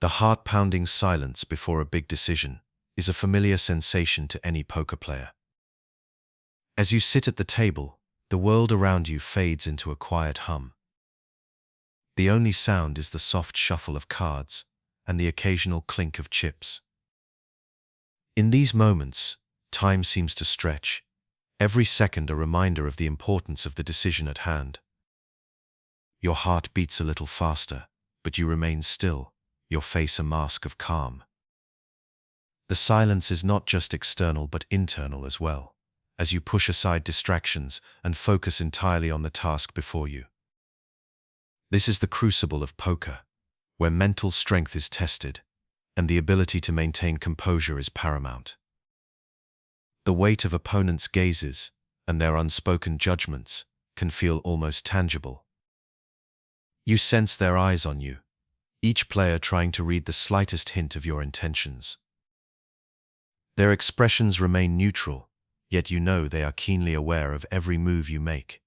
The heart-pounding silence before a big decision is a familiar sensation to any poker player. As you sit at the table, the world around you fades into a quiet hum. The only sound is the soft shuffle of cards and the occasional clink of chips. In these moments, time seems to stretch, every second a reminder of the importance of the decision at hand. Your heart beats a little faster, but you remain still, your face a mask of calm. The silence is not just external but internal as well, as you push aside distractions and focus entirely on the task before you. This is the crucible of poker, where mental strength is tested, and the ability to maintain composure is paramount. The weight of opponents' gazes and their unspoken judgments can feel almost tangible. You sense their eyes on you, each player trying to read the slightest hint of your intentions. Their expressions remain neutral, yet you know they are keenly aware of every move you make.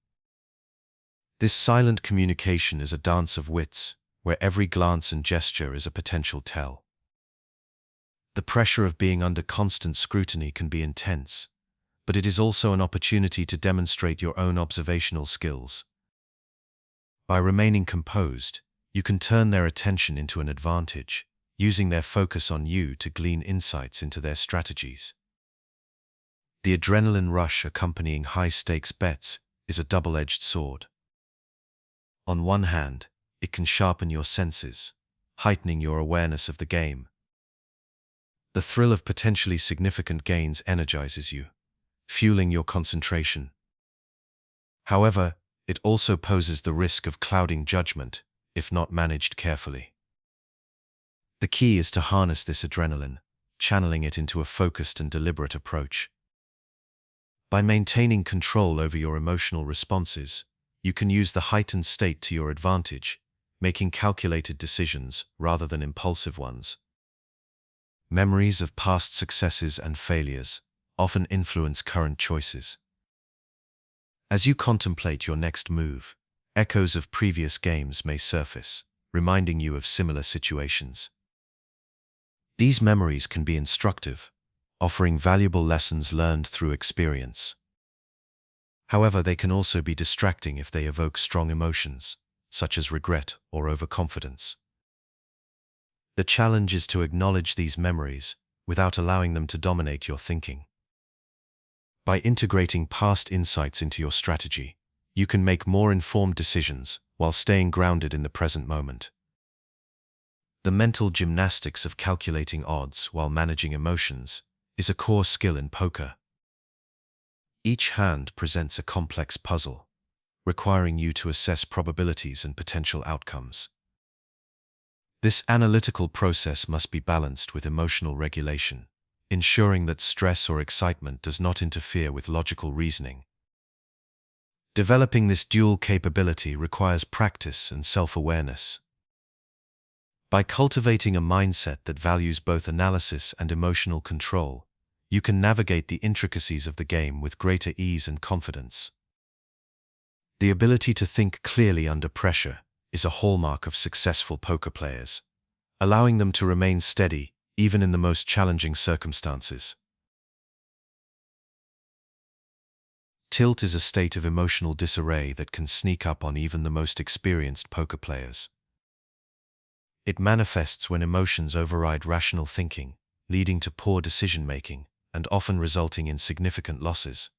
This silent communication is a dance of wits, where every glance and gesture is a potential tell. The pressure of being under constant scrutiny can be intense, but it is also an opportunity to demonstrate your own observational skills. By remaining composed, you can turn their attention into an advantage, using their focus on you to glean insights into their strategies. The adrenaline rush accompanying high-stakes bets is a double-edged sword. On one hand, it can sharpen your senses, heightening your awareness of the game. The thrill of potentially significant gains energizes you, fueling your concentration. However, it also poses the risk of clouding judgment if not managed carefully. The key is to harness this adrenaline, channeling it into a focused and deliberate approach. By maintaining control over your emotional responses, you can use the heightened state to your advantage, making calculated decisions rather than impulsive ones. Memories of past successes and failures often influence current choices. As you contemplate your next move, echoes of previous games may surface, reminding you of similar situations. These memories can be instructive, offering valuable lessons learned through experience. However, they can also be distracting if they evoke strong emotions, such as regret or overconfidence. The challenge is to acknowledge these memories without allowing them to dominate your thinking. By integrating past insights into your strategy, you can make more informed decisions while staying grounded in the present moment. The mental gymnastics of calculating odds while managing emotions is a core skill in poker. Each hand presents a complex puzzle, requiring you to assess probabilities and potential outcomes. This analytical process must be balanced with emotional regulation, ensuring that stress or excitement does not interfere with logical reasoning. Developing this dual capability requires practice and self-awareness. By cultivating a mindset that values both analysis and emotional control, you can navigate the intricacies of the game with greater ease and confidence. The ability to think clearly under pressure is a hallmark of successful poker players, allowing them to remain steady even in the most challenging circumstances. Tilt is a state of emotional disarray that can sneak up on even the most experienced poker players. It manifests when emotions override rational thinking, leading to poor decision-making and often resulting in significant losses.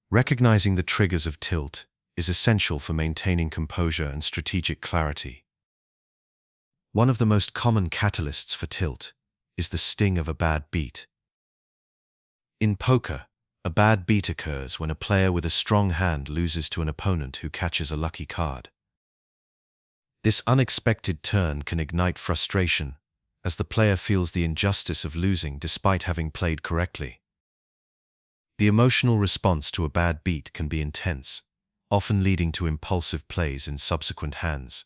Recognizing the triggers of tilt is essential for maintaining composure and strategic clarity. One of the most common catalysts for tilt is the sting of a bad beat. In poker, a bad beat occurs when a player with a strong hand loses to an opponent who catches a lucky card. This unexpected turn can ignite frustration, as the player feels the injustice of losing despite having played correctly. The emotional response to a bad beat can be intense, often leading to impulsive plays in subsequent hands.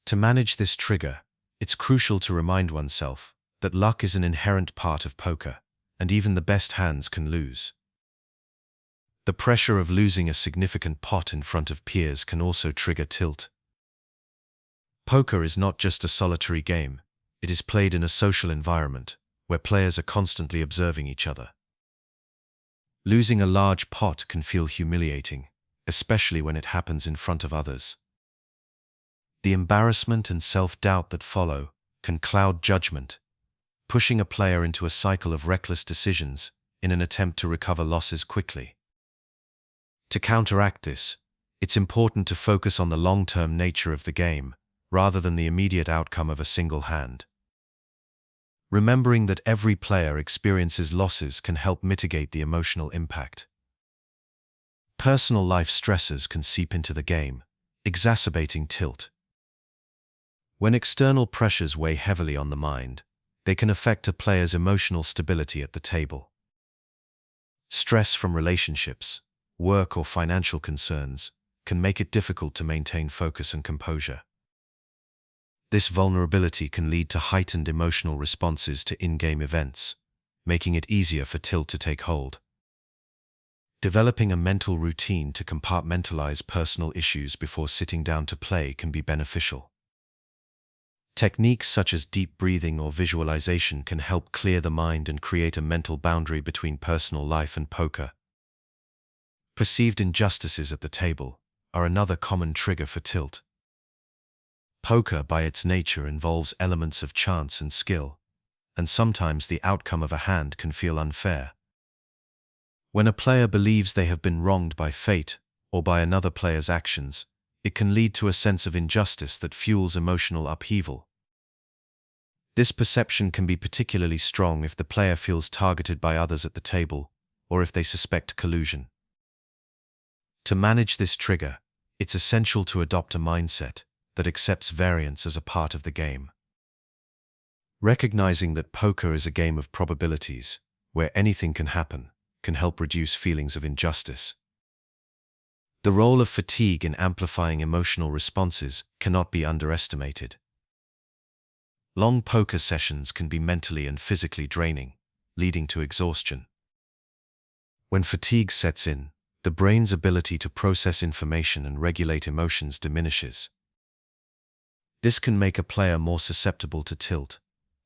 To manage this trigger, it's crucial to remind oneself that luck is an inherent part of poker, and even the best hands can lose. The pressure of losing a significant pot in front of peers can also trigger tilt. Poker is not just a solitary game. It is played in a social environment, where players are constantly observing each other. Losing a large pot can feel humiliating, especially when it happens in front of others. The embarrassment and self-doubt that follow can cloud judgment, pushing a player into a cycle of reckless decisions in an attempt to recover losses quickly. To counteract this, it's important to focus on the long-term nature of the game, rather than the immediate outcome of a single hand. Remembering that every player experiences losses can help mitigate the emotional impact. Personal life stresses can seep into the game, exacerbating tilt. When external pressures weigh heavily on the mind, they can affect a player's emotional stability at the table. Stress from relationships, work or financial concerns can make it difficult to maintain focus and composure. This vulnerability can lead to heightened emotional responses to in-game events, making it easier for tilt to take hold. Developing a mental routine to compartmentalize personal issues before sitting down to play can be beneficial. Techniques such as deep breathing or visualization can help clear the mind and create a mental boundary between personal life and poker. Perceived injustices at the table are another common trigger for tilt. Poker, by its nature, involves elements of chance and skill, and sometimes the outcome of a hand can feel unfair. When a player believes they have been wronged by fate or by another player's actions, it can lead to a sense of injustice that fuels emotional upheaval. This perception can be particularly strong if the player feels targeted by others at the table or if they suspect collusion. To manage this trigger, it's essential to adopt a mindset that accepts variance as a part of the game. Recognizing that poker is a game of probabilities, where anything can happen, can help reduce feelings of injustice. The role of fatigue in amplifying emotional responses cannot be underestimated. Long poker sessions can be mentally and physically draining, leading to exhaustion. When fatigue sets in, the brain's ability to process information and regulate emotions diminishes. This can make a player more susceptible to tilt,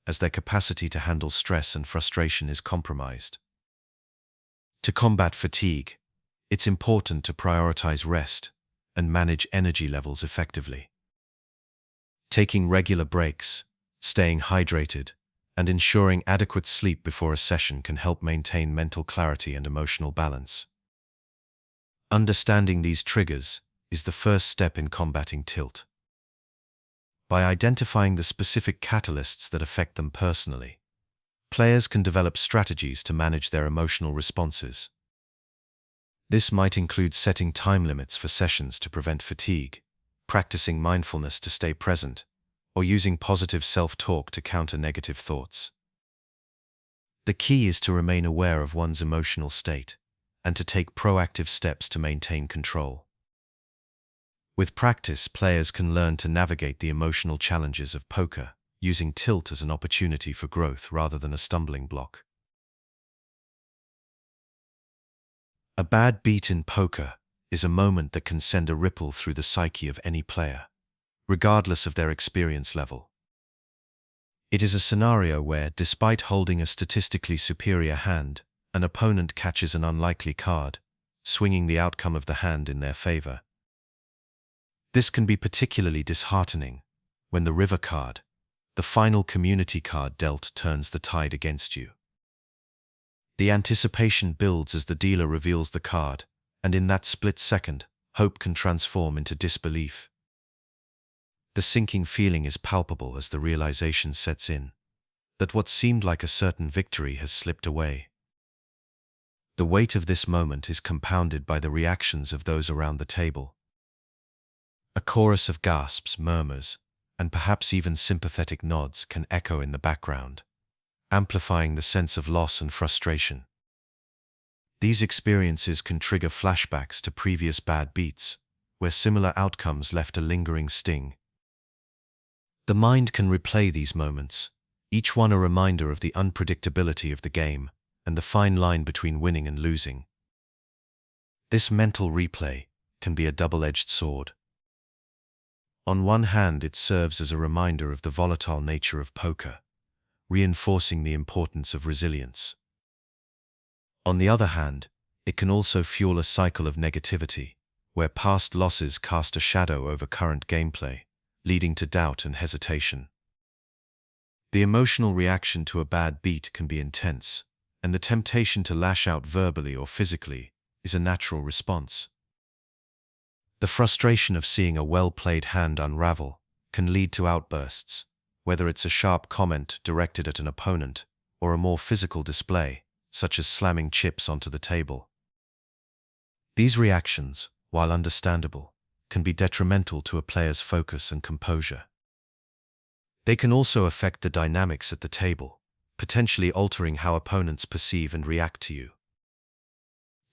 as their capacity to handle stress and frustration is compromised. To combat fatigue, it's important to prioritize rest and manage energy levels effectively. Taking regular breaks, staying hydrated, and ensuring adequate sleep before a session can help maintain mental clarity and emotional balance. Understanding these triggers is the first step in combating tilt. By identifying the specific catalysts that affect them personally, players can develop strategies to manage their emotional responses. This might include setting time limits for sessions to prevent fatigue, practicing mindfulness to stay present, or using positive self-talk to counter negative thoughts. The key is to remain aware of one's emotional state and to take proactive steps to maintain control. With practice, players can learn to navigate the emotional challenges of poker, using tilt as an opportunity for growth rather than a stumbling block. A bad beat in poker is a moment that can send a ripple through the psyche of any player, regardless of their experience level. It is a scenario where, despite holding a statistically superior hand, an opponent catches an unlikely card, swinging the outcome of the hand in their favor. This can be particularly disheartening when the river card, the final community card dealt, turns the tide against you. The anticipation builds as the dealer reveals the card, and in that split second, hope can transform into disbelief. The sinking feeling is palpable as the realization sets in that what seemed like a certain victory has slipped away. The weight of this moment is compounded by the reactions of those around the table. A chorus of gasps, murmurs, and perhaps even sympathetic nods can echo in the background, amplifying the sense of loss and frustration. These experiences can trigger flashbacks to previous bad beats, where similar outcomes left a lingering sting. The mind can replay these moments, each one a reminder of the unpredictability of the game and the fine line between winning and losing. This mental replay can be a double-edged sword. On one hand, it serves as a reminder of the volatile nature of poker, reinforcing the importance of resilience. On the other hand, it can also fuel a cycle of negativity, where past losses cast a shadow over current gameplay, leading to doubt and hesitation. The emotional reaction to a bad beat can be intense, and the temptation to lash out verbally or physically is a natural response. The frustration of seeing a well-played hand unravel can lead to outbursts, whether it's a sharp comment directed at an opponent or a more physical display, such as slamming chips onto the table. These reactions, while understandable, can be detrimental to a player's focus and composure. They can also affect the dynamics at the table, potentially altering how opponents perceive and react to you.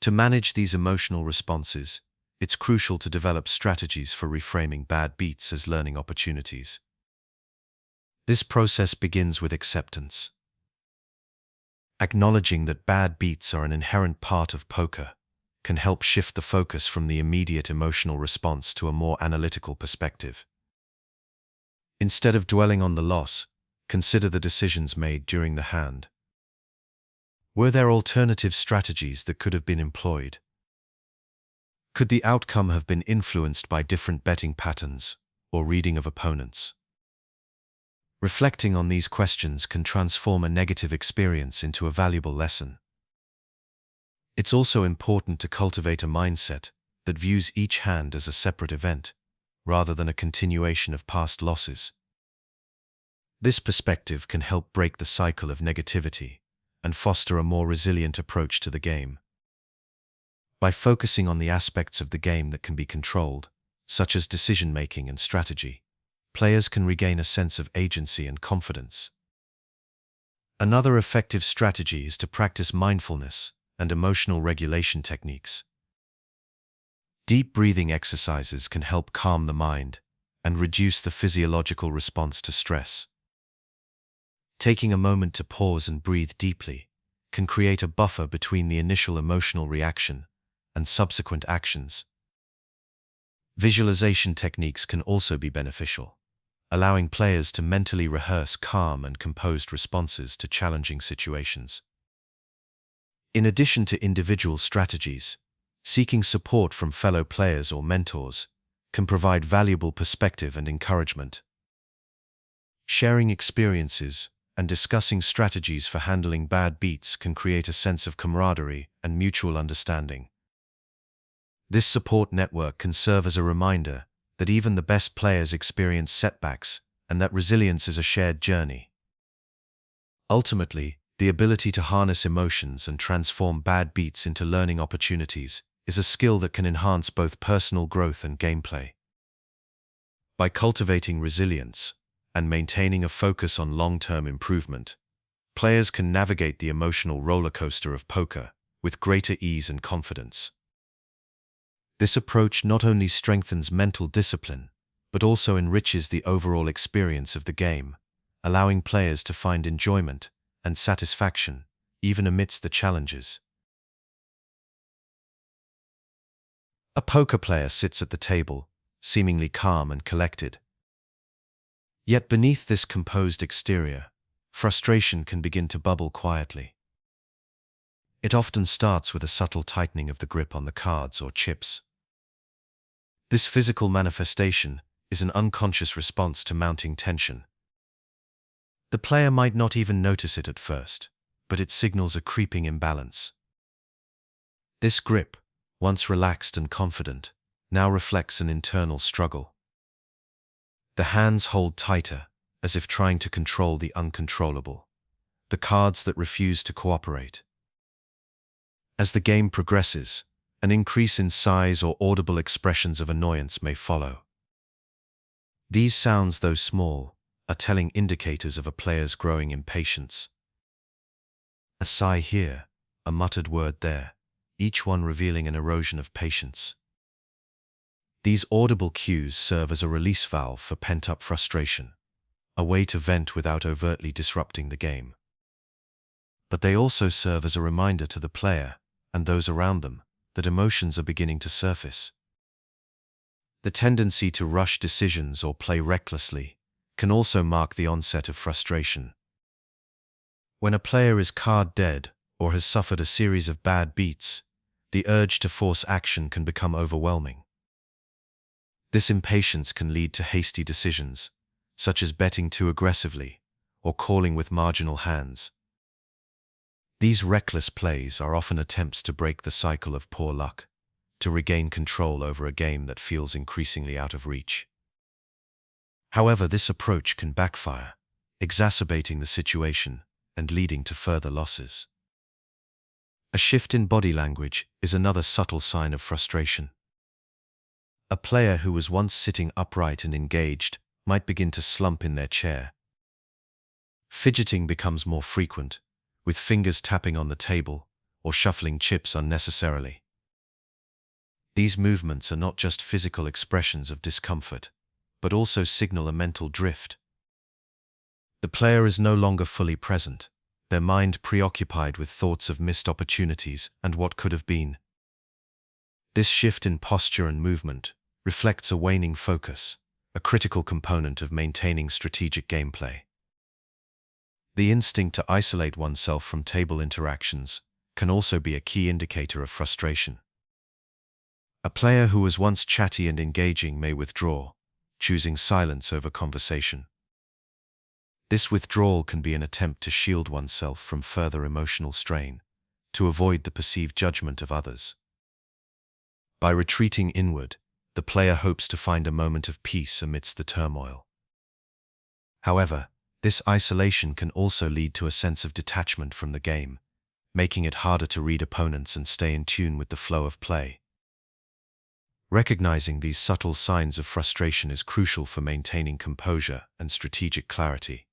To manage these emotional responses, it's crucial to develop strategies for reframing bad beats as learning opportunities. This process begins with acceptance. Acknowledging that bad beats are an inherent part of poker can help shift the focus from the immediate emotional response to a more analytical perspective. Instead of dwelling on the loss, consider the decisions made during the hand. Were there alternative strategies that could have been employed? Could the outcome have been influenced by different betting patterns or reading of opponents? Reflecting on these questions can transform a negative experience into a valuable lesson. It's also important to cultivate a mindset that views each hand as a separate event, rather than a continuation of past losses. This perspective can help break the cycle of negativity and foster a more resilient approach to the game. By focusing on the aspects of the game that can be controlled, such as decision-making and strategy, players can regain a sense of agency and confidence. Another effective strategy is to practice mindfulness and emotional regulation techniques. Deep breathing exercises can help calm the mind and reduce the physiological response to stress. Taking a moment to pause and breathe deeply can create a buffer between the initial emotional reaction and subsequent actions. Visualization techniques can also be beneficial, allowing players to mentally rehearse calm and composed responses to challenging situations. In addition to individual strategies, seeking support from fellow players or mentors can provide valuable perspective and encouragement. Sharing experiences and discussing strategies for handling bad beats can create a sense of camaraderie and mutual understanding. This support network can serve as a reminder that even the best players experience setbacks and that resilience is a shared journey. Ultimately, the ability to harness emotions and transform bad beats into learning opportunities is a skill that can enhance both personal growth and gameplay. By cultivating resilience and maintaining a focus on long-term improvement, players can navigate the emotional roller coaster of poker with greater ease and confidence. This approach not only strengthens mental discipline, but also enriches the overall experience of the game, allowing players to find enjoyment and satisfaction even amidst the challenges. A poker player sits at the table, seemingly calm and collected. Yet beneath this composed exterior, frustration can begin to bubble quietly. It often starts with a subtle tightening of the grip on the cards or chips. This physical manifestation is an unconscious response to mounting tension. The player might not even notice it at first, but it signals a creeping imbalance. This grip, once relaxed and confident, now reflects an internal struggle. The hands hold tighter, as if trying to control the uncontrollable, the cards that refuse to cooperate. As the game progresses, an increase in size or audible expressions of annoyance may follow. These sounds, though small, are telling indicators of a player's growing impatience. A sigh here, a muttered word there, each one revealing an erosion of patience. These audible cues serve as a release valve for pent-up frustration, a way to vent without overtly disrupting the game. But they also serve as a reminder to the player and those around them that emotions are beginning to surface. The tendency to rush decisions or play recklessly can also mark the onset of frustration. When a player is card dead or has suffered a series of bad beats, the urge to force action can become overwhelming. This impatience can lead to hasty decisions, such as betting too aggressively or calling with marginal hands. These reckless plays are often attempts to break the cycle of poor luck, to regain control over a game that feels increasingly out of reach. However, this approach can backfire, exacerbating the situation and leading to further losses. A shift in body language is another subtle sign of frustration. A player who was once sitting upright and engaged might begin to slump in their chair. Fidgeting becomes more frequent, with fingers tapping on the table or shuffling chips unnecessarily. These movements are not just physical expressions of discomfort, but also signal a mental drift. The player is no longer fully present, their mind preoccupied with thoughts of missed opportunities and what could have been. This shift in posture and movement reflects a waning focus, a critical component of maintaining strategic gameplay. The instinct to isolate oneself from table interactions can also be a key indicator of frustration. A player who was once chatty and engaging may withdraw, choosing silence over conversation. This withdrawal can be an attempt to shield oneself from further emotional strain, to avoid the perceived judgment of others. By retreating inward, the player hopes to find a moment of peace amidst the turmoil. However, this isolation can also lead to a sense of detachment from the game, making it harder to read opponents and stay in tune with the flow of play. Recognizing these subtle signs of frustration is crucial for maintaining composure and strategic clarity.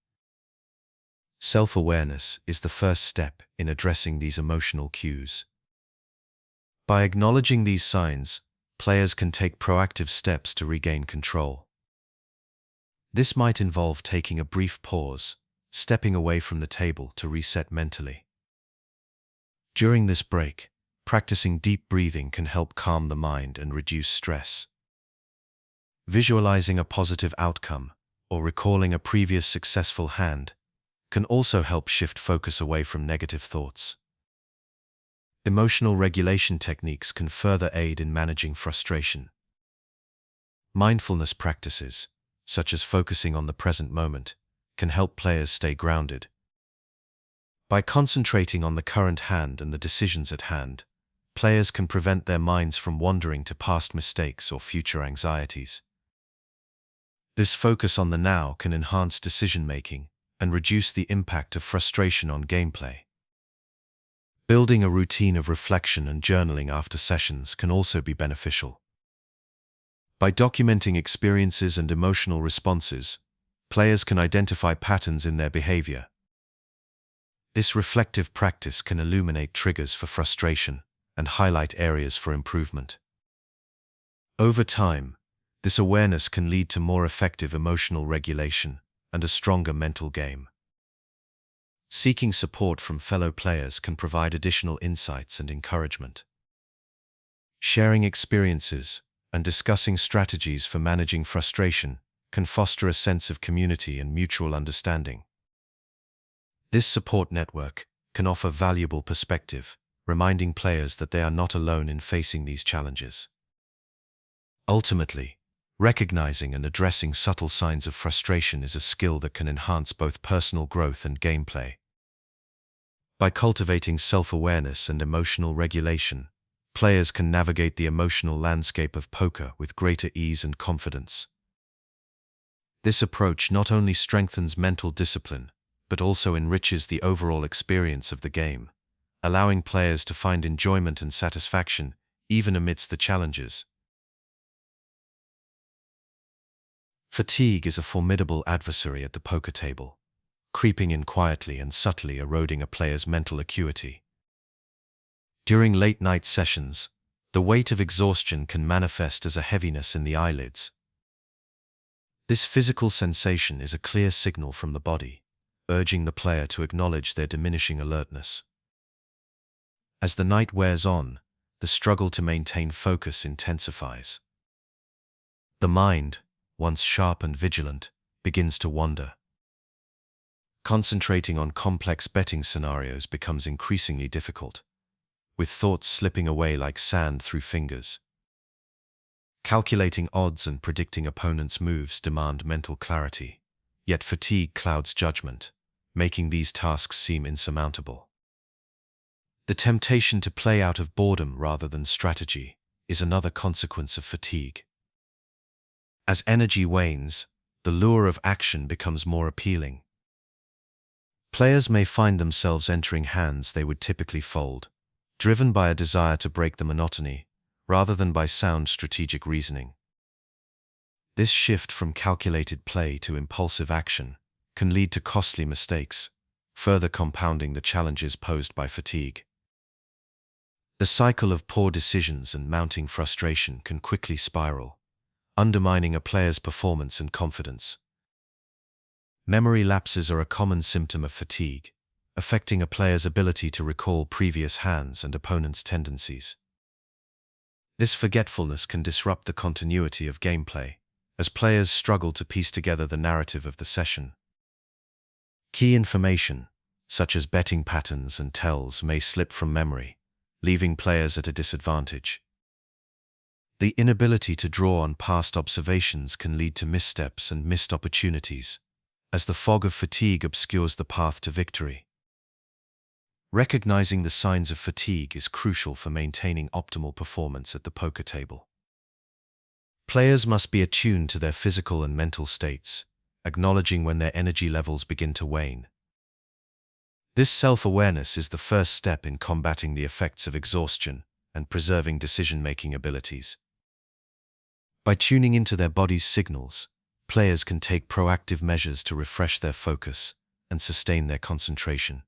Self-awareness is the first step in addressing these emotional cues. By acknowledging these signs, players can take proactive steps to regain control. This might involve taking a brief pause, stepping away from the table to reset mentally. During this break, practicing deep breathing can help calm the mind and reduce stress. Visualizing a positive outcome or recalling a previous successful hand can also help shift focus away from negative thoughts. Emotional regulation techniques can further aid in managing frustration. Mindfulness practices, such as focusing on the present moment, can help players stay grounded. By concentrating on the current hand and the decisions at hand, players can prevent their minds from wandering to past mistakes or future anxieties. This focus on the now can enhance decision-making and reduce the impact of frustration on gameplay. Building a routine of reflection and journaling after sessions can also be beneficial. By documenting experiences and emotional responses, players can identify patterns in their behavior. This reflective practice can illuminate triggers for frustration and highlight areas for improvement. Over time, this awareness can lead to more effective emotional regulation and a stronger mental game. Seeking support from fellow players can provide additional insights and encouragement. Sharing experiences and discussing strategies for managing frustration can foster a sense of community and mutual understanding. This support network can offer valuable perspective, reminding players that they are not alone in facing these challenges. Ultimately, recognizing and addressing subtle signs of frustration is a skill that can enhance both personal growth and gameplay. By cultivating self-awareness and emotional regulation, players can navigate the emotional landscape of poker with greater ease and confidence. This approach not only strengthens mental discipline, but also enriches the overall experience of the game, allowing players to find enjoyment and satisfaction even amidst the challenges. Fatigue is a formidable adversary at the poker table, creeping in quietly and subtly eroding a player's mental acuity. During late-night sessions, the weight of exhaustion can manifest as a heaviness in the eyelids. This physical sensation is a clear signal from the body, urging the player to acknowledge their diminishing alertness. As the night wears on, the struggle to maintain focus intensifies. The mind, once sharp and vigilant, begins to wander. Concentrating on complex betting scenarios becomes increasingly difficult, with thoughts slipping away like sand through fingers. Calculating odds and predicting opponents' moves demand mental clarity, yet fatigue clouds judgment, making these tasks seem insurmountable. The temptation to play out of boredom rather than strategy is another consequence of fatigue. As energy wanes, the lure of action becomes more appealing. Players may find themselves entering hands they would typically fold, driven by a desire to break the monotony, rather than by sound strategic reasoning. This shift from calculated play to impulsive action can lead to costly mistakes, further compounding the challenges posed by fatigue. The cycle of poor decisions and mounting frustration can quickly spiral, undermining a player's performance and confidence. Memory lapses are a common symptom of fatigue, affecting a player's ability to recall previous hands and opponents' tendencies. This forgetfulness can disrupt the continuity of gameplay, as players struggle to piece together the narrative of the session. Key information, such as betting patterns and tells, may slip from memory, leaving players at a disadvantage. The inability to draw on past observations can lead to missteps and missed opportunities, as the fog of fatigue obscures the path to victory. Recognizing the signs of fatigue is crucial for maintaining optimal performance at the poker table. Players must be attuned to their physical and mental states, acknowledging when their energy levels begin to wane. This self-awareness is the first step in combating the effects of exhaustion and preserving decision-making abilities. By tuning into their body's signals, players can take proactive measures to refresh their focus and sustain their concentration.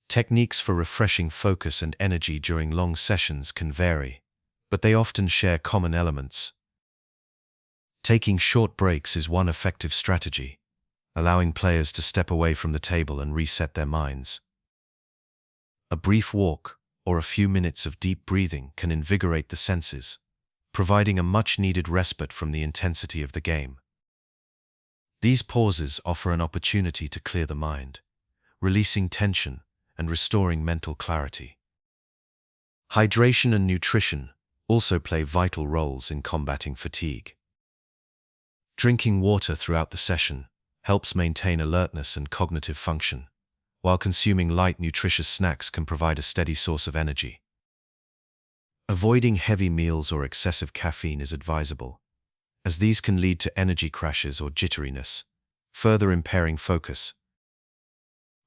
Techniques for refreshing focus and energy during long sessions can vary, but they often share common elements. Taking short breaks is one effective strategy, allowing players to step away from the table and reset their minds. A brief walk or a few minutes of deep breathing can invigorate the senses, providing a much-needed respite from the intensity of the game. These pauses offer an opportunity to clear the mind, releasing tension and restoring mental clarity. Hydration and nutrition also play vital roles in combating fatigue. Drinking water throughout the session helps maintain alertness and cognitive function, while consuming light, nutritious snacks can provide a steady source of energy. Avoiding heavy meals or excessive caffeine is advisable, as these can lead to energy crashes or jitteriness, further impairing focus.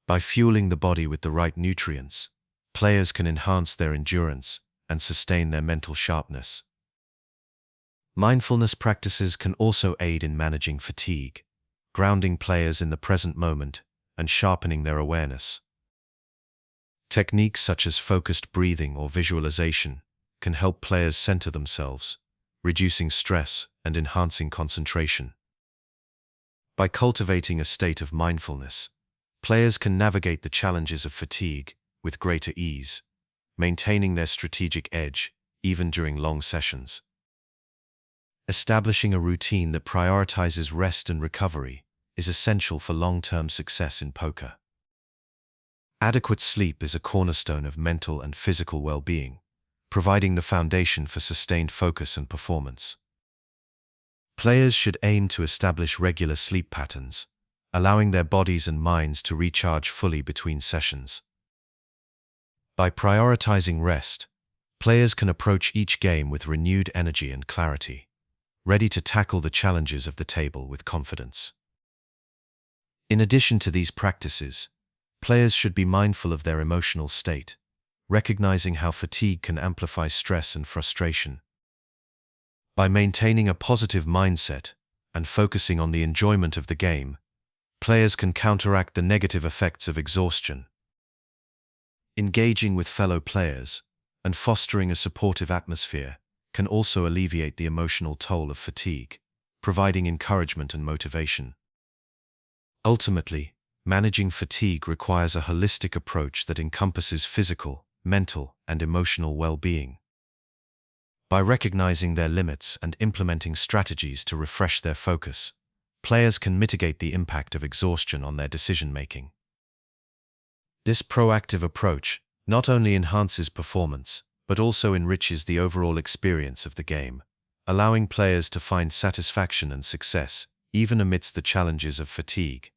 By fueling the body with the right nutrients, players can enhance their endurance and sustain their mental sharpness. Mindfulness practices can also aid in managing fatigue, grounding players in the present moment and sharpening their awareness. Techniques such as focused breathing or visualization can help players center themselves, reducing stress and enhancing concentration. By cultivating a state of mindfulness, players can navigate the challenges of fatigue with greater ease, maintaining their strategic edge even during long sessions. Establishing a routine that prioritizes rest and recovery is essential for long-term success in poker. Adequate sleep is a cornerstone of mental and physical well-being, providing the foundation for sustained focus and performance. Players should aim to establish regular sleep patterns, allowing their bodies and minds to recharge fully between sessions. By prioritizing rest, players can approach each game with renewed energy and clarity, ready to tackle the challenges of the table with confidence. In addition to these practices, players should be mindful of their emotional state, recognizing how fatigue can amplify stress and frustration. By maintaining a positive mindset and focusing on the enjoyment of the game, players can counteract the negative effects of exhaustion. Engaging with fellow players and fostering a supportive atmosphere can also alleviate the emotional toll of fatigue, providing encouragement and motivation. Ultimately, managing fatigue requires a holistic approach that encompasses physical, mental, and emotional well-being. By recognizing their limits and implementing strategies to refresh their focus, players can mitigate the impact of exhaustion on their decision-making. This proactive approach not only enhances performance, but also enriches the overall experience of the game, allowing players to find satisfaction and success even amidst the challenges of fatigue.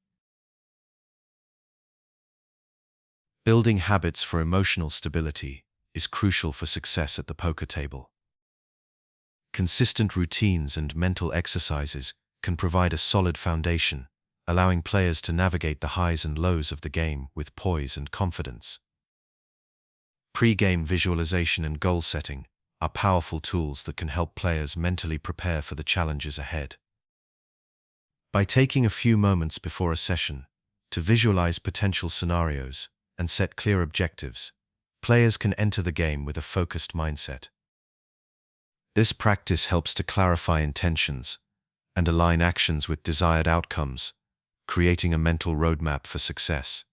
Building habits for emotional stability is crucial for success at the poker table. Consistent routines and mental exercises can provide a solid foundation, allowing players to navigate the highs and lows of the game with poise and confidence. Pre-game visualization and goal setting are powerful tools that can help players mentally prepare for the challenges ahead. By taking a few moments before a session to visualize potential scenarios and set clear objectives, players can enter the game with a focused mindset. This practice helps to clarify intentions and align actions with desired outcomes, creating a mental roadmap for success.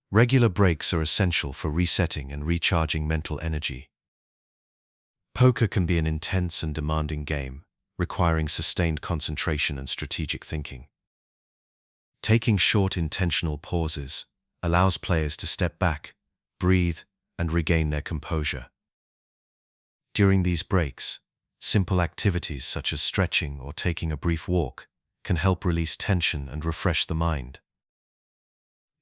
Regular breaks are essential for resetting and recharging mental energy. Poker can be an intense and demanding game, requiring sustained concentration and strategic thinking. Taking short intentional pauses allows players to step back, breathe, and regain their composure. During these breaks, simple activities such as stretching or taking a brief walk can help release tension and refresh the mind.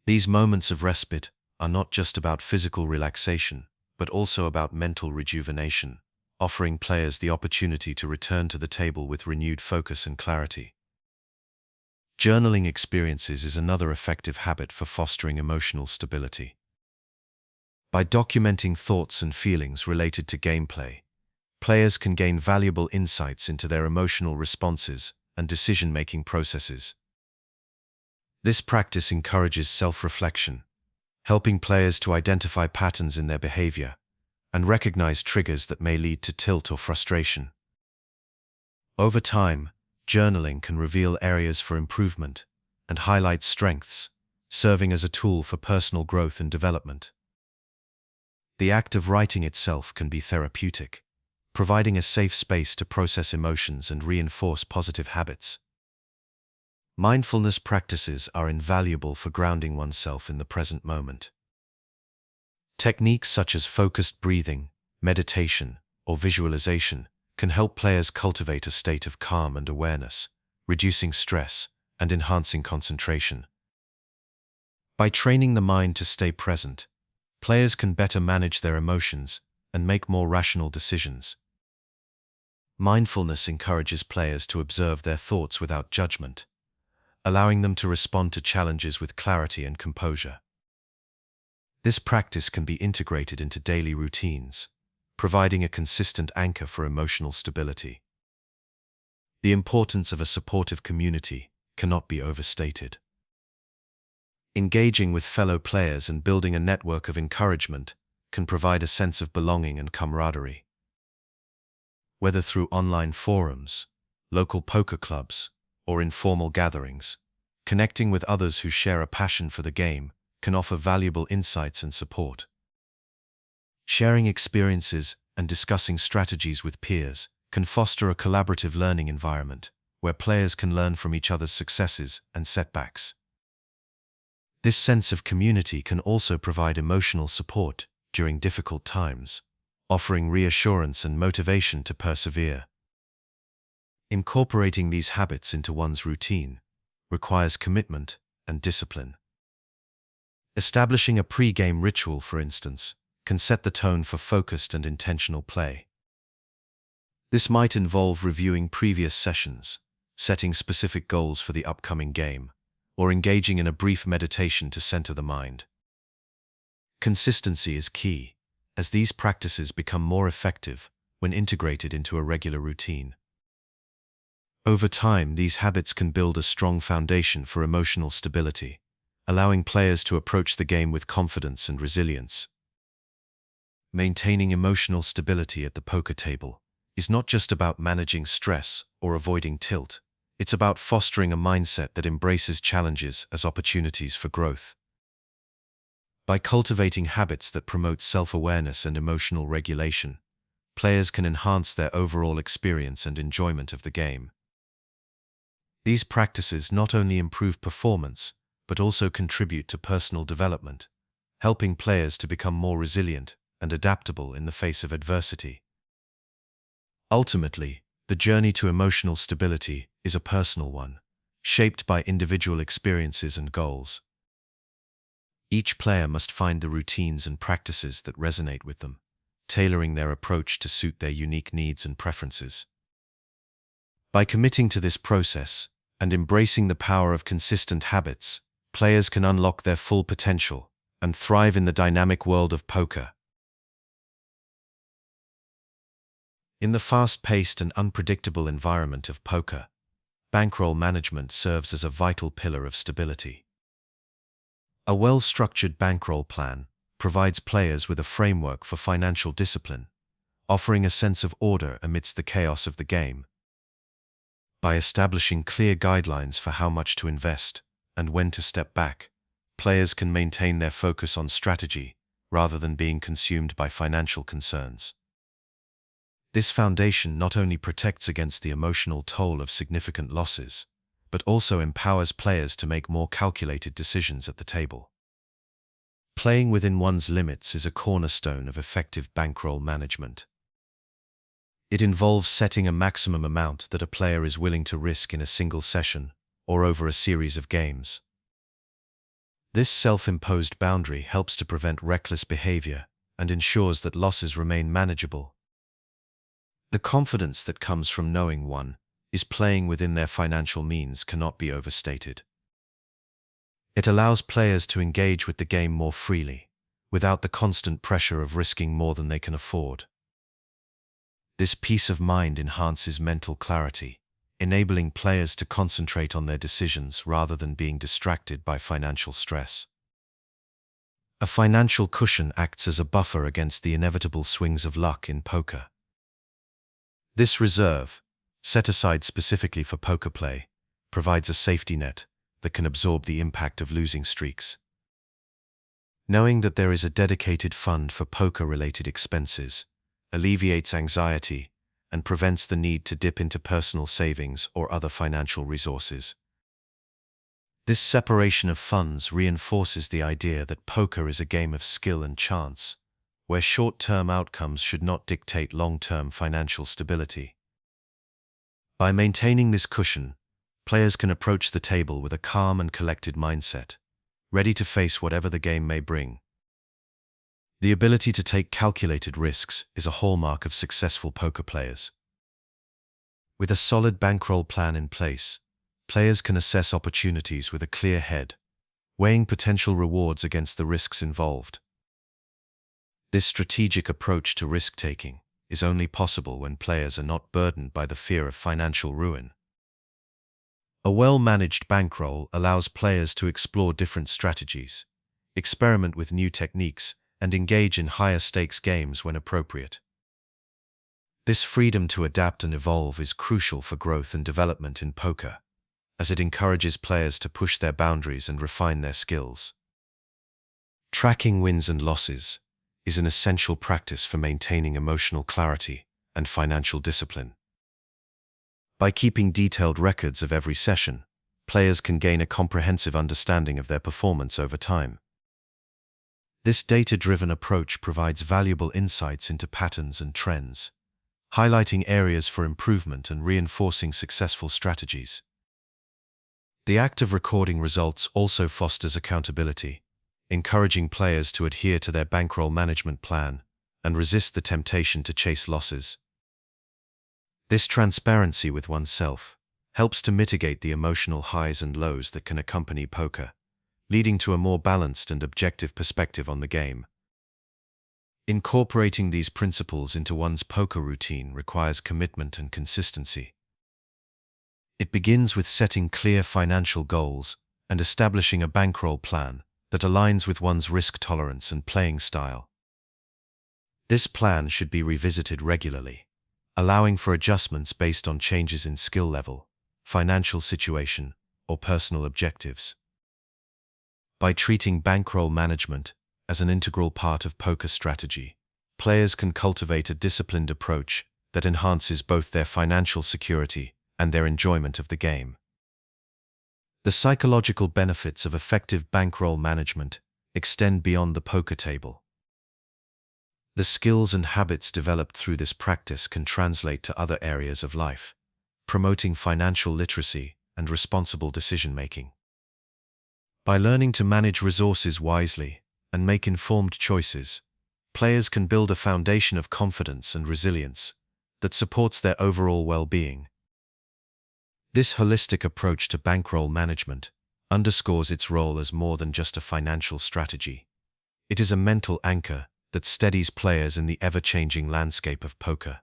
These moments of respite are not just about physical relaxation, but also about mental rejuvenation, offering players the opportunity to return to the table with renewed focus and clarity. Journaling experiences is another effective habit for fostering emotional stability. By documenting thoughts and feelings related to gameplay, players can gain valuable insights into their emotional responses and decision-making processes. This practice encourages self-reflection, helping players to identify patterns in their behavior and recognize triggers that may lead to tilt or frustration. Over time, journaling can reveal areas for improvement and highlight strengths, serving as a tool for personal growth and development. The act of writing itself can be therapeutic, providing a safe space to process emotions and reinforce positive habits. Mindfulness practices are invaluable for grounding oneself in the present moment. Techniques such as focused breathing, meditation, or visualization can help players cultivate a state of calm and awareness, reducing stress and enhancing concentration. By training the mind to stay present, players can better manage their emotions and make more rational decisions. Mindfulness encourages players to observe their thoughts without judgment, allowing them to respond to challenges with clarity and composure. This practice can be integrated into daily routines, providing a consistent anchor for emotional stability. The importance of a supportive community cannot be overstated. Engaging with fellow players and building a network of encouragement can provide a sense of belonging and camaraderie. Whether through online forums, local poker clubs, or informal gatherings, connecting with others who share a passion for the game can offer valuable insights and support. Sharing experiences and discussing strategies with peers can foster a collaborative learning environment where players can learn from each other's successes and setbacks. This sense of community can also provide emotional support during difficult times, offering reassurance and motivation to persevere. Incorporating these habits into one's routine requires commitment and discipline. Establishing a pre-game ritual, for instance, can set the tone for focused and intentional play. This might involve reviewing previous sessions, setting specific goals for the upcoming game, or engaging in a brief meditation to center the mind. Consistency is key, as these practices become more effective when integrated into a regular routine. Over time, these habits can build a strong foundation for emotional stability, allowing players to approach the game with confidence and resilience. Maintaining emotional stability at the poker table is not just about managing stress or avoiding tilt. It's about fostering a mindset that embraces challenges as opportunities for growth. By cultivating habits that promote self-awareness and emotional regulation, players can enhance their overall experience and enjoyment of the game. These practices not only improve performance, but also contribute to personal development, helping players to become more resilient and adaptable in the face of adversity. Ultimately, the journey to emotional stability is a personal one, shaped by individual experiences and goals. Each player must find the routines and practices that resonate with them, tailoring their approach to suit their unique needs and preferences. By committing to this process and embracing the power of consistent habits, players can unlock their full potential and thrive in the dynamic world of poker. In the fast-paced and unpredictable environment of poker, bankroll management serves as a vital pillar of stability. A well-structured bankroll plan provides players with a framework for financial discipline, offering a sense of order amidst the chaos of the game. By establishing clear guidelines for how much to invest and when to step back, players can maintain their focus on strategy rather than being consumed by financial concerns. This foundation not only protects against the emotional toll of significant losses, but also empowers players to make more calculated decisions at the table. Playing within one's limits is a cornerstone of effective bankroll management. It involves setting a maximum amount that a player is willing to risk in a single session or over a series of games. This self-imposed boundary helps to prevent reckless behavior and ensures that losses remain manageable. The confidence that comes from knowing one is playing within their financial means cannot be overstated. It allows players to engage with the game more freely, without the constant pressure of risking more than they can afford. This peace of mind enhances mental clarity, enabling players to concentrate on their decisions rather than being distracted by financial stress. A financial cushion acts as a buffer against the inevitable swings of luck in poker. This reserve, set aside specifically for poker play, provides a safety net that can absorb the impact of losing streaks. Knowing that there is a dedicated fund for poker-related expenses alleviates anxiety and prevents the need to dip into personal savings or other financial resources. This separation of funds reinforces the idea that poker is a game of skill and chance, where short-term outcomes should not dictate long-term financial stability. By maintaining this cushion, players can approach the table with a calm and collected mindset, ready to face whatever the game may bring. The ability to take calculated risks is a hallmark of successful poker players. With a solid bankroll plan in place, players can assess opportunities with a clear head, weighing potential rewards against the risks involved. This strategic approach to risk-taking is only possible when players are not burdened by the fear of financial ruin. A well-managed bankroll allows players to explore different strategies, experiment with new techniques, and engage in higher-stakes games when appropriate. This freedom to adapt and evolve is crucial for growth and development in poker, as it encourages players to push their boundaries and refine their skills. Tracking wins and losses is an essential practice for maintaining emotional clarity and financial discipline. By keeping detailed records of every session, players can gain a comprehensive understanding of their performance over time. This data-driven approach provides valuable insights into patterns and trends, highlighting areas for improvement and reinforcing successful strategies. The act of recording results also fosters accountability, encouraging players to adhere to their bankroll management plan and resist the temptation to chase losses. This transparency with oneself helps to mitigate the emotional highs and lows that can accompany poker, leading to a more balanced and objective perspective on the game. Incorporating these principles into one's poker routine requires commitment and consistency. It begins with setting clear financial goals and establishing a bankroll plan that aligns with one's risk tolerance and playing style. This plan should be revisited regularly, allowing for adjustments based on changes in skill level, financial situation, or personal objectives. By treating bankroll management as an integral part of poker strategy, players can cultivate a disciplined approach that enhances both their financial security and their enjoyment of the game. The psychological benefits of effective bankroll management extend beyond the poker table. The skills and habits developed through this practice can translate to other areas of life, promoting financial literacy and responsible decision-making. By learning to manage resources wisely and make informed choices, players can build a foundation of confidence and resilience that supports their overall well-being. This holistic approach to bankroll management underscores its role as more than just a financial strategy. It is a mental anchor that steadies players in the ever-changing landscape of poker.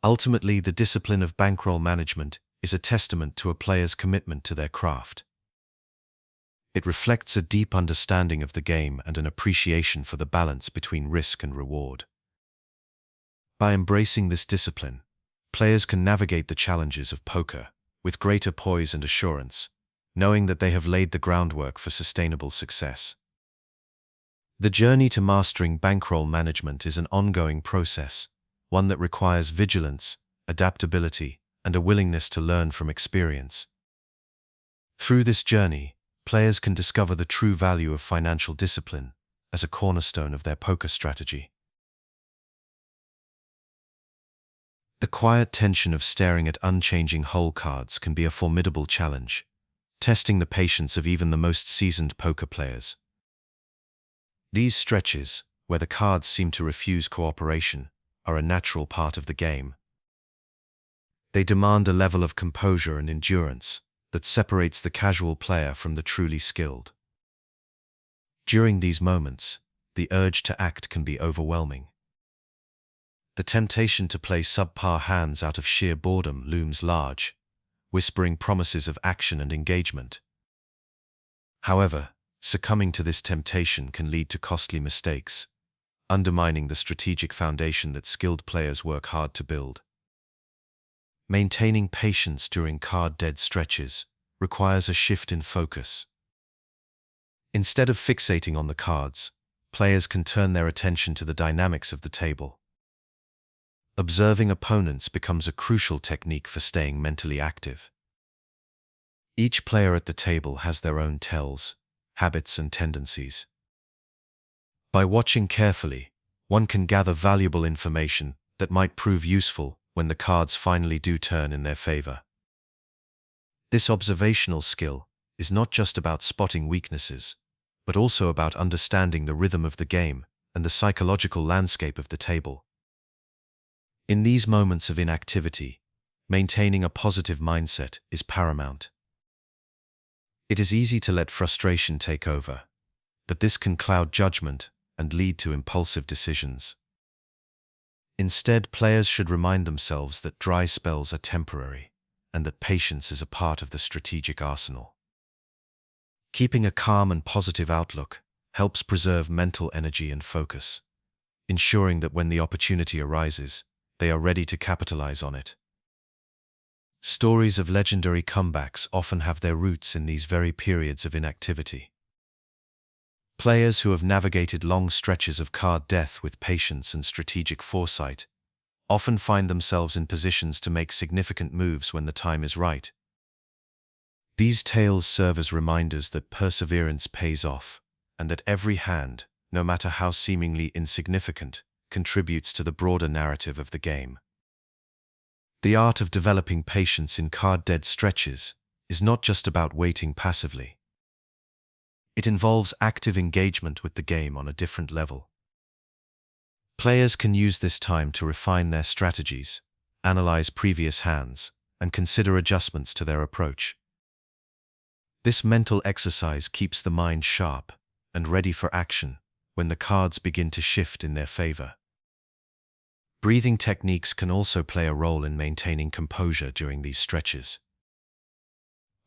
Ultimately, the discipline of bankroll management is a testament to a player's commitment to their craft. It reflects a deep understanding of the game and an appreciation for the balance between risk and reward. By embracing this discipline, players can navigate the challenges of poker with greater poise and assurance, knowing that they have laid the groundwork for sustainable success. The journey to mastering bankroll management is an ongoing process, one that requires vigilance, adaptability, and a willingness to learn from experience. Through this journey, players can discover the true value of financial discipline as a cornerstone of their poker strategy. The quiet tension of staring at unchanging hole cards can be a formidable challenge, testing the patience of even the most seasoned poker players. These stretches, where the cards seem to refuse cooperation, are a natural part of the game. They demand a level of composure and endurance that separates the casual player from the truly skilled. During these moments, the urge to act can be overwhelming. The temptation to play subpar hands out of sheer boredom looms large, whispering promises of action and engagement. However, succumbing to this temptation can lead to costly mistakes, undermining the strategic foundation that skilled players work hard to build. Maintaining patience during card-dead stretches requires a shift in focus. Instead of fixating on the cards, players can turn their attention to the dynamics of the table. Observing opponents becomes a crucial technique for staying mentally active. Each player at the table has their own tells, habits, and tendencies. By watching carefully, one can gather valuable information that might prove useful when the cards finally do turn in their favor. This observational skill is not just about spotting weaknesses, but also about understanding the rhythm of the game and the psychological landscape of the table. In these moments of inactivity, maintaining a positive mindset is paramount. It is easy to let frustration take over, but this can cloud judgment and lead to impulsive decisions. Instead, players should remind themselves that dry spells are temporary and that patience is a part of the strategic arsenal. Keeping a calm and positive outlook helps preserve mental energy and focus, ensuring that when the opportunity arises, they are ready to capitalize on it. Stories of legendary comebacks often have their roots in these very periods of inactivity. Players who have navigated long stretches of card death with patience and strategic foresight often find themselves in positions to make significant moves when the time is right. These tales serve as reminders that perseverance pays off, and that every hand, no matter how seemingly insignificant, contributes to the broader narrative of the game. The art of developing patience in card-dead stretches is not just about waiting passively. It involves active engagement with the game on a different level. Players can use this time to refine their strategies, analyze previous hands, and consider adjustments to their approach. This mental exercise keeps the mind sharp and ready for action when the cards begin to shift in their favor. Breathing techniques can also play a role in maintaining composure during these stretches.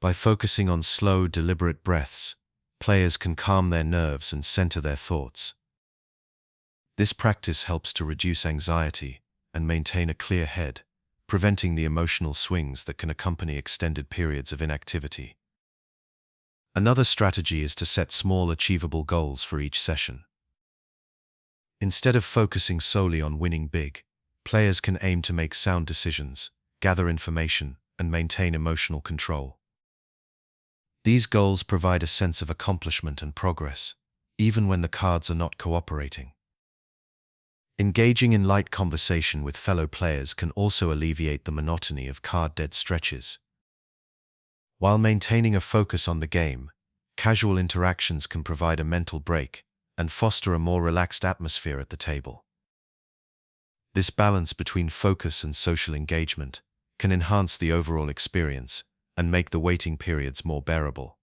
By focusing on slow, deliberate breaths, players can calm their nerves and center their thoughts. This practice helps to reduce anxiety and maintain a clear head, preventing the emotional swings that can accompany extended periods of inactivity. Another strategy is to set small, achievable goals for each session. Instead of focusing solely on winning big, players can aim to make sound decisions, gather information, and maintain emotional control. These goals provide a sense of accomplishment and progress, even when the cards are not cooperating. Engaging in light conversation with fellow players can also alleviate the monotony of card-dead stretches. While maintaining a focus on the game, casual interactions can provide a mental break and foster a more relaxed atmosphere at the table. This balance between focus and social engagement can enhance the overall experience and make the waiting periods more bearable.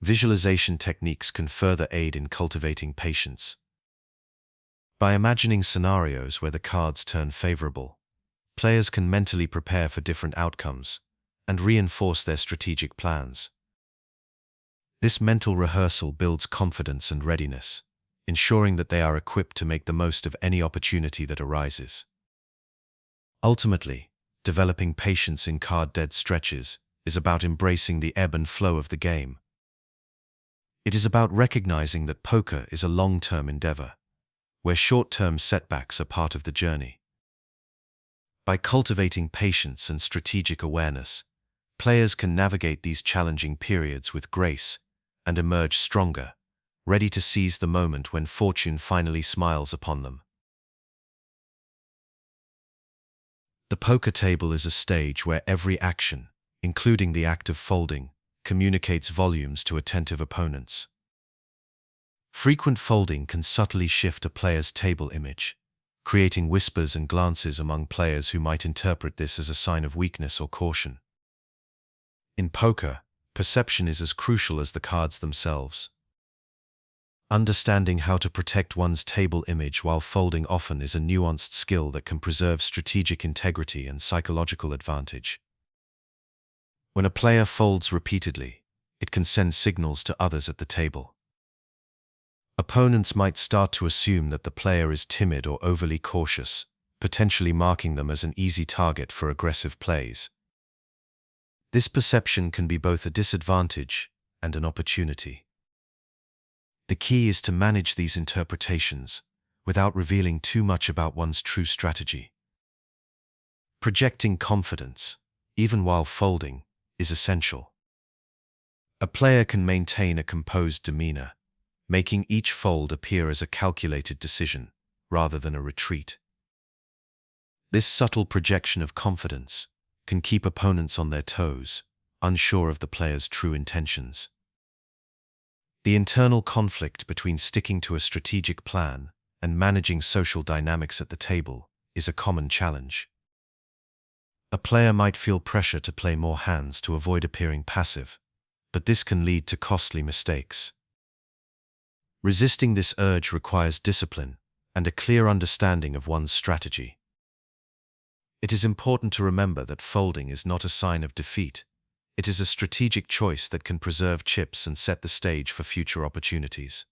Visualization techniques can further aid in cultivating patience. By imagining scenarios where the cards turn favorable, players can mentally prepare for different outcomes and reinforce their strategic plans. This mental rehearsal builds confidence and readiness, ensuring that they are equipped to make the most of any opportunity that arises. Ultimately, developing patience in card-dead stretches is about embracing the ebb and flow of the game. It is about recognizing that poker is a long-term endeavor, where short-term setbacks are part of the journey. By cultivating patience and strategic awareness, players can navigate these challenging periods with grace and emerge stronger, ready to seize the moment when fortune finally smiles upon them. The poker table is a stage where every action, including the act of folding, communicates volumes to attentive opponents. Frequent folding can subtly shift a player's table image, creating whispers and glances among players who might interpret this as a sign of weakness or caution. In poker, perception is as crucial as the cards themselves. Understanding how to protect one's table image while folding often is a nuanced skill that can preserve strategic integrity and psychological advantage. When a player folds repeatedly, it can send signals to others at the table. Opponents might start to assume that the player is timid or overly cautious, potentially marking them as an easy target for aggressive plays. This perception can be both a disadvantage and an opportunity. The key is to manage these interpretations without revealing too much about one's true strategy. Projecting confidence, even while folding, is essential. A player can maintain a composed demeanor, making each fold appear as a calculated decision rather than a retreat. This subtle projection of confidence can keep opponents on their toes, unsure of the player's true intentions. The internal conflict between sticking to a strategic plan and managing social dynamics at the table is a common challenge. A player might feel pressure to play more hands to avoid appearing passive, but this can lead to costly mistakes. Resisting this urge requires discipline and a clear understanding of one's strategy. It is important to remember that folding is not a sign of defeat. It is a strategic choice that can preserve chips and set the stage for future opportunities.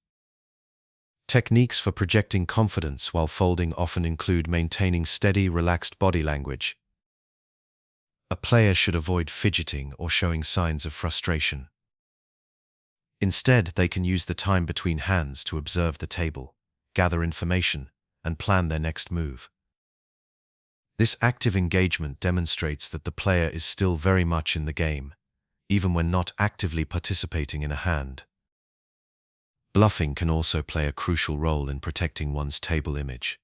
Techniques for projecting confidence while folding often include maintaining steady, relaxed body language. A player should avoid fidgeting or showing signs of frustration. Instead, they can use the time between hands to observe the table, gather information, and plan their next move. This active engagement demonstrates that the player is still very much in the game, even when not actively participating in a hand. Bluffing can also play a crucial role in protecting one's table image.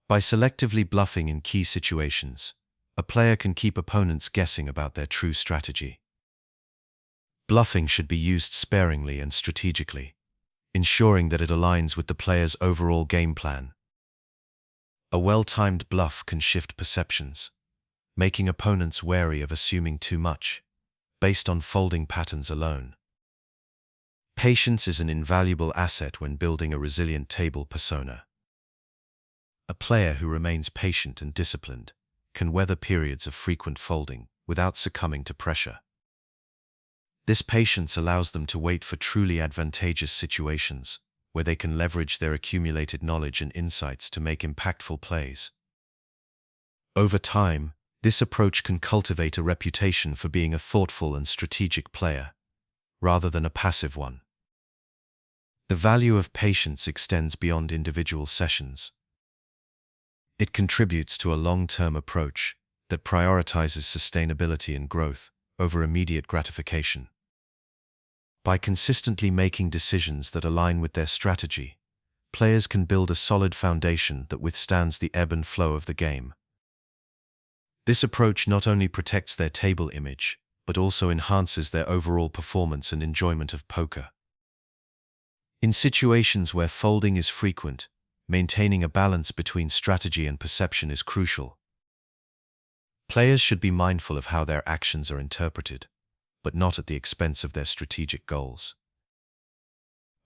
By selectively bluffing in key situations, a player can keep opponents guessing about their true strategy. Bluffing should be used sparingly and strategically, ensuring that it aligns with the player's overall game plan. A well-timed bluff can shift perceptions, making opponents wary of assuming too much, based on folding patterns alone. Patience is an invaluable asset when building a resilient table persona. A player who remains patient and disciplined can weather periods of frequent folding without succumbing to pressure. This patience allows them to wait for truly advantageous situations, where they can leverage their accumulated knowledge and insights to make impactful plays. Over time, this approach can cultivate a reputation for being a thoughtful and strategic player, rather than a passive one. The value of patience extends beyond individual sessions. It contributes to a long-term approach that prioritizes sustainability and growth over immediate gratification. By consistently making decisions that align with their strategy, players can build a solid foundation that withstands the ebb and flow of the game. This approach not only protects their table image, but also enhances their overall performance and enjoyment of poker. In situations where folding is frequent, maintaining a balance between strategy and perception is crucial. Players should be mindful of how their actions are interpreted, but not at the expense of their strategic goals.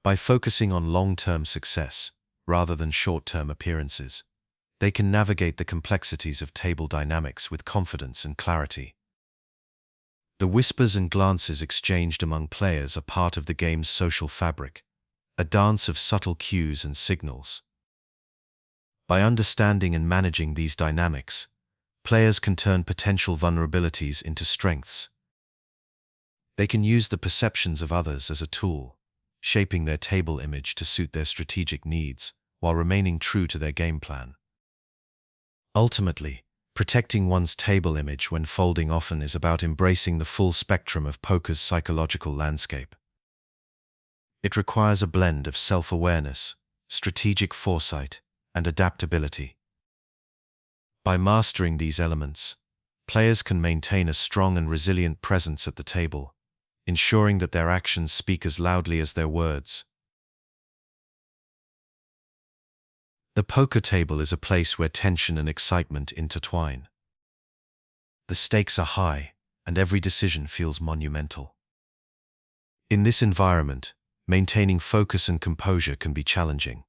By focusing on long-term success, rather than short-term appearances, they can navigate the complexities of table dynamics with confidence and clarity. The whispers and glances exchanged among players are part of the game's social fabric, a dance of subtle cues and signals. By understanding and managing these dynamics, players can turn potential vulnerabilities into strengths. They can use the perceptions of others as a tool, shaping their table image to suit their strategic needs while remaining true to their game plan. Ultimately, protecting one's table image when folding often is about embracing the full spectrum of poker's psychological landscape. It requires a blend of self-awareness, strategic foresight, and adaptability. By mastering these elements, players can maintain a strong and resilient presence at the table, ensuring that their actions speak as loudly as their words. The poker table is a place where tension and excitement intertwine. The stakes are high, and every decision feels monumental. In this environment, maintaining focus and composure can be challenging.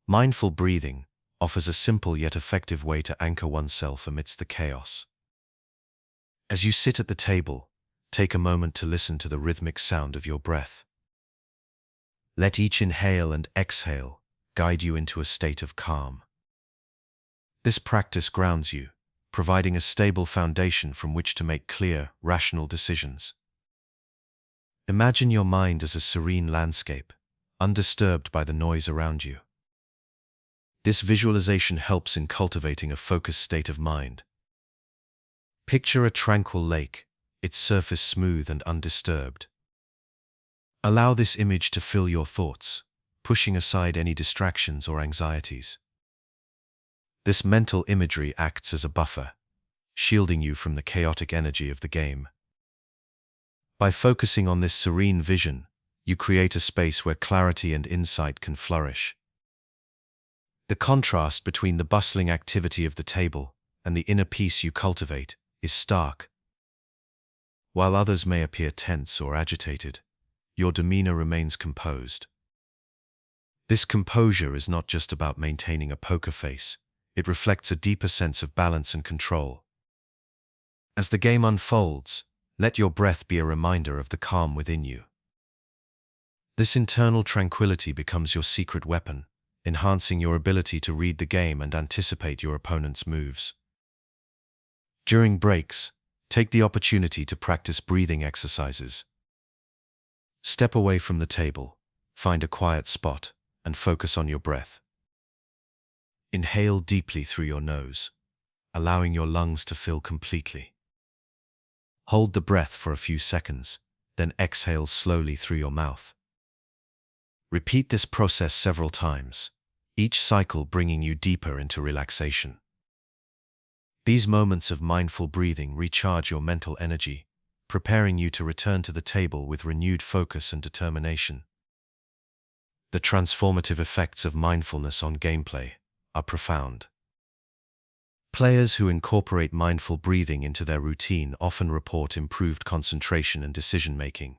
Mindful breathing offers a simple yet effective way to anchor oneself amidst the chaos. As you sit at the table, take a moment to listen to the rhythmic sound of your breath. Let each inhale and exhale guide you into a state of calm. This practice grounds you, providing a stable foundation from which to make clear, rational decisions. Imagine your mind as a serene landscape, undisturbed by the noise around you. This visualization helps in cultivating a focused state of mind. Picture a tranquil lake, its surface smooth and undisturbed. Allow this image to fill your thoughts, pushing aside any distractions or anxieties. This mental imagery acts as a buffer, shielding you from the chaotic energy of the game. By focusing on this serene vision, you create a space where clarity and insight can flourish. The contrast between the bustling activity of the table and the inner peace you cultivate is stark. While others may appear tense or agitated, your demeanor remains composed. This composure is not just about maintaining a poker face, it reflects a deeper sense of balance and control. As the game unfolds, let your breath be a reminder of the calm within you. This internal tranquility becomes your secret weapon, enhancing your ability to read the game and anticipate your opponent's moves. During breaks, take the opportunity to practice breathing exercises. Step away from the table, find a quiet spot, and focus on your breath. Inhale deeply through your nose, allowing your lungs to fill completely. Hold the breath for a few seconds, then exhale slowly through your mouth. Repeat this process several times, each cycle bringing you deeper into relaxation. These moments of mindful breathing recharge your mental energy, preparing you to return to the table with renewed focus and determination. The transformative effects of mindfulness on gameplay are profound. Players who incorporate mindful breathing into their routine often report improved concentration and decision-making.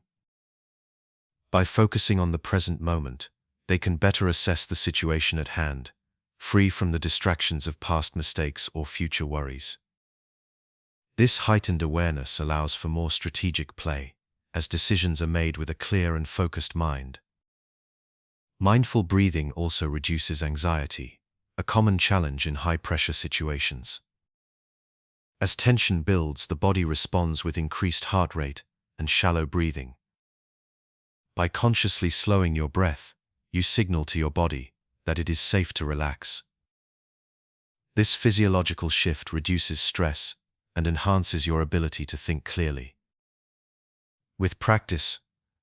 By focusing on the present moment, they can better assess the situation at hand, free from the distractions of past mistakes or future worries. This heightened awareness allows for more strategic play, as decisions are made with a clear and focused mind. Mindful breathing also reduces anxiety, a common challenge in high-pressure situations. As tension builds, the body responds with increased heart rate and shallow breathing. By consciously slowing your breath, you signal to your body that it is safe to relax. This physiological shift reduces stress and enhances your ability to think clearly. With practice,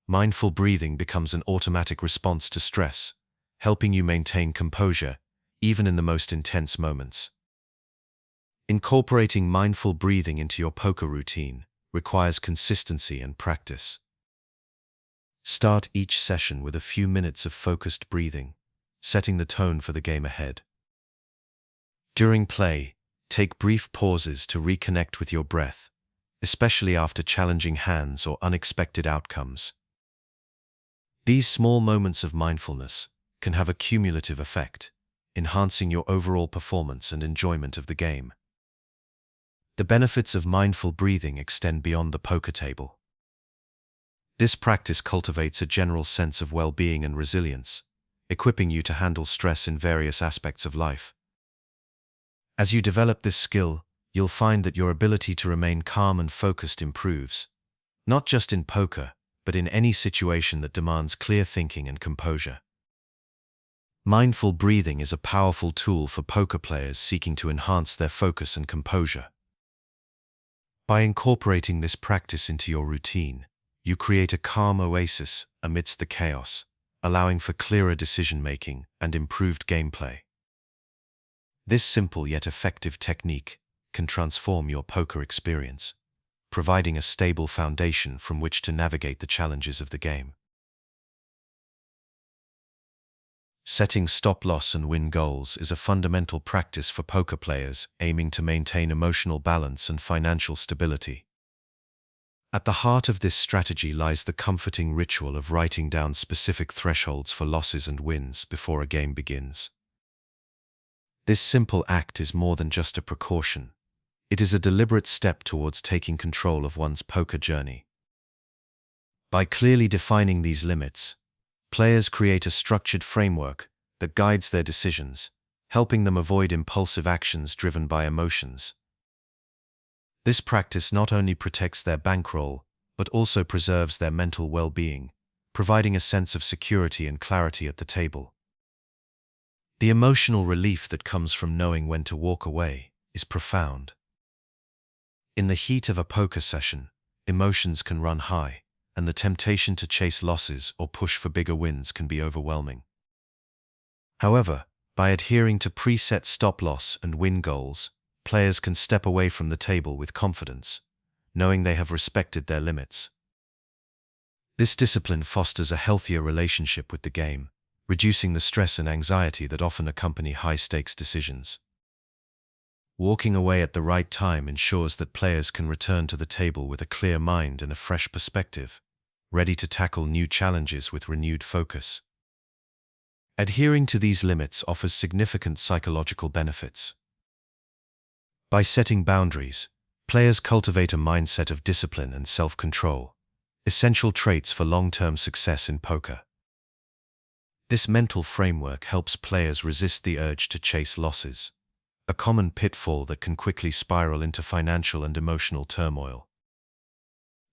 mindful breathing becomes an automatic response to stress, helping you maintain composure even in the most intense moments. Incorporating mindful breathing into your poker routine requires consistency and practice. Start each session with a few minutes of focused breathing, setting the tone for the game ahead. During play, take brief pauses to reconnect with your breath, especially after challenging hands or unexpected outcomes. These small moments of mindfulness can have a cumulative effect, enhancing your overall performance and enjoyment of the game. The benefits of mindful breathing extend beyond the poker table. This practice cultivates a general sense of well-being and resilience, equipping you to handle stress in various aspects of life. As you develop this skill, you'll find that your ability to remain calm and focused improves, not just in poker, but in any situation that demands clear thinking and composure. Mindful breathing is a powerful tool for poker players seeking to enhance their focus and composure. By incorporating this practice into your routine, you create a calm oasis amidst the chaos, allowing for clearer decision-making and improved gameplay. This simple yet effective technique can transform your poker experience, providing a stable foundation from which to navigate the challenges of the game. Setting stop-loss and win goals is a fundamental practice for poker players aiming to maintain emotional balance and financial stability. At the heart of this strategy lies the comforting ritual of writing down specific thresholds for losses and wins before a game begins. This simple act is more than just a precaution. It is a deliberate step towards taking control of one's poker journey. By clearly defining these limits, players create a structured framework that guides their decisions, helping them avoid impulsive actions driven by emotions. This practice not only protects their bankroll, but also preserves their mental well-being, providing a sense of security and clarity at the table. The emotional relief that comes from knowing when to walk away is profound. In the heat of a poker session, emotions can run high, and the temptation to chase losses or push for bigger wins can be overwhelming. However, by adhering to preset stop-loss and win goals, players can step away from the table with confidence, knowing they have respected their limits. This discipline fosters a healthier relationship with the game, reducing the stress and anxiety that often accompany high-stakes decisions. Walking away at the right time ensures that players can return to the table with a clear mind and a fresh perspective, ready to tackle new challenges with renewed focus. Adhering to these limits offers significant psychological benefits. By setting boundaries, players cultivate a mindset of discipline and self-control, essential traits for long-term success in poker. This mental framework helps players resist the urge to chase losses, a common pitfall that can quickly spiral into financial and emotional turmoil.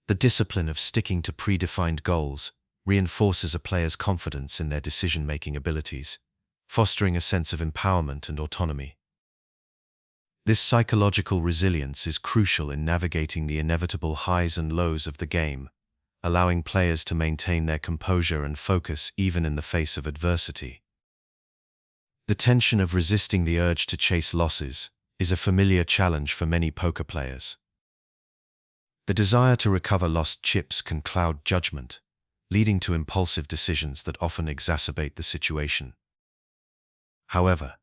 The discipline of sticking to predefined goals reinforces a player's confidence in their decision-making abilities, fostering a sense of empowerment and autonomy. This psychological resilience is crucial in navigating the inevitable highs and lows of the game, allowing players to maintain their composure and focus even in the face of adversity. The tension of resisting the urge to chase losses is a familiar challenge for many poker players. The desire to recover lost chips can cloud judgment, leading to impulsive decisions that often exacerbate the situation. However,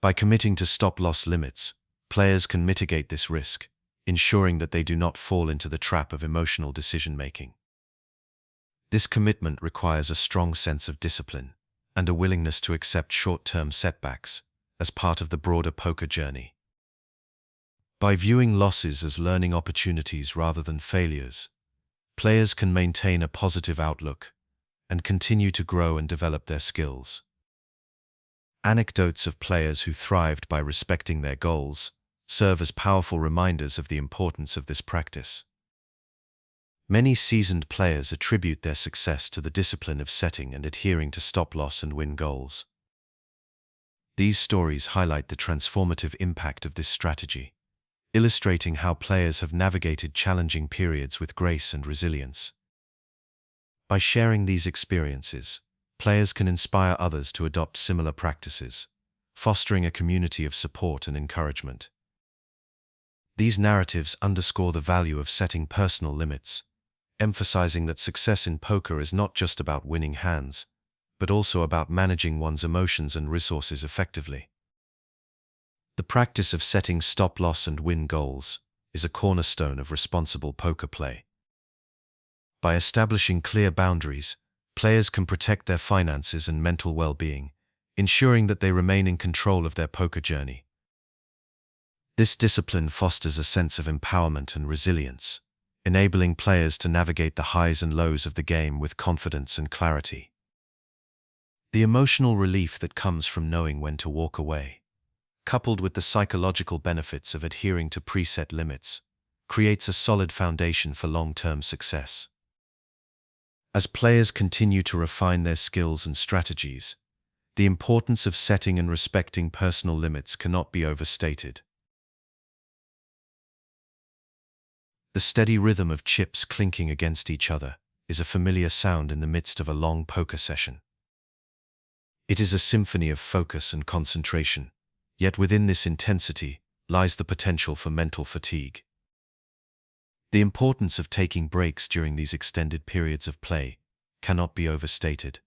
by committing to stop-loss limits, players can mitigate this risk, ensuring that they do not fall into the trap of emotional decision-making. This commitment requires a strong sense of discipline and a willingness to accept short-term setbacks as part of the broader poker journey. By viewing losses as learning opportunities rather than failures, players can maintain a positive outlook and continue to grow and develop their skills. Anecdotes of players who thrived by respecting their goals serve as powerful reminders of the importance of this practice. Many seasoned players attribute their success to the discipline of setting and adhering to stop-loss and win goals. These stories highlight the transformative impact of this strategy, illustrating how players have navigated challenging periods with grace and resilience. By sharing these experiences, players can inspire others to adopt similar practices, fostering a community of support and encouragement. These narratives underscore the value of setting personal limits, emphasizing that success in poker is not just about winning hands, but also about managing one's emotions and resources effectively. The practice of setting stop-loss and win goals is a cornerstone of responsible poker play. By establishing clear boundaries, players can protect their finances and mental well-being, ensuring that they remain in control of their poker journey. This discipline fosters a sense of empowerment and resilience, enabling players to navigate the highs and lows of the game with confidence and clarity. The emotional relief that comes from knowing when to walk away, coupled with the psychological benefits of adhering to preset limits, creates a solid foundation for long-term success. As players continue to refine their skills and strategies, the importance of setting and respecting personal limits cannot be overstated. The steady rhythm of chips clinking against each other is a familiar sound in the midst of a long poker session. It is a symphony of focus and concentration, yet within this intensity lies the potential for mental fatigue. The importance of taking breaks during these extended periods of play cannot be overstated.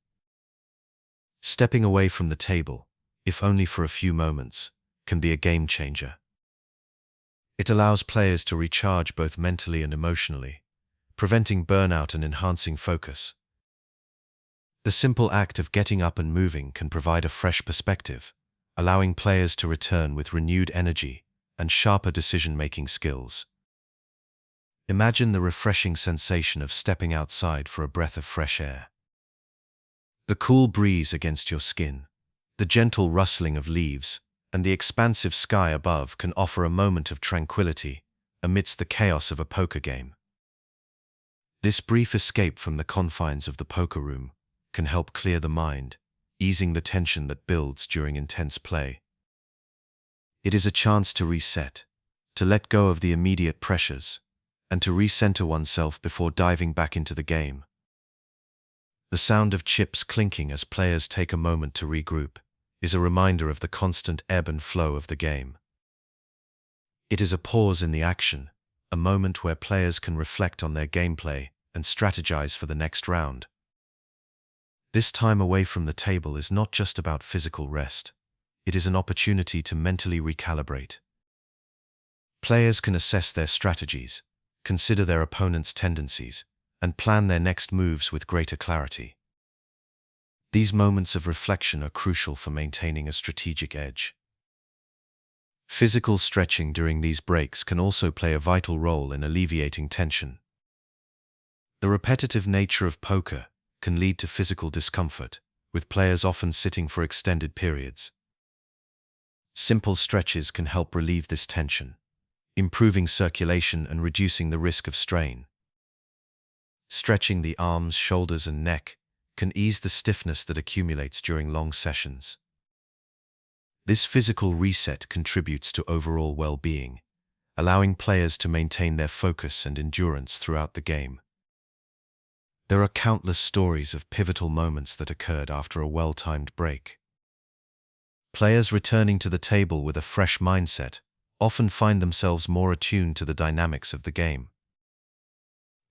Stepping away from the table, if only for a few moments, can be a game changer. It allows players to recharge both mentally and emotionally, preventing burnout and enhancing focus. The simple act of getting up and moving can provide a fresh perspective, allowing players to return with renewed energy and sharper decision-making skills. Imagine the refreshing sensation of stepping outside for a breath of fresh air. The cool breeze against your skin, the gentle rustling of leaves, and the expansive sky above can offer a moment of tranquility amidst the chaos of a poker game. This brief escape from the confines of the poker room can help clear the mind, easing the tension that builds during intense play. It is a chance to reset, to let go of the immediate pressures, and to recenter oneself before diving back into the game. The sound of chips clinking as players take a moment to regroup is a reminder of the constant ebb and flow of the game. It is a pause in the action, a moment where players can reflect on their gameplay and strategize for the next round. This time away from the table is not just about physical rest. It is an opportunity to mentally recalibrate. Players can assess their strategies, consider their opponent's tendencies, and plan their next moves with greater clarity. These moments of reflection are crucial for maintaining a strategic edge. Physical stretching during these breaks can also play a vital role in alleviating tension. The repetitive nature of poker can lead to physical discomfort, with players often sitting for extended periods. Simple stretches can help relieve this tension, improving circulation and reducing the risk of strain. Stretching the arms, shoulders, and neck can ease the stiffness that accumulates during long sessions. This physical reset contributes to overall well-being, allowing players to maintain their focus and endurance throughout the game. There are countless stories of pivotal moments that occurred after a well-timed break. Players returning to the table with a fresh mindset often find themselves more attuned to the dynamics of the game.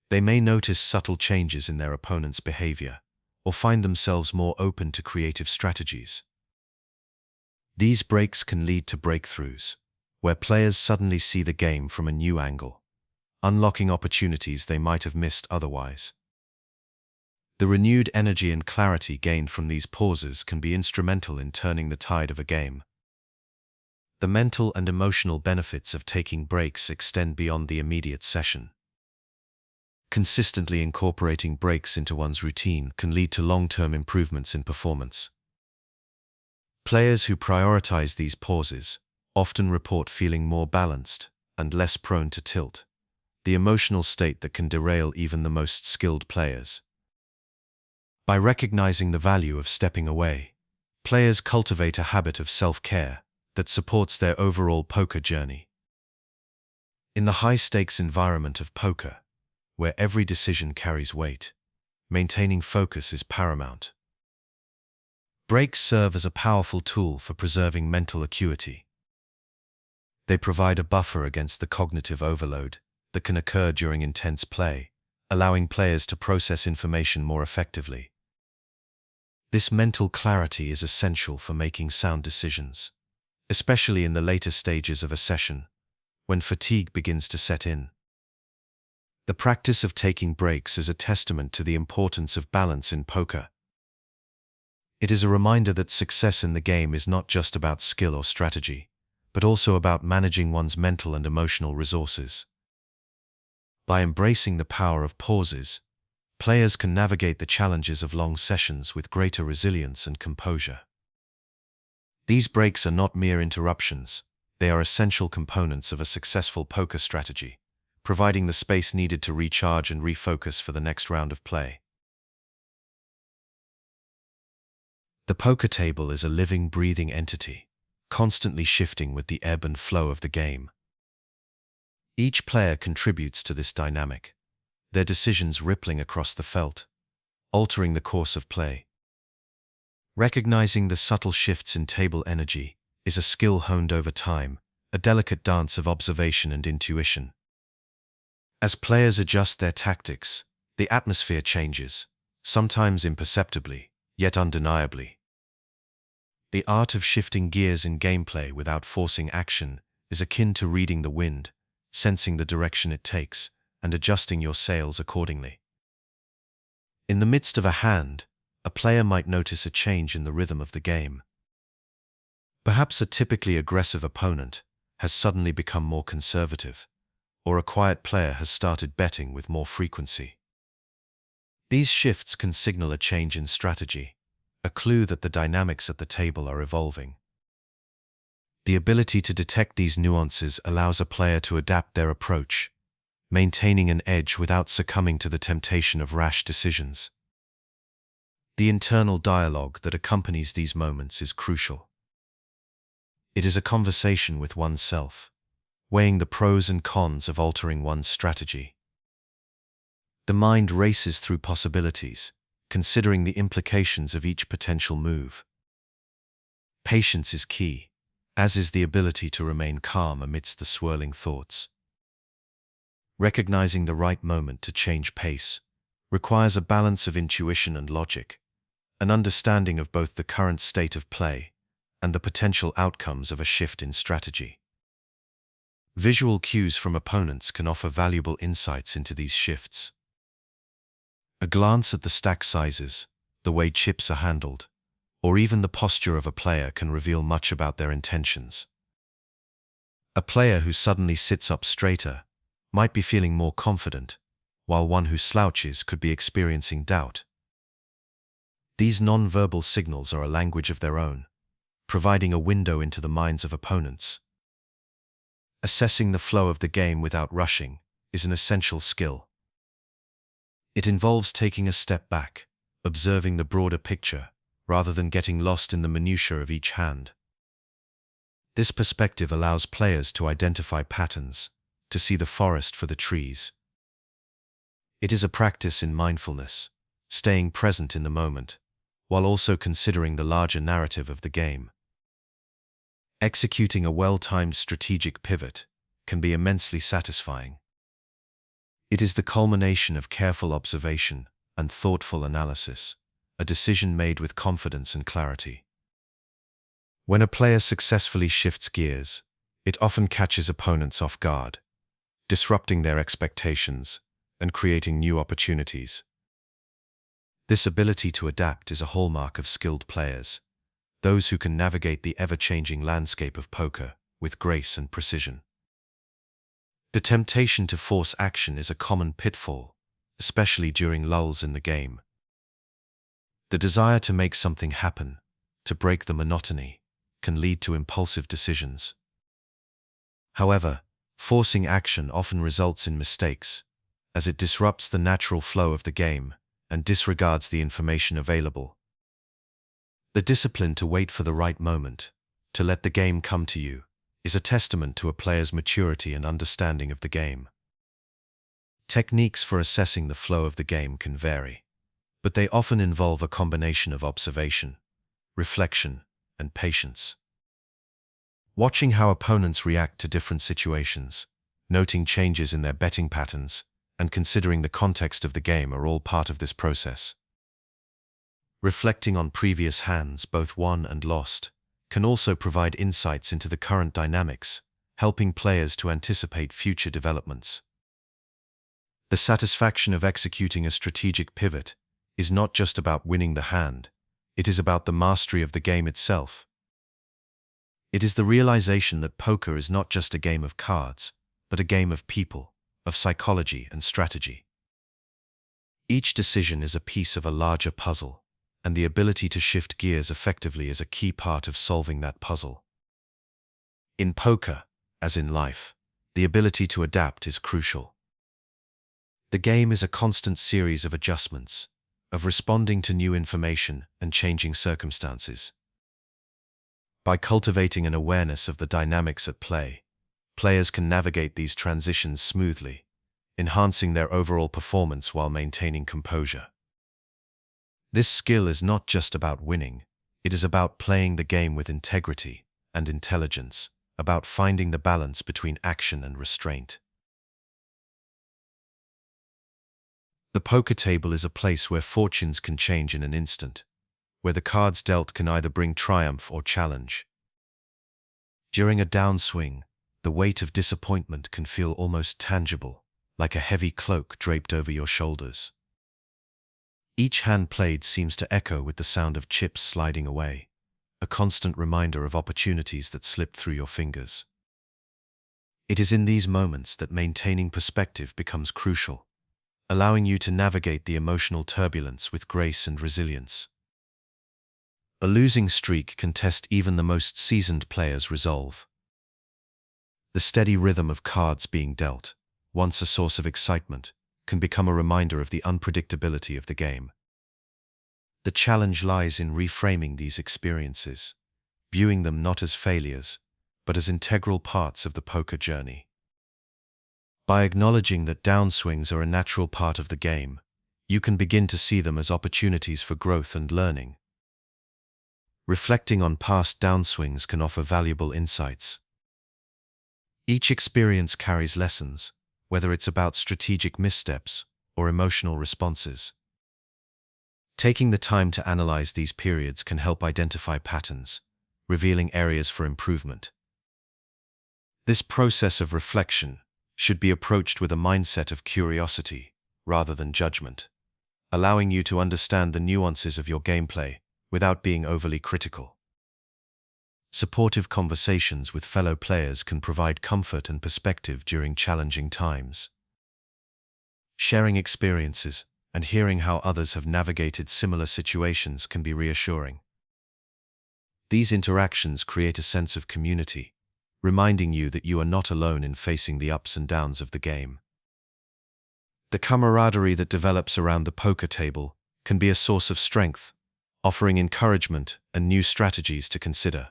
They may notice subtle changes in their opponent's behavior, or find themselves more open to creative strategies. These breaks can lead to breakthroughs, where players suddenly see the game from a new angle, unlocking opportunities they might have missed otherwise. The renewed energy and clarity gained from these pauses can be instrumental in turning the tide of a game. The mental and emotional benefits of taking breaks extend beyond the immediate session. Consistently incorporating breaks into one's routine can lead to long-term improvements in performance. Players who prioritize these pauses often report feeling more balanced and less prone to tilt, the emotional state that can derail even the most skilled players. By recognizing the value of stepping away, players cultivate a habit of self-care that supports their overall poker journey. In the high-stakes environment of poker, where every decision carries weight, maintaining focus is paramount. Breaks serve as a powerful tool for preserving mental acuity. They provide a buffer against the cognitive overload that can occur during intense play, allowing players to process information more effectively. This mental clarity is essential for making sound decisions, especially in the later stages of a session, when fatigue begins to set in. The practice of taking breaks is a testament to the importance of balance in poker. It is a reminder that success in the game is not just about skill or strategy, but also about managing one's mental and emotional resources. By embracing the power of pauses, players can navigate the challenges of long sessions with greater resilience and composure. These breaks are not mere interruptions, they are essential components of a successful poker strategy, providing the space needed to recharge and refocus for the next round of play. The poker table is a living, breathing entity, constantly shifting with the ebb and flow of the game. Each player contributes to this dynamic, their decisions rippling across the felt, altering the course of play. Recognizing the subtle shifts in table energy is a skill honed over time, a delicate dance of observation and intuition. As players adjust their tactics, the atmosphere changes, sometimes imperceptibly, yet undeniably. The art of shifting gears in gameplay without forcing action is akin to reading the wind, sensing the direction it takes, and adjusting your sails accordingly. In the midst of a hand, a player might notice a change in the rhythm of the game. Perhaps a typically aggressive opponent has suddenly become more conservative, or a quiet player has started betting with more frequency. These shifts can signal a change in strategy, a clue that the dynamics at the table are evolving. The ability to detect these nuances allows a player to adapt their approach, maintaining an edge without succumbing to the temptation of rash decisions. The internal dialogue that accompanies these moments is crucial. It is a conversation with oneself, weighing the pros and cons of altering one's strategy. The mind races through possibilities, considering the implications of each potential move. Patience is key, as is the ability to remain calm amidst the swirling thoughts. Recognizing the right moment to change pace requires a balance of intuition and logic, an understanding of both the current state of play and the potential outcomes of a shift in strategy. Visual cues from opponents can offer valuable insights into these shifts. A glance at the stack sizes, the way chips are handled, or even the posture of a player can reveal much about their intentions. A player who suddenly sits up straighter might be feeling more confident, while one who slouches could be experiencing doubt. These non-verbal signals are a language of their own, providing a window into the minds of opponents. Assessing the flow of the game without rushing is an essential skill. It involves taking a step back, observing the broader picture, rather than getting lost in the minutiae of each hand. This perspective allows players to identify patterns, to see the forest for the trees. It is a practice in mindfulness, staying present in the moment, while also considering the larger narrative of the game. Executing a well-timed strategic pivot can be immensely satisfying. It is the culmination of careful observation and thoughtful analysis, a decision made with confidence and clarity. When a player successfully shifts gears, it often catches opponents off guard, disrupting their expectations and creating new opportunities. This ability to adapt is a hallmark of skilled players, those who can navigate the ever-changing landscape of poker with grace and precision. The temptation to force action is a common pitfall, especially during lulls in the game. The desire to make something happen, to break the monotony, can lead to impulsive decisions. However, Forcing action often results in mistakes, as it disrupts the natural flow of the game and disregards the information available. The discipline to wait for the right moment, to let the game come to you, is a testament to a player's maturity and understanding of the game. Techniques for assessing the flow of the game can vary, but they often involve a combination of observation, reflection, and patience. Watching how opponents react to different situations, noting changes in their betting patterns, and considering the context of the game are all part of this process. Reflecting on previous hands, both won and lost, can also provide insights into the current dynamics, helping players to anticipate future developments. The satisfaction of executing a strategic pivot is not just about winning the hand, it is about the mastery of the game itself. It is the realization that poker is not just a game of cards, but a game of people, of psychology and strategy. Each decision is a piece of a larger puzzle, and the ability to shift gears effectively is a key part of solving that puzzle. In poker, as in life, the ability to adapt is crucial. The game is a constant series of adjustments, of responding to new information and changing circumstances. By cultivating an awareness of the dynamics at play, players can navigate these transitions smoothly, enhancing their overall performance while maintaining composure. This skill is not just about winning, it is about playing the game with integrity and intelligence, about finding the balance between action and restraint. The poker table is a place where fortunes can change in an instant, where the cards dealt can either bring triumph or challenge. During a downswing, the weight of disappointment can feel almost tangible, like a heavy cloak draped over your shoulders. Each hand played seems to echo with the sound of chips sliding away, a constant reminder of opportunities that slipped through your fingers. It is in these moments that maintaining perspective becomes crucial, allowing you to navigate the emotional turbulence with grace and resilience. A losing streak can test even the most seasoned player's resolve. The steady rhythm of cards being dealt, once a source of excitement, can become a reminder of the unpredictability of the game. The challenge lies in reframing these experiences, viewing them not as failures, but as integral parts of the poker journey. By acknowledging that downswings are a natural part of the game, you can begin to see them as opportunities for growth and learning. Reflecting on past downswings can offer valuable insights. Each experience carries lessons, whether it's about strategic missteps or emotional responses. Taking the time to analyze these periods can help identify patterns, revealing areas for improvement. This process of reflection should be approached with a mindset of curiosity rather than judgment, allowing you to understand the nuances of your gameplay without being overly critical. Supportive conversations with fellow players can provide comfort and perspective during challenging times. Sharing experiences and hearing how others have navigated similar situations can be reassuring. These interactions create a sense of community, reminding you that you are not alone in facing the ups and downs of the game. The camaraderie that develops around the poker table can be a source of strength, offering encouragement and new strategies to consider.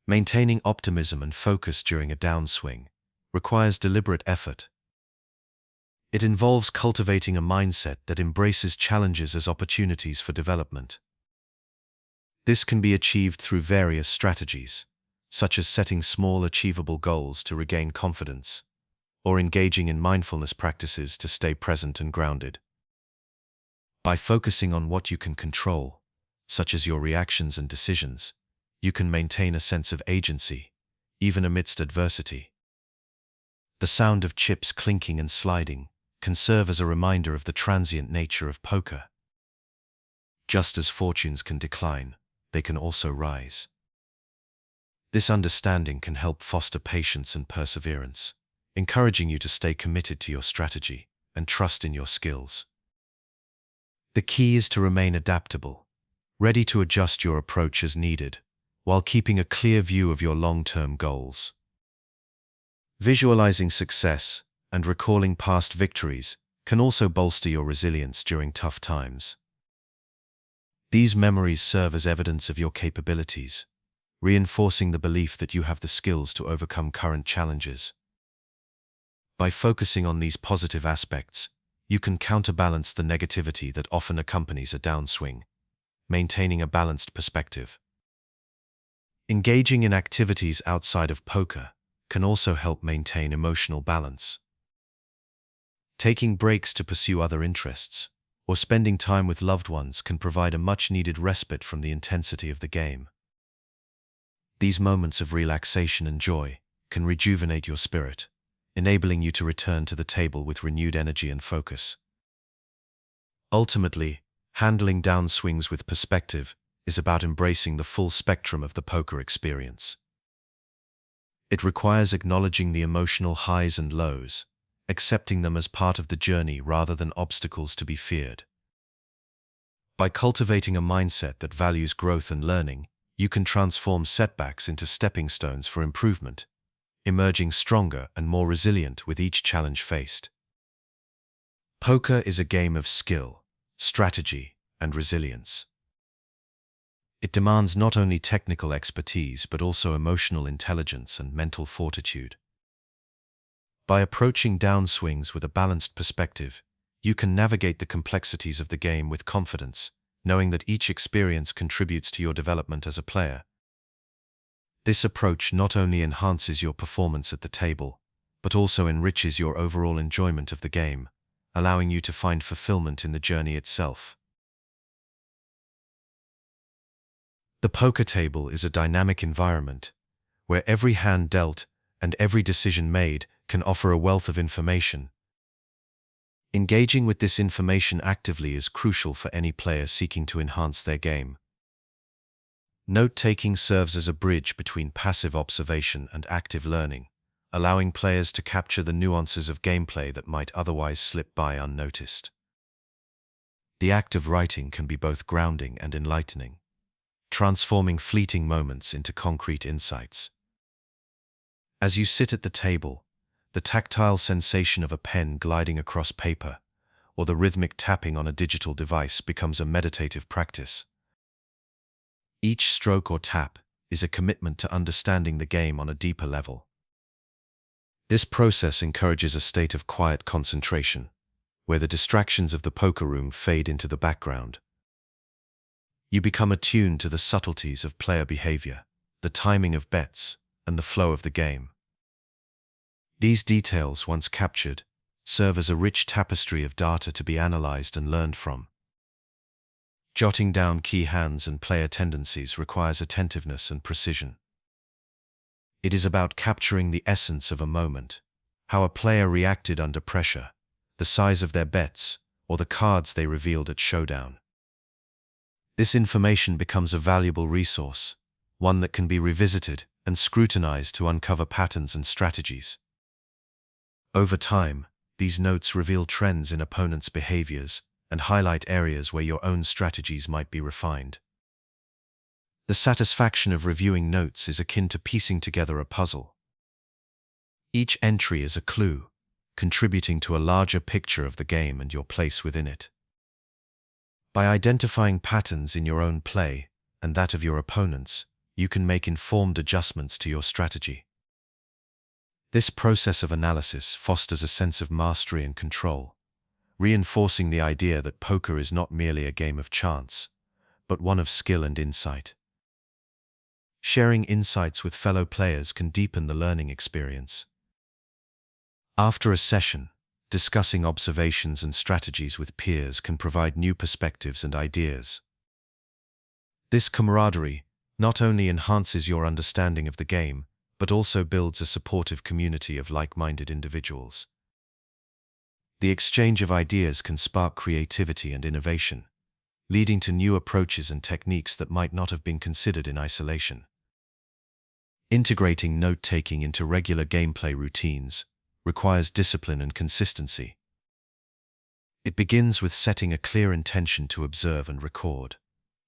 Maintaining optimism and focus during a downswing requires deliberate effort. It involves cultivating a mindset that embraces challenges as opportunities for development. This can be achieved through various strategies, such as setting small, achievable goals to regain confidence, or engaging in mindfulness practices to stay present and grounded. By focusing on what you can control, such as your reactions and decisions, you can maintain a sense of agency, even amidst adversity. The sound of chips clinking and sliding can serve as a reminder of the transient nature of poker. Just as fortunes can decline, they can also rise. This understanding can help foster patience and perseverance, encouraging you to stay committed to your strategy and trust in your skills. The key is to remain adaptable, ready to adjust your approach as needed, while keeping a clear view of your long-term goals. Visualizing success and recalling past victories can also bolster your resilience during tough times. These memories serve as evidence of your capabilities, reinforcing the belief that you have the skills to overcome current challenges. By focusing on these positive aspects, you can counterbalance the negativity that often accompanies a downswing, maintaining a balanced perspective. Engaging in activities outside of poker can also help maintain emotional balance. Taking breaks to pursue other interests or spending time with loved ones can provide a much-needed respite from the intensity of the game. These moments of relaxation and joy can rejuvenate your spirit, enabling you to return to the table with renewed energy and focus. Ultimately, handling downswings with perspective is about embracing the full spectrum of the poker experience. It requires acknowledging the emotional highs and lows, accepting them as part of the journey rather than obstacles to be feared. By cultivating a mindset that values growth and learning, you can transform setbacks into stepping stones for improvement, emerging stronger and more resilient with each challenge faced. Poker is a game of skill, strategy, and resilience. It demands not only technical expertise but also emotional intelligence and mental fortitude. By approaching downswings with a balanced perspective, you can navigate the complexities of the game with confidence, knowing that each experience contributes to your development as a player. This approach not only enhances your performance at the table, but also enriches your overall enjoyment of the game, allowing you to find fulfillment in the journey itself. The poker table is a dynamic environment, where every hand dealt and every decision made can offer a wealth of information. Engaging with this information actively is crucial for any player seeking to enhance their game. Note-taking serves as a bridge between passive observation and active learning, allowing players to capture the nuances of gameplay that might otherwise slip by unnoticed. The act of writing can be both grounding and enlightening, transforming fleeting moments into concrete insights. As you sit at the table, the tactile sensation of a pen gliding across paper or the rhythmic tapping on a digital device becomes a meditative practice. Each stroke or tap is a commitment to understanding the game on a deeper level. This process encourages a state of quiet concentration, where the distractions of the poker room fade into the background. You become attuned to the subtleties of player behavior, the timing of bets, and the flow of the game. These details, once captured, serve as a rich tapestry of data to be analyzed and learned from. Jotting down key hands and player tendencies requires attentiveness and precision. It is about capturing the essence of a moment, how a player reacted under pressure, the size of their bets, or the cards they revealed at showdown. This information becomes a valuable resource, one that can be revisited and scrutinized to uncover patterns and strategies. Over time, these notes reveal trends in opponents' behaviors and highlight areas where your own strategies might be refined. The satisfaction of reviewing notes is akin to piecing together a puzzle. Each entry is a clue, contributing to a larger picture of the game and your place within it. By identifying patterns in your own play and that of your opponents, you can make informed adjustments to your strategy. This process of analysis fosters a sense of mastery and control, reinforcing the idea that poker is not merely a game of chance, but one of skill and insight. Sharing insights with fellow players can deepen the learning experience. After a session, discussing observations and strategies with peers can provide new perspectives and ideas. This camaraderie not only enhances your understanding of the game, but also builds a supportive community of like-minded individuals. The exchange of ideas can spark creativity and innovation, leading to new approaches and techniques that might not have been considered in isolation. Integrating note-taking into regular gameplay routines requires discipline and consistency. It begins with setting a clear intention to observe and record,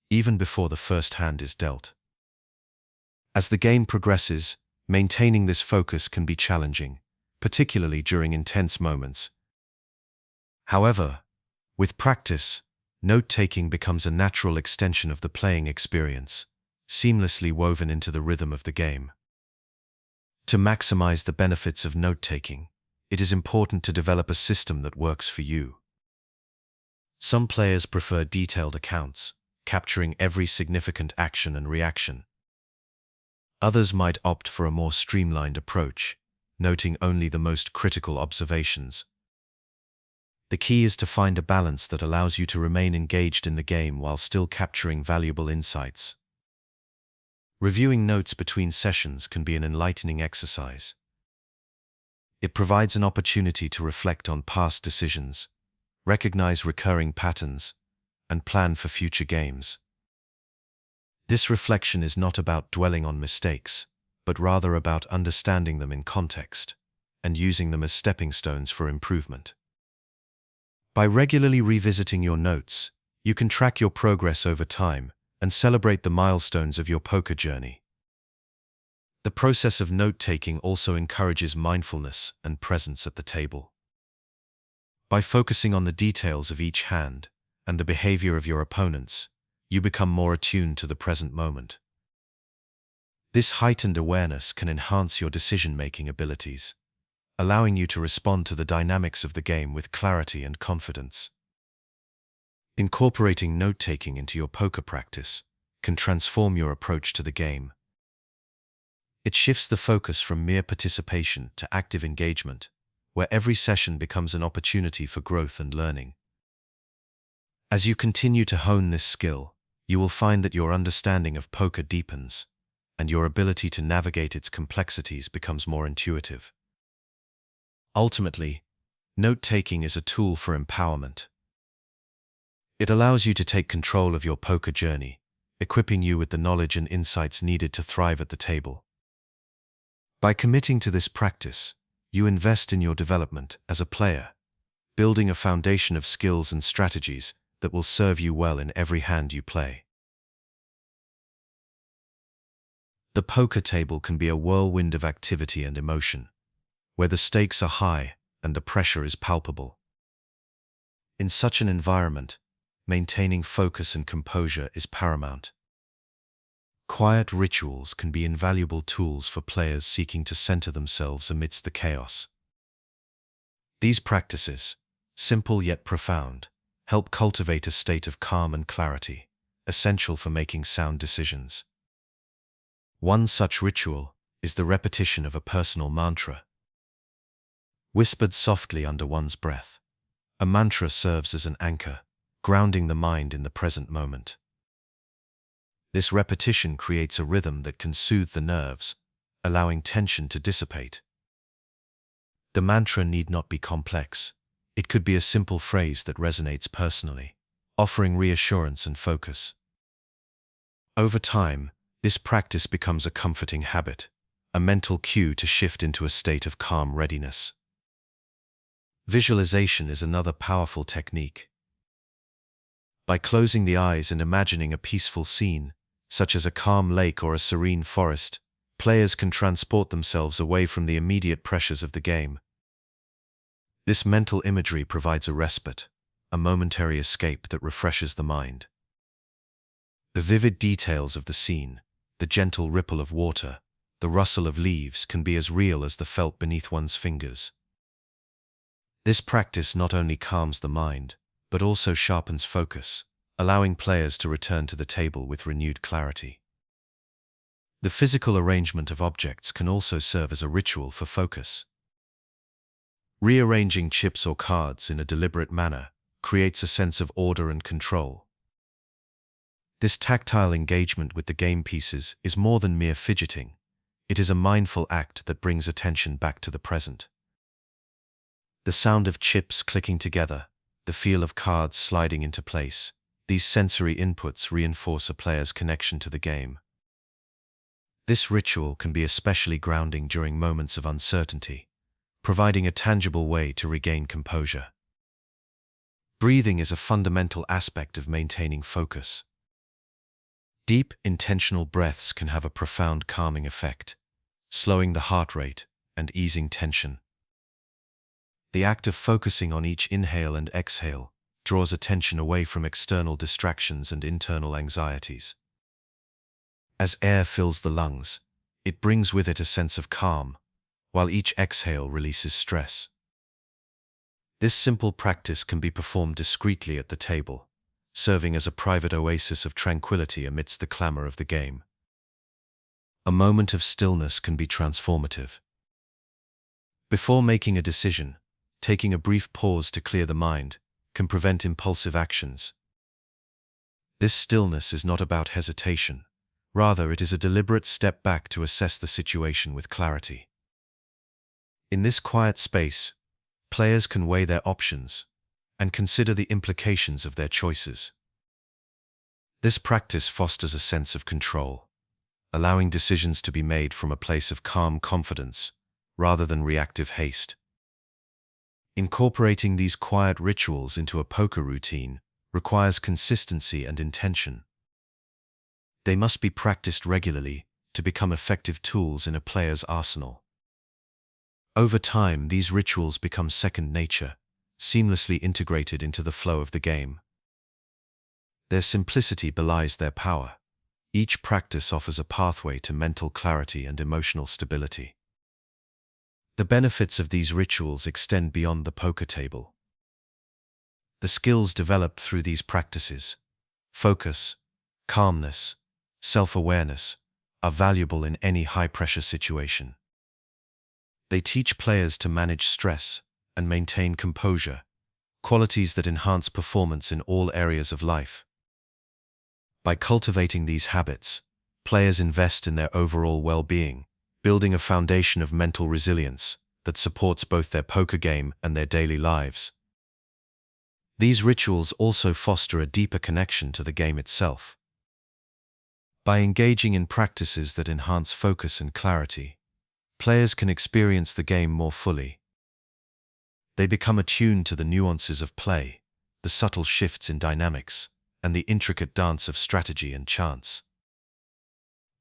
even before the first hand is dealt. As the game progresses, Maintaining this focus can be challenging, particularly during intense moments. However, with practice, note-taking becomes a natural extension of the playing experience, seamlessly woven into the rhythm of the game. To maximize the benefits of note-taking, it is important to develop a system that works for you. Some players prefer detailed accounts, capturing every significant action and reaction. Others might opt for a more streamlined approach, noting only the most critical observations. The key is to find a balance that allows you to remain engaged in the game while still capturing valuable insights. Reviewing notes between sessions can be an enlightening exercise. It provides an opportunity to reflect on past decisions, recognize recurring patterns, and plan for future games. This reflection is not about dwelling on mistakes, but rather about understanding them in context and using them as stepping stones for improvement. By regularly revisiting your notes, you can track your progress over time and celebrate the milestones of your poker journey. The process of note-taking also encourages mindfulness and presence at the table. By focusing on the details of each hand and the behavior of your opponents, you become more attuned to the present moment. This heightened awareness can enhance your decision-making abilities, allowing you to respond to the dynamics of the game with clarity and confidence. Incorporating note-taking into your poker practice can transform your approach to the game. It shifts the focus from mere participation to active engagement, where every session becomes an opportunity for growth and learning. As you continue to hone this skill, you will find that your understanding of poker deepens, and your ability to navigate its complexities becomes more intuitive. Ultimately, note-taking is a tool for empowerment. It allows you to take control of your poker journey, equipping you with the knowledge and insights needed to thrive at the table. By committing to this practice, you invest in your development as a player, building a foundation of skills and strategies that will serve you well in every hand you play. The poker table can be a whirlwind of activity and emotion, where the stakes are high and the pressure is palpable. In such an environment, maintaining focus and composure is paramount. Quiet rituals can be invaluable tools for players seeking to center themselves amidst the chaos. These practices, simple yet profound, help cultivate a state of calm and clarity, essential for making sound decisions. One such ritual is the repetition of a personal mantra. Whispered softly under one's breath, a mantra serves as an anchor, grounding the mind in the present moment. This repetition creates a rhythm that can soothe the nerves, allowing tension to dissipate. The mantra need not be complex. It could be a simple phrase that resonates personally, offering reassurance and focus. Over time, this practice becomes a comforting habit, a mental cue to shift into a state of calm readiness. Visualization is another powerful technique. By closing the eyes and imagining a peaceful scene, such as a calm lake or a serene forest, players can transport themselves away from the immediate pressures of the game. This mental imagery provides a respite, a momentary escape that refreshes the mind. The vivid details of the scene, the gentle ripple of water, the rustle of leaves can be as real as the felt beneath one's fingers. This practice not only calms the mind, but also sharpens focus, allowing players to return to the table with renewed clarity. The physical arrangement of objects can also serve as a ritual for focus. Rearranging chips or cards in a deliberate manner creates a sense of order and control. This tactile engagement with the game pieces is more than mere fidgeting. It is a mindful act that brings attention back to the present. The sound of chips clicking together, the feel of cards sliding into place, these sensory inputs reinforce a player's connection to the game. This ritual can be especially grounding during moments of uncertainty, providing a tangible way to regain composure. Breathing is a fundamental aspect of maintaining focus. Deep, intentional breaths can have a profound calming effect, slowing the heart rate and easing tension. The act of focusing on each inhale and exhale draws attention away from external distractions and internal anxieties. As air fills the lungs, it brings with it a sense of calm, while each exhale releases stress. This simple practice can be performed discreetly at the table, serving as a private oasis of tranquility amidst the clamor of the game. A moment of stillness can be transformative. Before making a decision, taking a brief pause to clear the mind can prevent impulsive actions. This stillness is not about hesitation. Rather, it is a deliberate step back to assess the situation with clarity. In this quiet space, players can weigh their options and consider the implications of their choices. This practice fosters a sense of control, allowing decisions to be made from a place of calm confidence rather than reactive haste. Incorporating these quiet rituals into a poker routine requires consistency and intention. They must be practiced regularly to become effective tools in a player's arsenal. Over time, these rituals become second nature, seamlessly integrated into the flow of the game. Their simplicity belies their power. Each practice offers a pathway to mental clarity and emotional stability. The benefits of these rituals extend beyond the poker table. The skills developed through these practices, focus, calmness, self-awareness, are valuable in any high-pressure situation. They teach players to manage stress and maintain composure, qualities that enhance performance in all areas of life. By cultivating these habits, players invest in their overall well-being, building a foundation of mental resilience that supports both their poker game and their daily lives. These rituals also foster a deeper connection to the game itself. By engaging in practices that enhance focus and clarity, players can experience the game more fully. They become attuned to the nuances of play, the subtle shifts in dynamics, and the intricate dance of strategy and chance.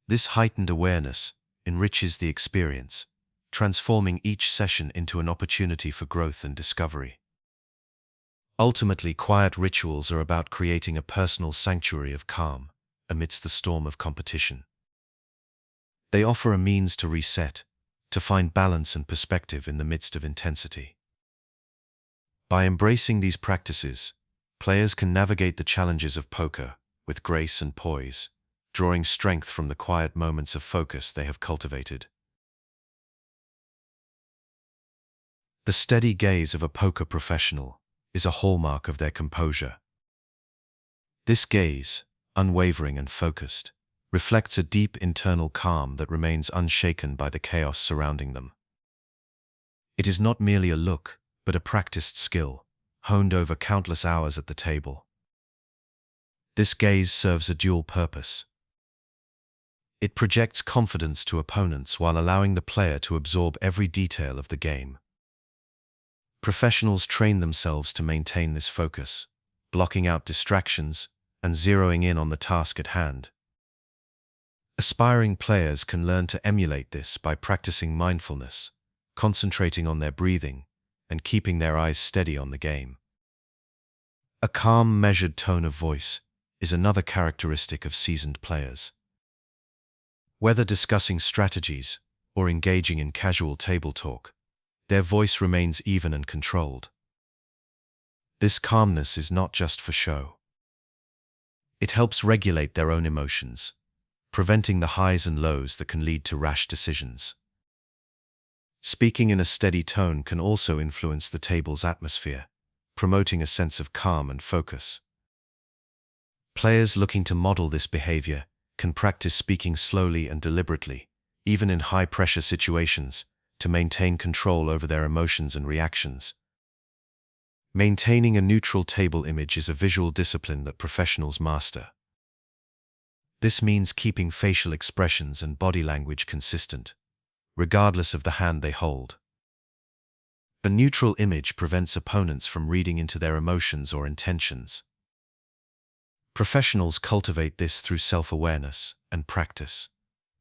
This heightened awareness enriches the experience, transforming each session into an opportunity for growth and discovery. Ultimately, quiet rituals are about creating a personal sanctuary of calm amidst the storm of competition. They offer a means to reset, to find balance and perspective in the midst of intensity. By embracing these practices, players can navigate the challenges of poker with grace and poise, drawing strength from the quiet moments of focus they have cultivated. The steady gaze of a poker professional is a hallmark of their composure. This gaze, unwavering and focused, reflects a deep internal calm that remains unshaken by the chaos surrounding them. It is not merely a look, but a practiced skill, honed over countless hours at the table. This gaze serves a dual purpose. It projects confidence to opponents while allowing the player to absorb every detail of the game. Professionals train themselves to maintain this focus, blocking out distractions and zeroing in on the task at hand. Aspiring players can learn to emulate this by practicing mindfulness, concentrating on their breathing, and keeping their eyes steady on the game. A calm, measured tone of voice is another characteristic of seasoned players. Whether discussing strategies or engaging in casual table talk, their voice remains even and controlled. This calmness is not just for show. It helps regulate their own emotions, preventing the highs and lows that can lead to rash decisions. Speaking in a steady tone can also influence the table's atmosphere, promoting a sense of calm and focus. Players looking to model this behavior can practice speaking slowly and deliberately, even in high-pressure situations, to maintain control over their emotions and reactions. Maintaining a neutral table image is a visual discipline that professionals master. This means keeping facial expressions and body language consistent, regardless of the hand they hold. A neutral image prevents opponents from reading into their emotions or intentions. Professionals cultivate this through self-awareness and practice,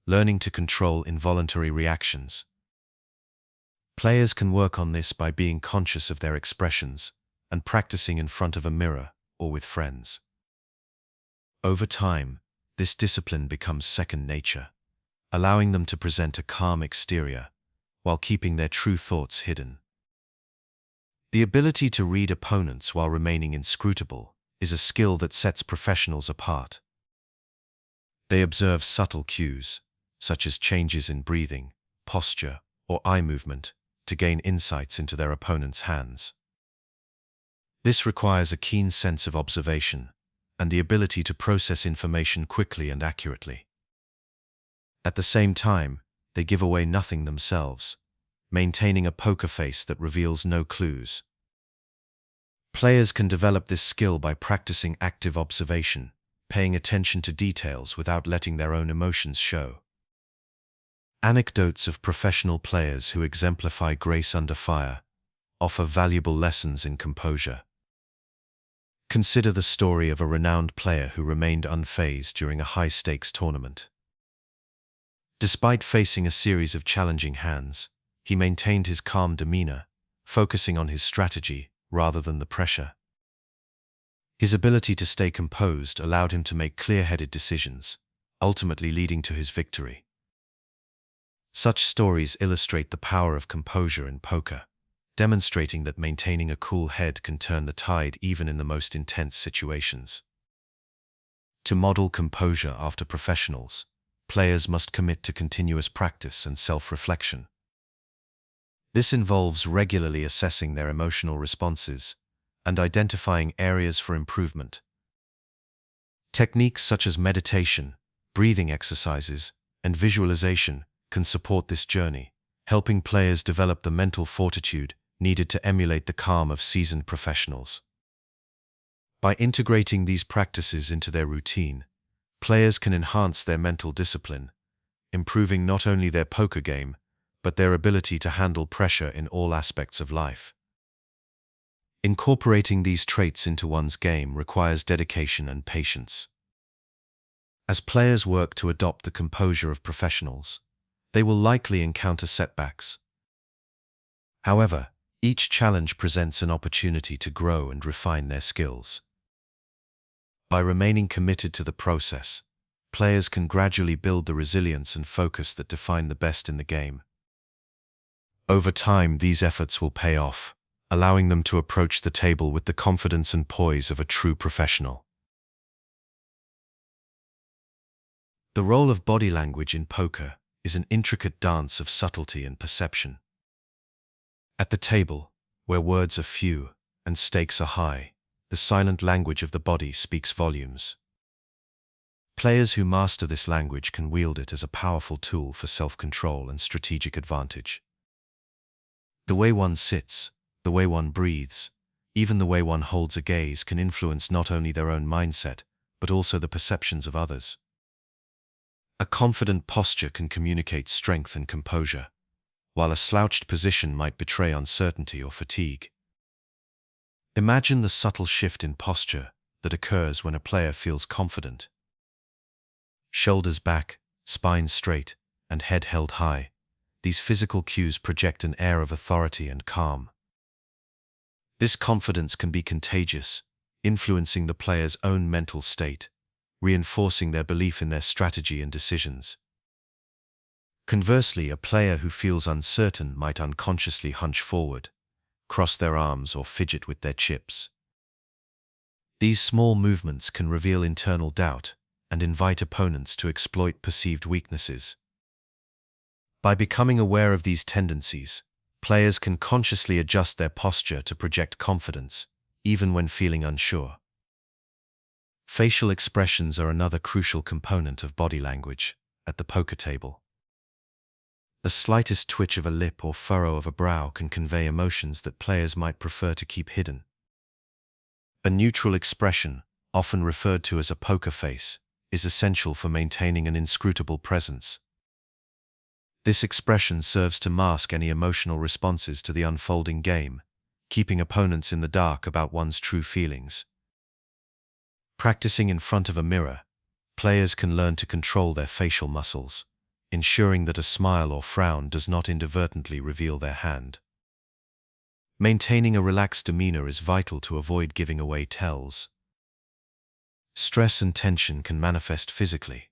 learning to control involuntary reactions. Players can work on this by being conscious of their expressions and practicing in front of a mirror or with friends. Over time, this discipline becomes second nature, allowing them to present a calm exterior while keeping their true thoughts hidden. The ability to read opponents while remaining inscrutable is a skill that sets professionals apart. They observe subtle cues, such as changes in breathing, posture, or eye movement, to gain insights into their opponent's hands. This requires a keen sense of observation and the ability to process information quickly and accurately. At the same time, they give away nothing themselves, maintaining a poker face that reveals no clues. Players can develop this skill by practicing active observation, paying attention to details without letting their own emotions show. Anecdotes of professional players who exemplify grace under fire offer valuable lessons in composure. Consider the story of a renowned player who remained unfazed during a high-stakes tournament. Despite facing a series of challenging hands, he maintained his calm demeanor, focusing on his strategy rather than the pressure. His ability to stay composed allowed him to make clear-headed decisions, ultimately leading to his victory. Such stories illustrate the power of composure in poker, demonstrating that maintaining a cool head can turn the tide even in the most intense situations. To model composure after professionals, players must commit to continuous practice and self-reflection. This involves regularly assessing their emotional responses and identifying areas for improvement. Techniques such as meditation, breathing exercises, and visualization can support this journey, helping players develop the mental fortitude needed to emulate the calm of seasoned professionals. By integrating these practices into their routine, players can enhance their mental discipline, improving not only their poker game, but their ability to handle pressure in all aspects of life. Incorporating these traits into one's game requires dedication and patience. As players work to adopt the composure of professionals, they will likely encounter setbacks. However, each challenge presents an opportunity to grow and refine their skills. By remaining committed to the process, players can gradually build the resilience and focus that define the best in the game. Over time, these efforts will pay off, allowing them to approach the table with the confidence and poise of a true professional. The role of body language in poker is an intricate dance of subtlety and perception. At the table, where words are few and stakes are high, the silent language of the body speaks volumes. Players who master this language can wield it as a powerful tool for self-control and strategic advantage. The way one sits, the way one breathes, even the way one holds a gaze can influence not only their own mindset, but also the perceptions of others. A confident posture can communicate strength and composure, while a slouched position might betray uncertainty or fatigue. Imagine the subtle shift in posture that occurs when a player feels confident. Shoulders back, spine straight, and head held high, these physical cues project an air of authority and calm. This confidence can be contagious, influencing the player's own mental state, reinforcing their belief in their strategy and decisions. Conversely, a player who feels uncertain might unconsciously hunch forward, cross their arms, or fidget with their chips. These small movements can reveal internal doubt and invite opponents to exploit perceived weaknesses. By becoming aware of these tendencies, players can consciously adjust their posture to project confidence, even when feeling unsure. Facial expressions are another crucial component of body language at the poker table. The slightest twitch of a lip or furrow of a brow can convey emotions that players might prefer to keep hidden. A neutral expression, often referred to as a poker face, is essential for maintaining an inscrutable presence. This expression serves to mask any emotional responses to the unfolding game, keeping opponents in the dark about one's true feelings. Practicing in front of a mirror, players can learn to control their facial muscles, ensuring that a smile or frown does not inadvertently reveal their hand. Maintaining a relaxed demeanor is vital to avoid giving away tells. Stress and tension can manifest physically,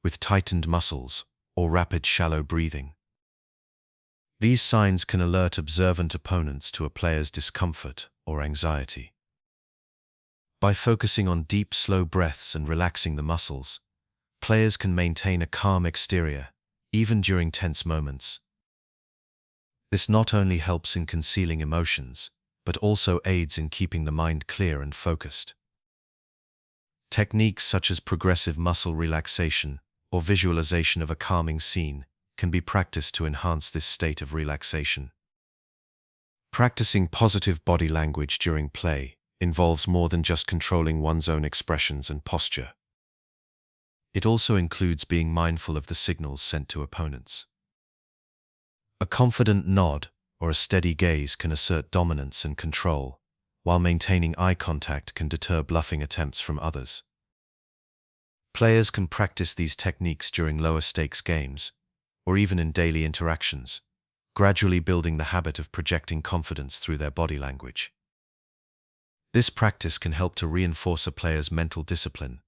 with tightened muscles or rapid shallow breathing. These signs can alert observant opponents to a player's discomfort or anxiety. By focusing on deep, slow breaths and relaxing the muscles, players can maintain a calm exterior, even during tense moments. This not only helps in concealing emotions, but also aids in keeping the mind clear and focused. Techniques such as progressive muscle relaxation or visualization of a calming scene can be practiced to enhance this state of relaxation. Practicing positive body language during play involves more than just controlling one's own expressions and posture. It also includes being mindful of the signals sent to opponents. A confident nod or a steady gaze can assert dominance and control, while maintaining eye contact can deter bluffing attempts from others. Players can practice these techniques during lower-stakes games, or even in daily interactions, gradually building the habit of projecting confidence through their body language. This practice can help to reinforce a player's mental discipline,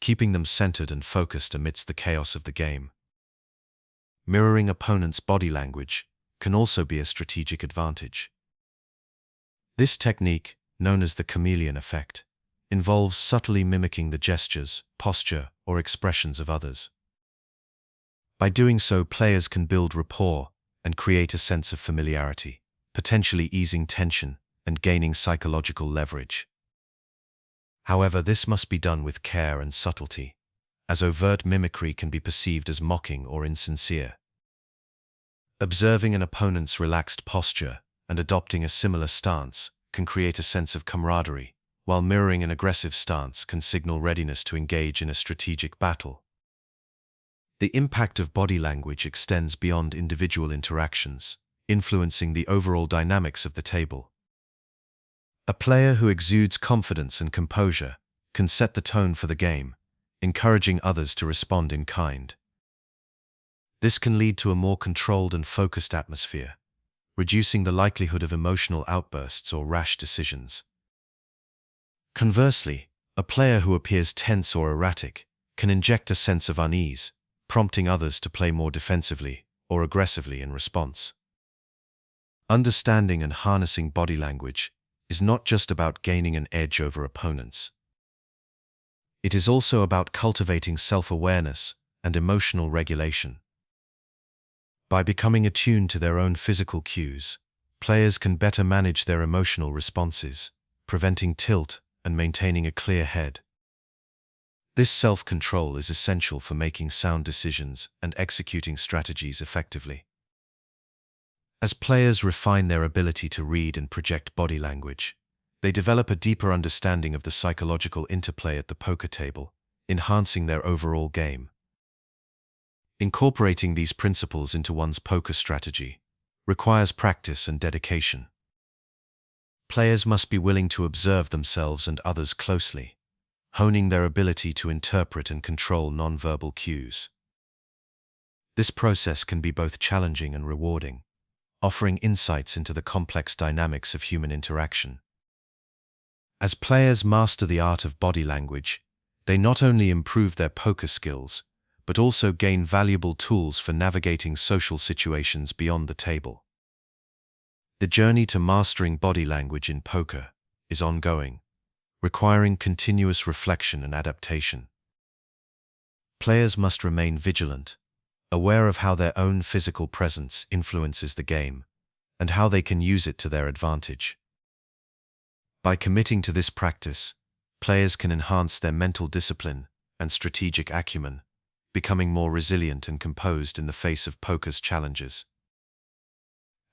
keeping them centered and focused amidst the chaos of the game. Mirroring opponents' body language can also be a strategic advantage. This technique, known as the chameleon effect, involves subtly mimicking the gestures, posture, or expressions of others. By doing so, players can build rapport and create a sense of familiarity, potentially easing tension and gaining psychological leverage. However, this must be done with care and subtlety, as overt mimicry can be perceived as mocking or insincere. Observing an opponent's relaxed posture and adopting a similar stance can create a sense of camaraderie, while mirroring an aggressive stance can signal readiness to engage in a strategic battle. The impact of body language extends beyond individual interactions, influencing the overall dynamics of the table. A player who exudes confidence and composure can set the tone for the game, encouraging others to respond in kind. This can lead to a more controlled and focused atmosphere, reducing the likelihood of emotional outbursts or rash decisions. Conversely, a player who appears tense or erratic can inject a sense of unease, prompting others to play more defensively or aggressively in response. Understanding and harnessing body language is not just about gaining an edge over opponents. It is also about cultivating self-awareness and emotional regulation. By becoming attuned to their own physical cues, players can better manage their emotional responses, preventing tilt and maintaining a clear head. This self-control is essential for making sound decisions and executing strategies effectively. As players refine their ability to read and project body language, they develop a deeper understanding of the psychological interplay at the poker table, enhancing their overall game. Incorporating these principles into one's poker strategy requires practice and dedication. Players must be willing to observe themselves and others closely, honing their ability to interpret and control nonverbal cues. This process can be both challenging and rewarding, offering insights into the complex dynamics of human interaction. As players master the art of body language, they not only improve their poker skills, but also gain valuable tools for navigating social situations beyond the table. The journey to mastering body language in poker is ongoing, requiring continuous reflection and adaptation. Players must remain vigilant, aware of how their own physical presence influences the game, and how they can use it to their advantage. By committing to this practice, players can enhance their mental discipline and strategic acumen, becoming more resilient and composed in the face of poker's challenges.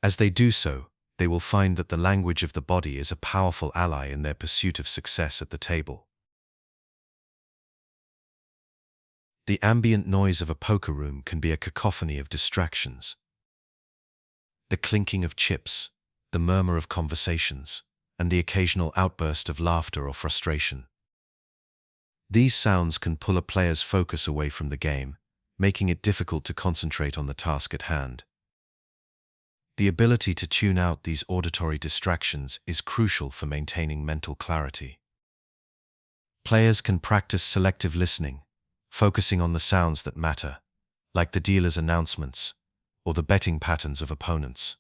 As they do so, they will find that the language of the body is a powerful ally in their pursuit of success at the table. The ambient noise of a poker room can be a cacophony of distractions. The clinking of chips, the murmur of conversations, and the occasional outburst of laughter or frustration. These sounds can pull a player's focus away from the game, making it difficult to concentrate on the task at hand. The ability to tune out these auditory distractions is crucial for maintaining mental clarity. Players can practice selective listening, focusing on the sounds that matter, like the dealer's announcements or the betting patterns of opponents.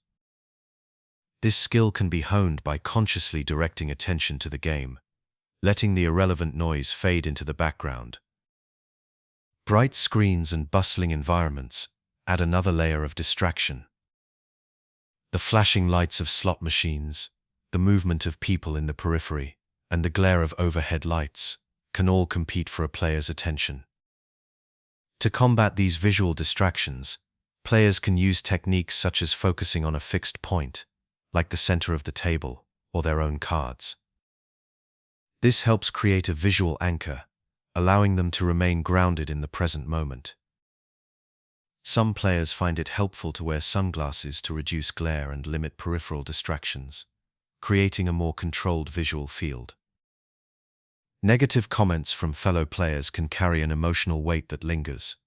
This skill can be honed by consciously directing attention to the game, letting the irrelevant noise fade into the background. Bright screens and bustling environments add another layer of distraction. The flashing lights of slot machines, the movement of people in the periphery, and the glare of overhead lights can all compete for a player's attention. To combat these visual distractions, players can use techniques such as focusing on a fixed point, like the center of the table or their own cards. This helps create a visual anchor, allowing them to remain grounded in the present moment. Some players find it helpful to wear sunglasses to reduce glare and limit peripheral distractions, creating a more controlled visual field. Negative comments from fellow players can carry an emotional weight that lingers.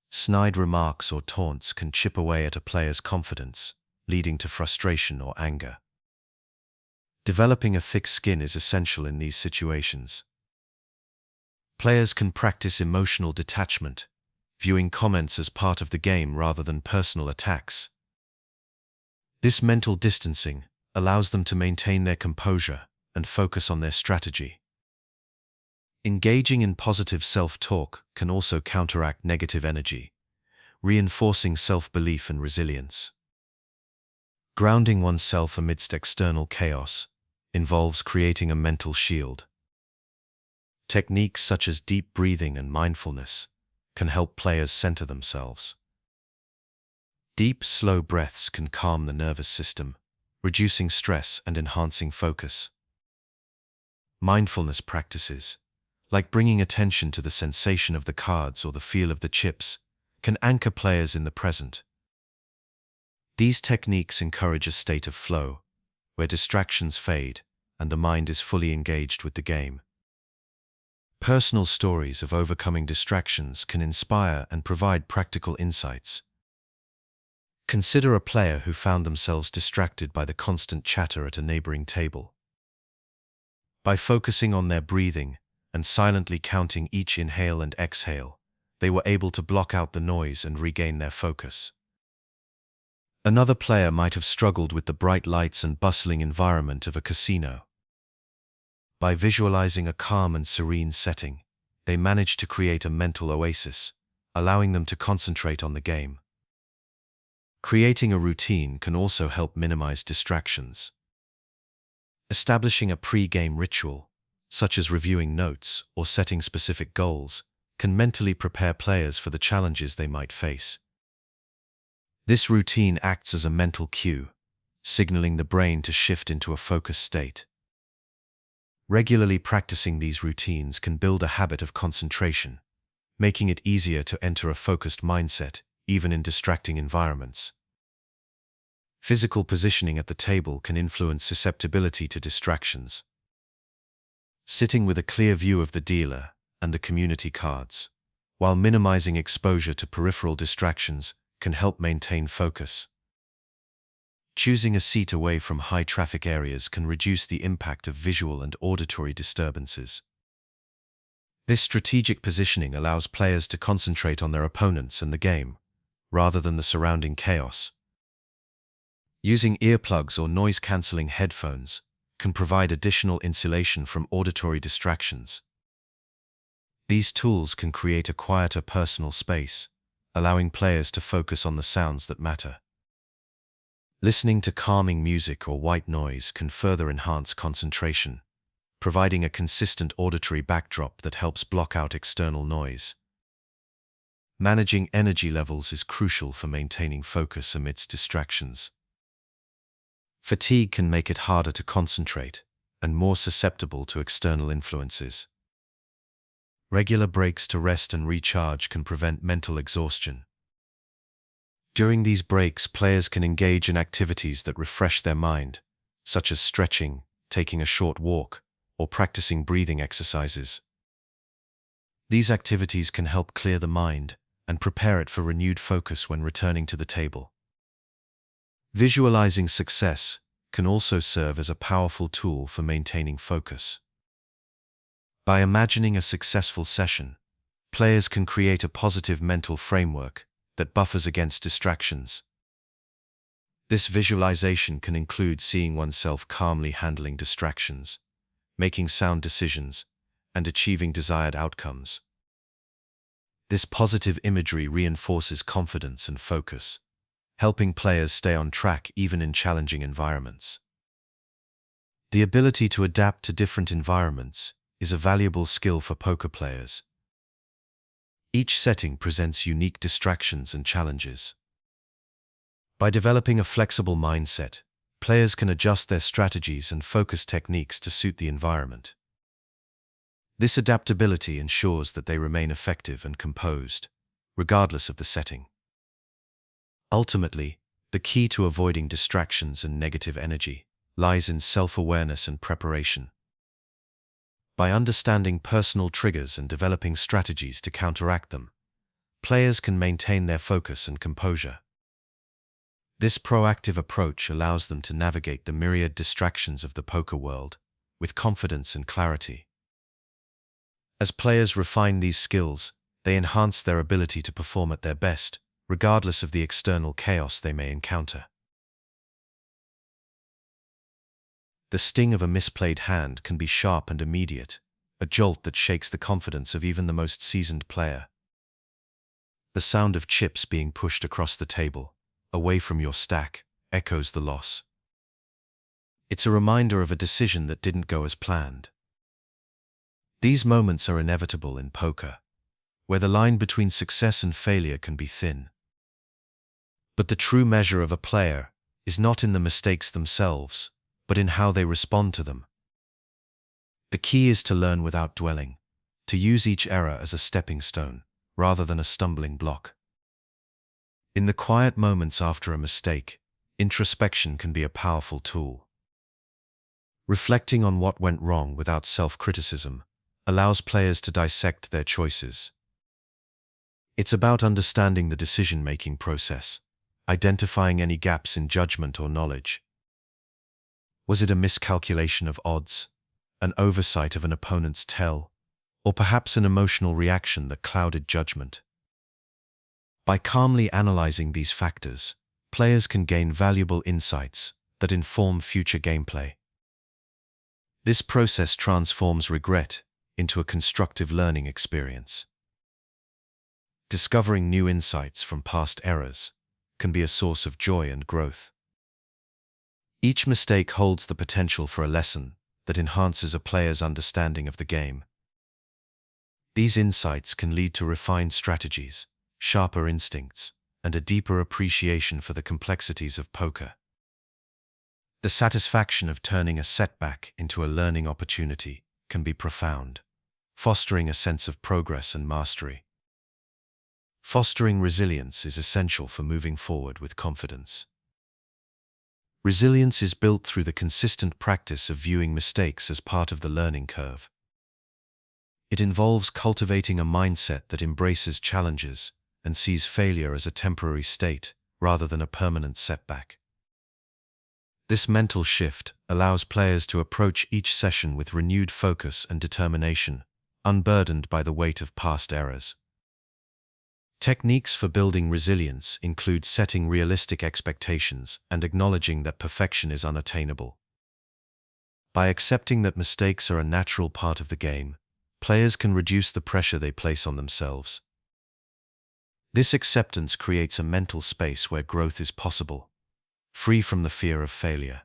Snide remarks or taunts can chip away at a player's confidence, leading to frustration or anger. Developing a thick skin is essential in these situations. Players can practice emotional detachment, viewing comments as part of the game rather than personal attacks. This mental distancing allows them to maintain their composure and focus on their strategy. Engaging in positive self-talk can also counteract negative energy, reinforcing self-belief and resilience. Grounding oneself amidst external chaos involves creating a mental shield. Techniques such as deep breathing and mindfulness can help players center themselves. Deep, slow breaths can calm the nervous system, reducing stress and enhancing focus. Mindfulness practices, like bringing attention to the sensation of the cards or the feel of the chips, can anchor players in the present. These techniques encourage a state of flow, where distractions fade and the mind is fully engaged with the game. Personal stories of overcoming distractions can inspire and provide practical insights. Consider a player who found themselves distracted by the constant chatter at a neighboring table. By focusing on their breathing and silently counting each inhale and exhale, they were able to block out the noise and regain their focus. Another player might have struggled with the bright lights and bustling environment of a casino. By visualizing a calm and serene setting, they managed to create a mental oasis, allowing them to concentrate on the game. Creating a routine can also help minimize distractions. Establishing a pre-game ritual, such as reviewing notes or setting specific goals, can mentally prepare players for the challenges they might face. This routine acts as a mental cue, signaling the brain to shift into a focused state. Regularly practicing these routines can build a habit of concentration, making it easier to enter a focused mindset, even in distracting environments. Physical positioning at the table can influence susceptibility to distractions. Sitting with a clear view of the dealer and the community cards, while minimizing exposure to peripheral distractions, can help maintain focus. Choosing a seat away from high-traffic areas can reduce the impact of visual and auditory disturbances. This strategic positioning allows players to concentrate on their opponents and the game, rather than the surrounding chaos. Using earplugs or noise-canceling headphones can provide additional insulation from auditory distractions. These tools can create a quieter personal space, allowing players to focus on the sounds that matter. Listening to calming music or white noise can further enhance concentration, providing a consistent auditory backdrop that helps block out external noise. Managing energy levels is crucial for maintaining focus amidst distractions. Fatigue can make it harder to concentrate and more susceptible to external influences. Regular breaks to rest and recharge can prevent mental exhaustion. During these breaks, players can engage in activities that refresh their mind, such as stretching, taking a short walk, or practicing breathing exercises. These activities can help clear the mind and prepare it for renewed focus when returning to the table. Visualizing success can also serve as a powerful tool for maintaining focus. By imagining a successful session, players can create a positive mental framework that buffers against distractions. This visualization can include seeing oneself calmly handling distractions, making sound decisions, and achieving desired outcomes. This positive imagery reinforces confidence and focus, helping players stay on track even in challenging environments. The ability to adapt to different environments is a valuable skill for poker players. Each setting presents unique distractions and challenges. By developing a flexible mindset, players can adjust their strategies and focus techniques to suit the environment. This adaptability ensures that they remain effective and composed, regardless of the setting. Ultimately, the key to avoiding distractions and negative energy lies in self-awareness and preparation. By understanding personal triggers and developing strategies to counteract them, players can maintain their focus and composure. This proactive approach allows them to navigate the myriad distractions of the poker world with confidence and clarity. As players refine these skills, they enhance their ability to perform at their best, regardless of the external chaos they may encounter. The sting of a misplayed hand can be sharp and immediate, a jolt that shakes the confidence of even the most seasoned player. The sound of chips being pushed across the table, away from your stack, echoes the loss. It's a reminder of a decision that didn't go as planned. These moments are inevitable in poker, where the line between success and failure can be thin. But the true measure of a player is not in the mistakes themselves, but in how they respond to them. The key is to learn without dwelling, to use each error as a stepping stone, rather than a stumbling block. In the quiet moments after a mistake, introspection can be a powerful tool. Reflecting on what went wrong without self-criticism allows players to dissect their choices. It's about understanding the decision-making process, identifying any gaps in judgment or knowledge. Was it a miscalculation of odds, an oversight of an opponent's tell, or perhaps an emotional reaction that clouded judgment? By calmly analyzing these factors, players can gain valuable insights that inform future gameplay. This process transforms regret into a constructive learning experience. Discovering new insights from past errors can be a source of joy and growth. Each mistake holds the potential for a lesson that enhances a player's understanding of the game. These insights can lead to refined strategies, sharper instincts, and a deeper appreciation for the complexities of poker. The satisfaction of turning a setback into a learning opportunity can be profound, fostering a sense of progress and mastery. Fostering resilience is essential for moving forward with confidence. Resilience is built through the consistent practice of viewing mistakes as part of the learning curve. It involves cultivating a mindset that embraces challenges and sees failure as a temporary state rather than a permanent setback. This mental shift allows players to approach each session with renewed focus and determination, unburdened by the weight of past errors. Techniques for building resilience include setting realistic expectations and acknowledging that perfection is unattainable. By accepting that mistakes are a natural part of the game, players can reduce the pressure they place on themselves. This acceptance creates a mental space where growth is possible, free from the fear of failure.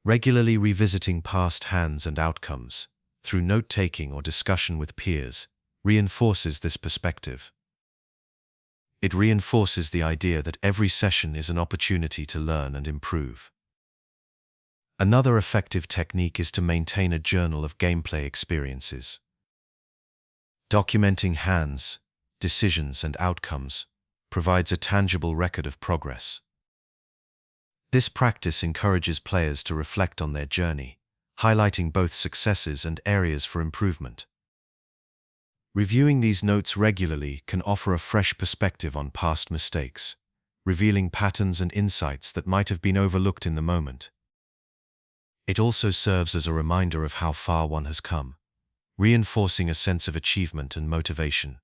Regularly revisiting past hands and outcomes, through note-taking or discussion with peers, reinforces this perspective. It reinforces the idea that every session is an opportunity to learn and improve. Another effective technique is to maintain a journal of gameplay experiences. Documenting hands, decisions, and outcomes provides a tangible record of progress. This practice encourages players to reflect on their journey, highlighting both successes and areas for improvement. Reviewing these notes regularly can offer a fresh perspective on past mistakes, revealing patterns and insights that might have been overlooked in the moment. It also serves as a reminder of how far one has come, reinforcing a sense of achievement and motivation.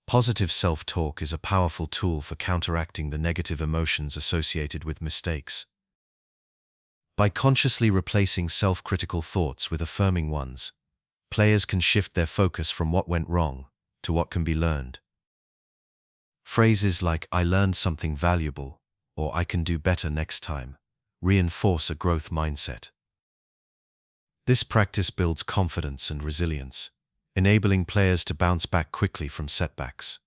Positive self-talk is a powerful tool for counteracting the negative emotions associated with mistakes. By consciously replacing self-critical thoughts with affirming ones, players can shift their focus from what went wrong to what can be learned. Phrases like "I learned something valuable" or "I can do better next time" reinforce a growth mindset. This practice builds confidence and resilience, enabling players to bounce back quickly from setbacks.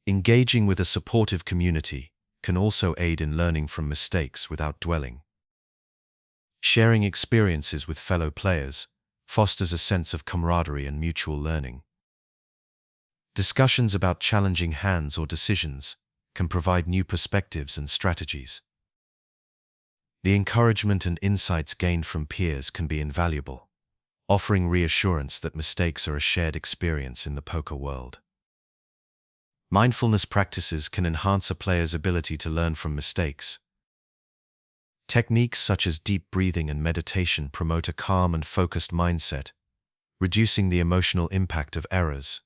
Engaging with a supportive community can also aid in learning from mistakes without dwelling. Sharing experiences with fellow players fosters a sense of camaraderie and mutual learning. Discussions about challenging hands or decisions can provide new perspectives and strategies. The encouragement and insights gained from peers can be invaluable, offering reassurance that mistakes are a shared experience in the poker world. Mindfulness practices can enhance a player's ability to learn from mistakes. Techniques such as deep breathing and meditation promote a calm and focused mindset, reducing the emotional impact of errors.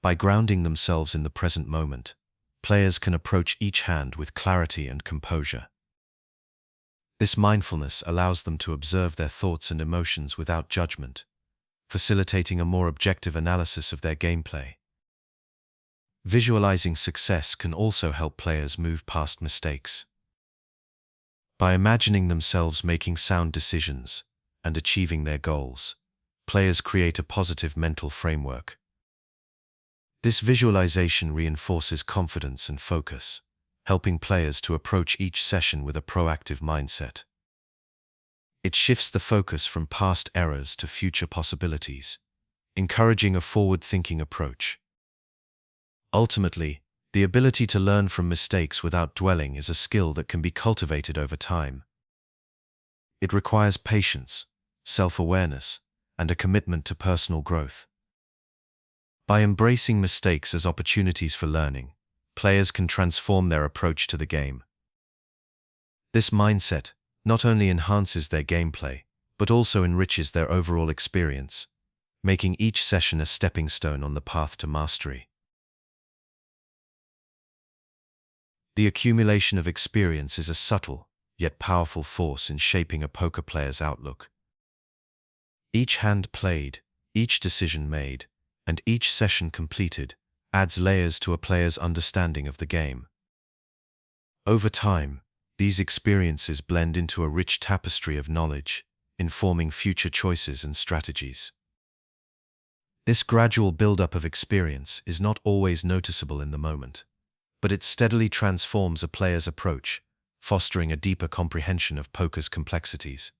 By grounding themselves in the present moment, players can approach each hand with clarity and composure. This mindfulness allows them to observe their thoughts and emotions without judgment, facilitating a more objective analysis of their gameplay. Visualizing success can also help players move past mistakes. By imagining themselves making sound decisions and achieving their goals, players create a positive mental framework. This visualization reinforces confidence and focus, helping players to approach each session with a proactive mindset. It shifts the focus from past errors to future possibilities, encouraging a forward-thinking approach. Ultimately, the ability to learn from mistakes without dwelling is a skill that can be cultivated over time. It requires patience, self-awareness, and a commitment to personal growth. By embracing mistakes as opportunities for learning, players can transform their approach to the game. This mindset not only enhances their gameplay, but also enriches their overall experience, making each session a stepping stone on the path to mastery. The accumulation of experience is a subtle, yet powerful force in shaping a poker player's outlook. Each hand played, each decision made, and each session completed adds layers to a player's understanding of the game. Over time, these experiences blend into a rich tapestry of knowledge, informing future choices and strategies. This gradual buildup of experience is not always noticeable in the moment, but it steadily transforms a player's approach, fostering a deeper comprehension of poker's complexities.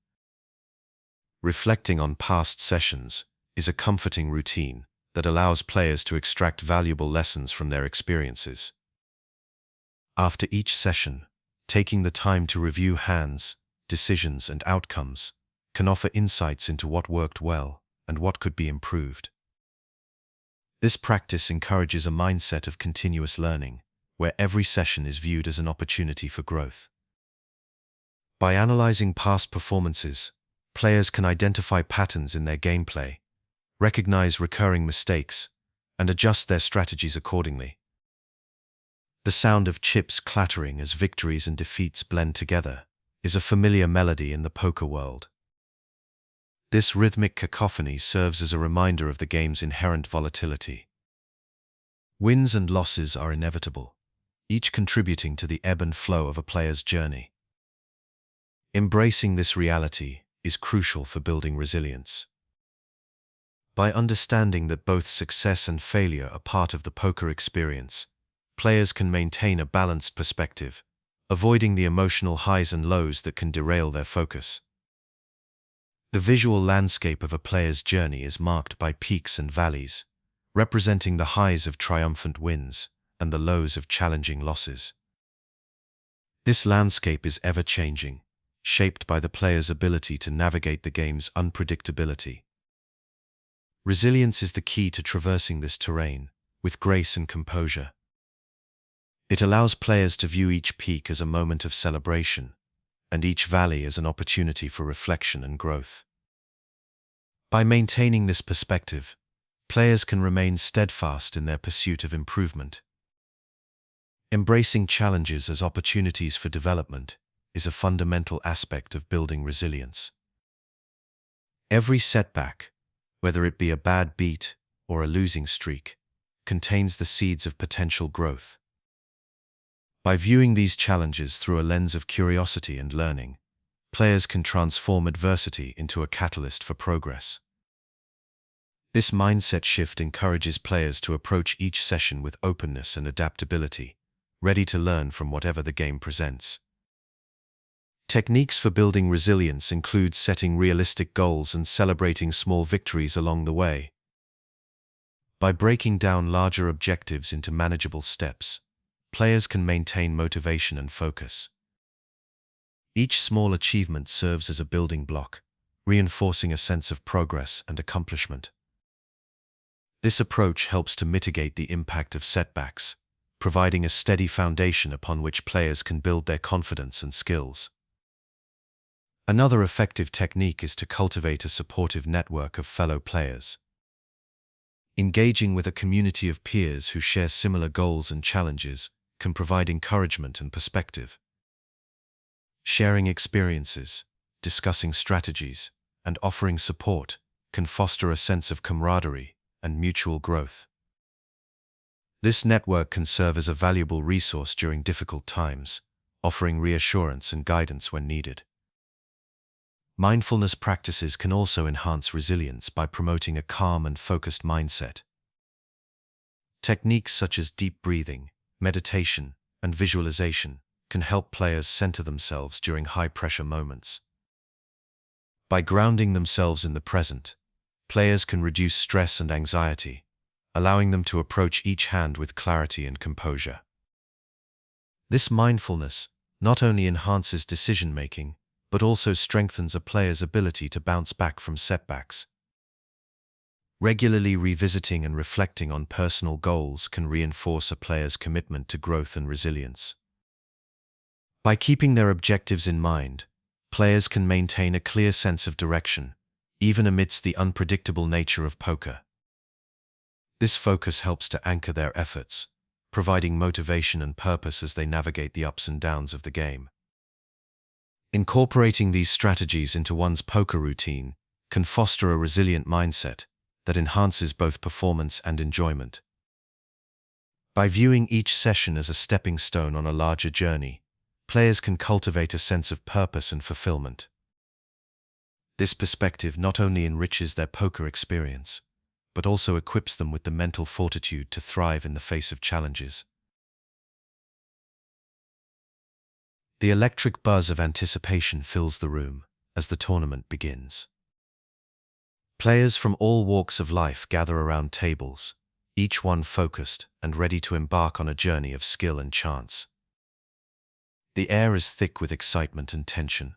Reflecting on past sessions is a comforting routine that allows players to extract valuable lessons from their experiences. After each session, taking the time to review hands, decisions, and outcomes can offer insights into what worked well and what could be improved. This practice encourages a mindset of continuous learning, where every session is viewed as an opportunity for growth. By analyzing past performances, players can identify patterns in their gameplay, recognize recurring mistakes, and adjust their strategies accordingly. The sound of chips clattering as victories and defeats blend together is a familiar melody in the poker world. This rhythmic cacophony serves as a reminder of the game's inherent volatility. Wins and losses are inevitable, each contributing to the ebb and flow of a player's journey. Embracing this reality is crucial for building resilience. By understanding that both success and failure are part of the poker experience, players can maintain a balanced perspective, avoiding the emotional highs and lows that can derail their focus. The visual landscape of a player's journey is marked by peaks and valleys, representing the highs of triumphant wins and the lows of challenging losses. This landscape is ever-changing, shaped by the player's ability to navigate the game's unpredictability. Resilience is the key to traversing this terrain with grace and composure. It allows players to view each peak as a moment of celebration and each valley as an opportunity for reflection and growth. By maintaining this perspective, players can remain steadfast in their pursuit of improvement. Embracing challenges as opportunities for development is a fundamental aspect of building resilience. Every setback, whether it be a bad beat or a losing streak, contains the seeds of potential growth. By viewing these challenges through a lens of curiosity and learning, players can transform adversity into a catalyst for progress. This mindset shift encourages players to approach each session with openness and adaptability, ready to learn from whatever the game presents. Techniques for building resilience include setting realistic goals and celebrating small victories along the way. By breaking down larger objectives into manageable steps, players can maintain motivation and focus. Each small achievement serves as a building block, reinforcing a sense of progress and accomplishment. This approach helps to mitigate the impact of setbacks, providing a steady foundation upon which players can build their confidence and skills. Another effective technique is to cultivate a supportive network of fellow players. Engaging with a community of peers who share similar goals and challenges can provide encouragement and perspective. Sharing experiences, discussing strategies, and offering support can foster a sense of camaraderie and mutual growth. This network can serve as a valuable resource during difficult times, offering reassurance and guidance when needed. Mindfulness practices can also enhance resilience by promoting a calm and focused mindset. Techniques such as deep breathing, meditation, and visualization can help players center themselves during high-pressure moments. By grounding themselves in the present, players can reduce stress and anxiety, allowing them to approach each hand with clarity and composure. This mindfulness not only enhances decision-making, but also strengthens a player's ability to bounce back from setbacks. Regularly revisiting and reflecting on personal goals can reinforce a player's commitment to growth and resilience. By keeping their objectives in mind, players can maintain a clear sense of direction, even amidst the unpredictable nature of poker. This focus helps to anchor their efforts, providing motivation and purpose as they navigate the ups and downs of the game. Incorporating these strategies into one's poker routine can foster a resilient mindset that enhances both performance and enjoyment. By viewing each session as a stepping stone on a larger journey, players can cultivate a sense of purpose and fulfillment. This perspective not only enriches their poker experience, but also equips them with the mental fortitude to thrive in the face of challenges. The electric buzz of anticipation fills the room as the tournament begins. Players from all walks of life gather around tables, each one focused and ready to embark on a journey of skill and chance. The air is thick with excitement and tension,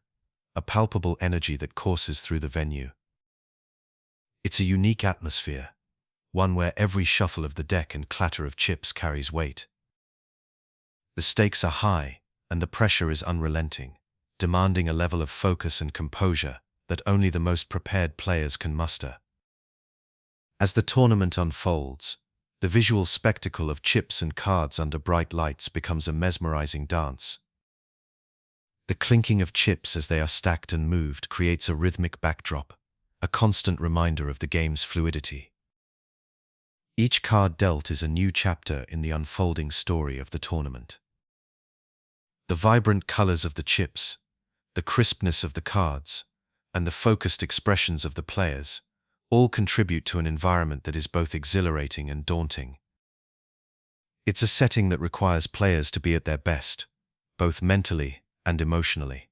a palpable energy that courses through the venue. It's a unique atmosphere, one where every shuffle of the deck and clatter of chips carries weight. The stakes are high, and the pressure is unrelenting, demanding a level of focus and composure that only the most prepared players can muster. As the tournament unfolds, the visual spectacle of chips and cards under bright lights becomes a mesmerizing dance. The clinking of chips as they are stacked and moved creates a rhythmic backdrop, a constant reminder of the game's fluidity. Each card dealt is a new chapter in the unfolding story of the tournament. The vibrant colors of the chips, the crispness of the cards, and the focused expressions of the players all contribute to an environment that is both exhilarating and daunting. It's a setting that requires players to be at their best, both mentally and emotionally.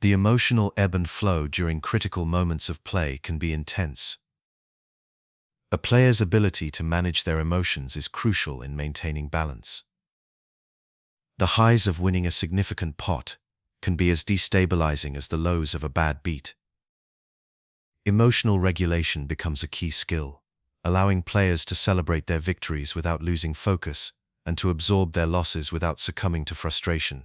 The emotional ebb and flow during critical moments of play can be intense. A player's ability to manage their emotions is crucial in maintaining balance. The highs of winning a significant pot can be as destabilizing as the lows of a bad beat. Emotional regulation becomes a key skill, allowing players to celebrate their victories without losing focus and to absorb their losses without succumbing to frustration.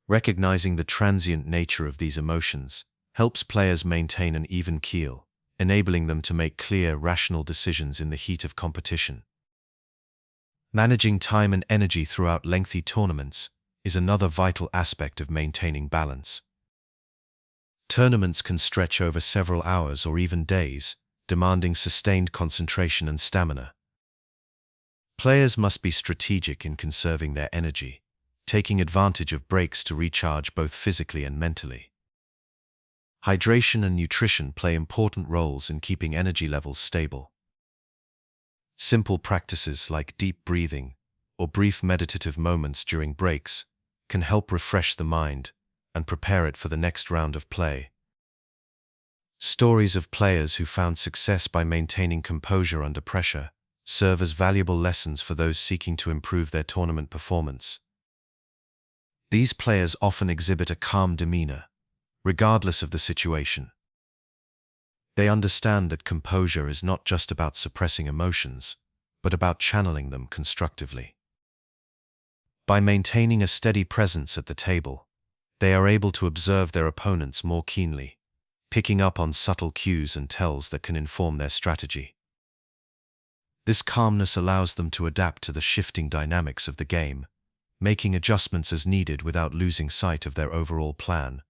Recognizing the transient nature of these emotions helps players maintain an even keel, enabling them to make clear, rational decisions in the heat of competition. Managing time and energy throughout lengthy tournaments is another vital aspect of maintaining balance. Tournaments can stretch over several hours or even days, demanding sustained concentration and stamina. Players must be strategic in conserving their energy, taking advantage of breaks to recharge both physically and mentally. Hydration and nutrition play important roles in keeping energy levels stable. Simple practices like deep breathing or brief meditative moments during breaks can help refresh the mind and prepare it for the next round of play. Stories of players who found success by maintaining composure under pressure serve as valuable lessons for those seeking to improve their tournament performance. These players often exhibit a calm demeanor, regardless of the situation. They understand that composure is not just about suppressing emotions, but about channeling them constructively. By maintaining a steady presence at the table, they are able to observe their opponents more keenly, picking up on subtle cues and tells that can inform their strategy. This calmness allows them to adapt to the shifting dynamics of the game, making adjustments as needed without losing sight of their overall plan.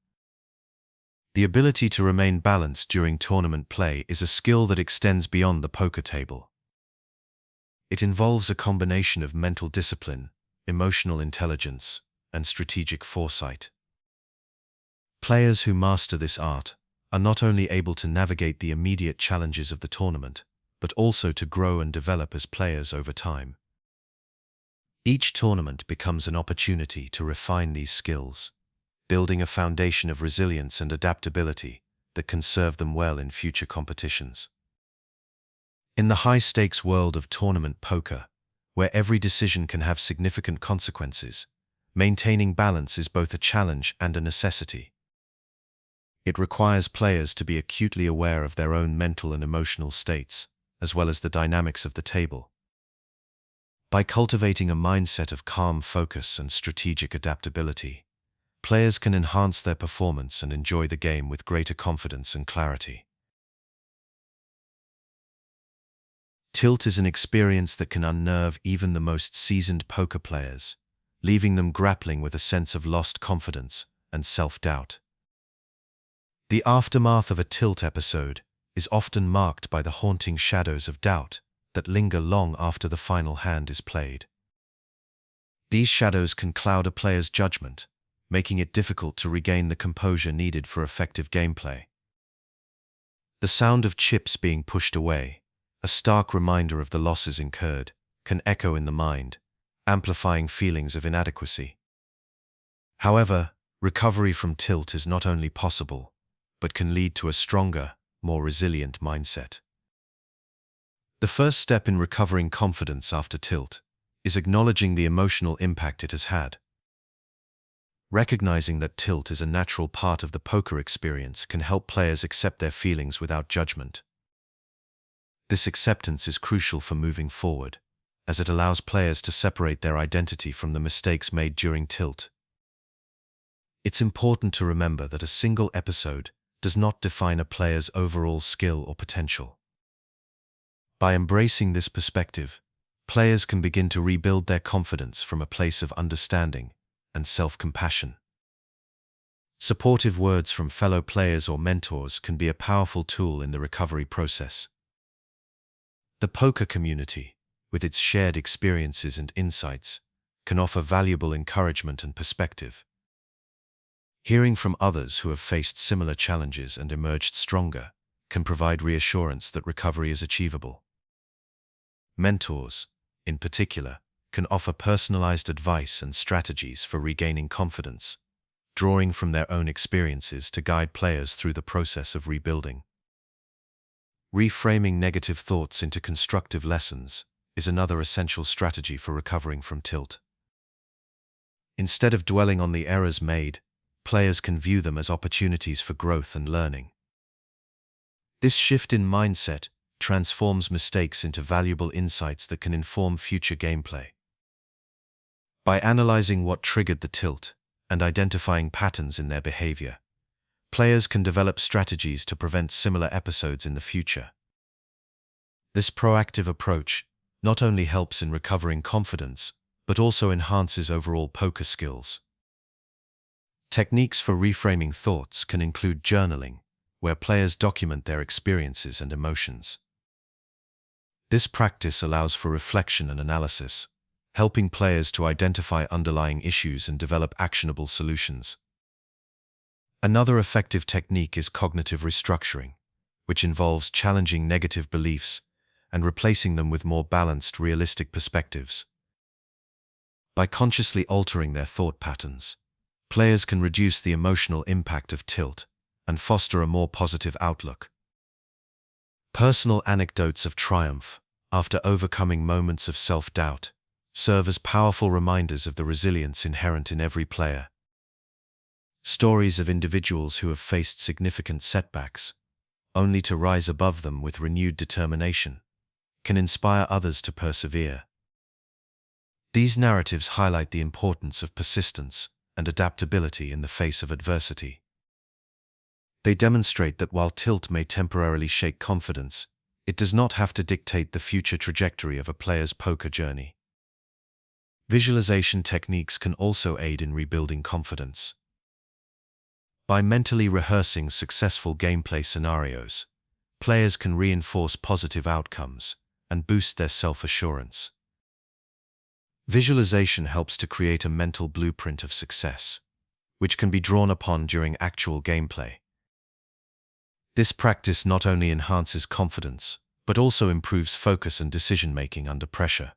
The ability to remain balanced during tournament play is a skill that extends beyond the poker table. It involves a combination of mental discipline, emotional intelligence, and strategic foresight. Players who master this art are not only able to navigate the immediate challenges of the tournament, but also to grow and develop as players over time. Each tournament becomes an opportunity to refine these skills, building a foundation of resilience and adaptability that can serve them well in future competitions. In the high-stakes world of tournament poker, where every decision can have significant consequences, maintaining balance is both a challenge and a necessity. It requires players to be acutely aware of their own mental and emotional states, as well as the dynamics of the table. By cultivating a mindset of calm focus and strategic adaptability, players can enhance their performance and enjoy the game with greater confidence and clarity. Tilt is an experience that can unnerve even the most seasoned poker players, leaving them grappling with a sense of lost confidence and self-doubt. The aftermath of a tilt episode is often marked by the haunting shadows of doubt that linger long after the final hand is played. These shadows can cloud a player's judgment, making it difficult to regain the composure needed for effective gameplay. The sound of chips being pushed away, a stark reminder of the losses incurred, can echo in the mind, amplifying feelings of inadequacy. However, recovery from tilt is not only possible, but can lead to a stronger, more resilient mindset. The first step in recovering confidence after tilt is acknowledging the emotional impact it has had. Recognizing that tilt is a natural part of the poker experience can help players accept their feelings without judgment. This acceptance is crucial for moving forward, as it allows players to separate their identity from the mistakes made during tilt. It's important to remember that a single episode does not define a player's overall skill or potential. By embracing this perspective, players can begin to rebuild their confidence from a place of understanding and self-compassion. Supportive words from fellow players or mentors can be a powerful tool in the recovery process. The poker community, with its shared experiences and insights, can offer valuable encouragement and perspective. Hearing from others who have faced similar challenges and emerged stronger can provide reassurance that recovery is achievable. Mentors, in particular, can offer personalized advice and strategies for regaining confidence, drawing from their own experiences to guide players through the process of rebuilding. Reframing negative thoughts into constructive lessons is another essential strategy for recovering from tilt. Instead of dwelling on the errors made, players can view them as opportunities for growth and learning. This shift in mindset transforms mistakes into valuable insights that can inform future gameplay. By analyzing what triggered the tilt and identifying patterns in their behavior, players can develop strategies to prevent similar episodes in the future. This proactive approach not only helps in recovering confidence, but also enhances overall poker skills. Techniques for reframing thoughts can include journaling, where players document their experiences and emotions. This practice allows for reflection and analysis, helping players to identify underlying issues and develop actionable solutions. Another effective technique is cognitive restructuring, which involves challenging negative beliefs and replacing them with more balanced, realistic perspectives. By consciously altering their thought patterns, players can reduce the emotional impact of tilt and foster a more positive outlook. Personal anecdotes of triumph after overcoming moments of self-doubt serve as powerful reminders of the resilience inherent in every player. Stories of individuals who have faced significant setbacks, only to rise above them with renewed determination, can inspire others to persevere. These narratives highlight the importance of persistence and adaptability in the face of adversity. They demonstrate that while tilt may temporarily shake confidence, it does not have to dictate the future trajectory of a player's poker journey. Visualization techniques can also aid in rebuilding confidence. By mentally rehearsing successful gameplay scenarios, players can reinforce positive outcomes and boost their self-assurance. Visualization helps to create a mental blueprint of success, which can be drawn upon during actual gameplay. This practice not only enhances confidence, but also improves focus and decision-making under pressure.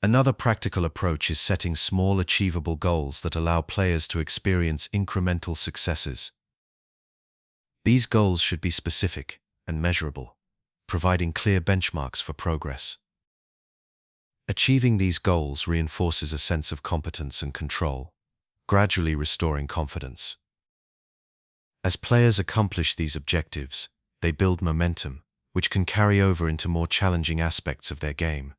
Another practical approach is setting small, achievable goals that allow players to experience incremental successes. These goals should be specific and measurable, providing clear benchmarks for progress. Achieving these goals reinforces a sense of competence and control, gradually restoring confidence. As players accomplish these objectives, they build momentum, which can carry over into more challenging aspects of their game.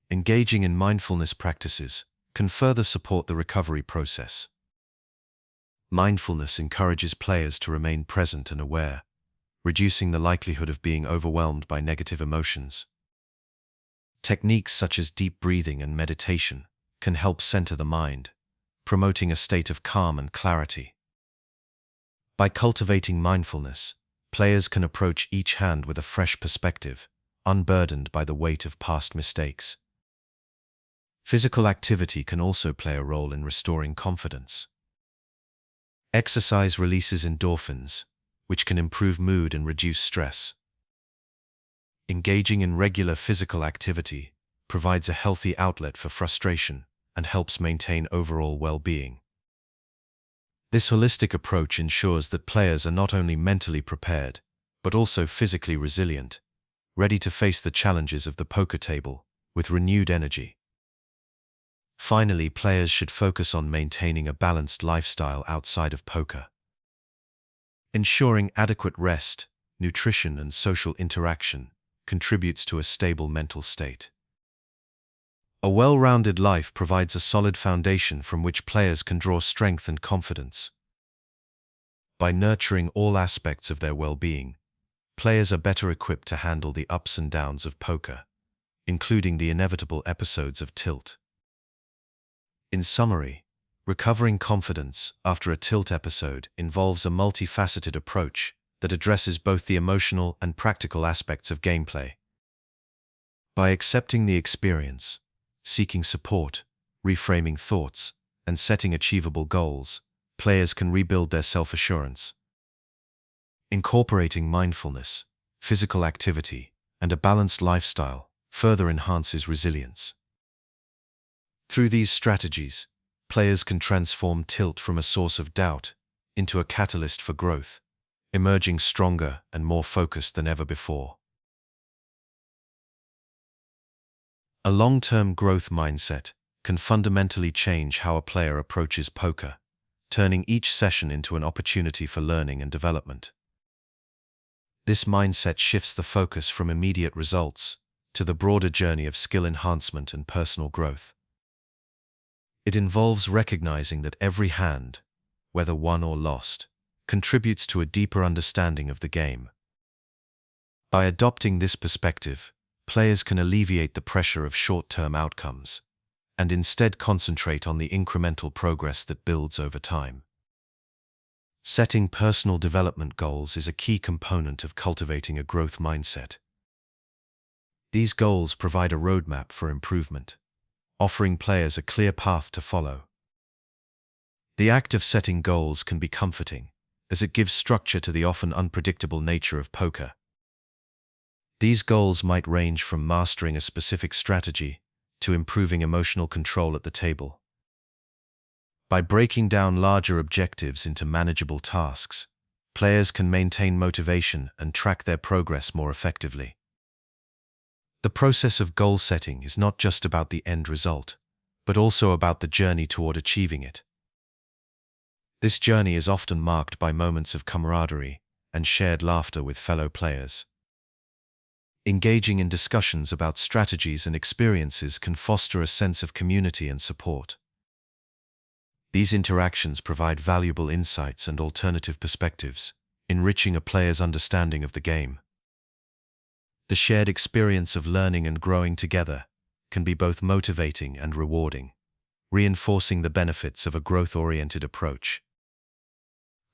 Engaging in mindfulness practices can further support the recovery process. Mindfulness encourages players to remain present and aware, reducing the likelihood of being overwhelmed by negative emotions. Techniques such as deep breathing and meditation can help center the mind, promoting a state of calm and clarity. By cultivating mindfulness, players can approach each hand with a fresh perspective, unburdened by the weight of past mistakes. Physical activity can also play a role in restoring confidence. Exercise releases endorphins, which can improve mood and reduce stress. Engaging in regular physical activity provides a healthy outlet for frustration and helps maintain overall well-being. This holistic approach ensures that players are not only mentally prepared, but also physically resilient, ready to face the challenges of the poker table with renewed energy. Finally, players should focus on maintaining a balanced lifestyle outside of poker. Ensuring adequate rest, nutrition, and social interaction contributes to a stable mental state. A well-rounded life provides a solid foundation from which players can draw strength and confidence. By nurturing all aspects of their well-being, players are better equipped to handle the ups and downs of poker, including the inevitable episodes of tilt. In summary, recovering confidence after a tilt episode involves a multifaceted approach that addresses both the emotional and practical aspects of gameplay. By accepting the experience, seeking support, reframing thoughts, and setting achievable goals, players can rebuild their self-assurance. Incorporating mindfulness, physical activity, and a balanced lifestyle further enhances resilience. Through these strategies, players can transform tilt from a source of doubt into a catalyst for growth, emerging stronger and more focused than ever before. A long-term growth mindset can fundamentally change how a player approaches poker, turning each session into an opportunity for learning and development. This mindset shifts the focus from immediate results to the broader journey of skill enhancement and personal growth. It involves recognizing that every hand, whether won or lost, contributes to a deeper understanding of the game. By adopting this perspective, players can alleviate the pressure of short-term outcomes and instead concentrate on the incremental progress that builds over time. Setting personal development goals is a key component of cultivating a growth mindset. These goals provide a roadmap for improvement, offering players a clear path to follow. The act of setting goals can be comforting, as it gives structure to the often unpredictable nature of poker. These goals might range from mastering a specific strategy to improving emotional control at the table. By breaking down larger objectives into manageable tasks, players can maintain motivation and track their progress more effectively. The process of goal setting is not just about the end result, but also about the journey toward achieving it. This journey is often marked by moments of camaraderie and shared laughter with fellow players. Engaging in discussions about strategies and experiences can foster a sense of community and support. These interactions provide valuable insights and alternative perspectives, enriching a player's understanding of the game. The shared experience of learning and growing together can be both motivating and rewarding, reinforcing the benefits of a growth-oriented approach.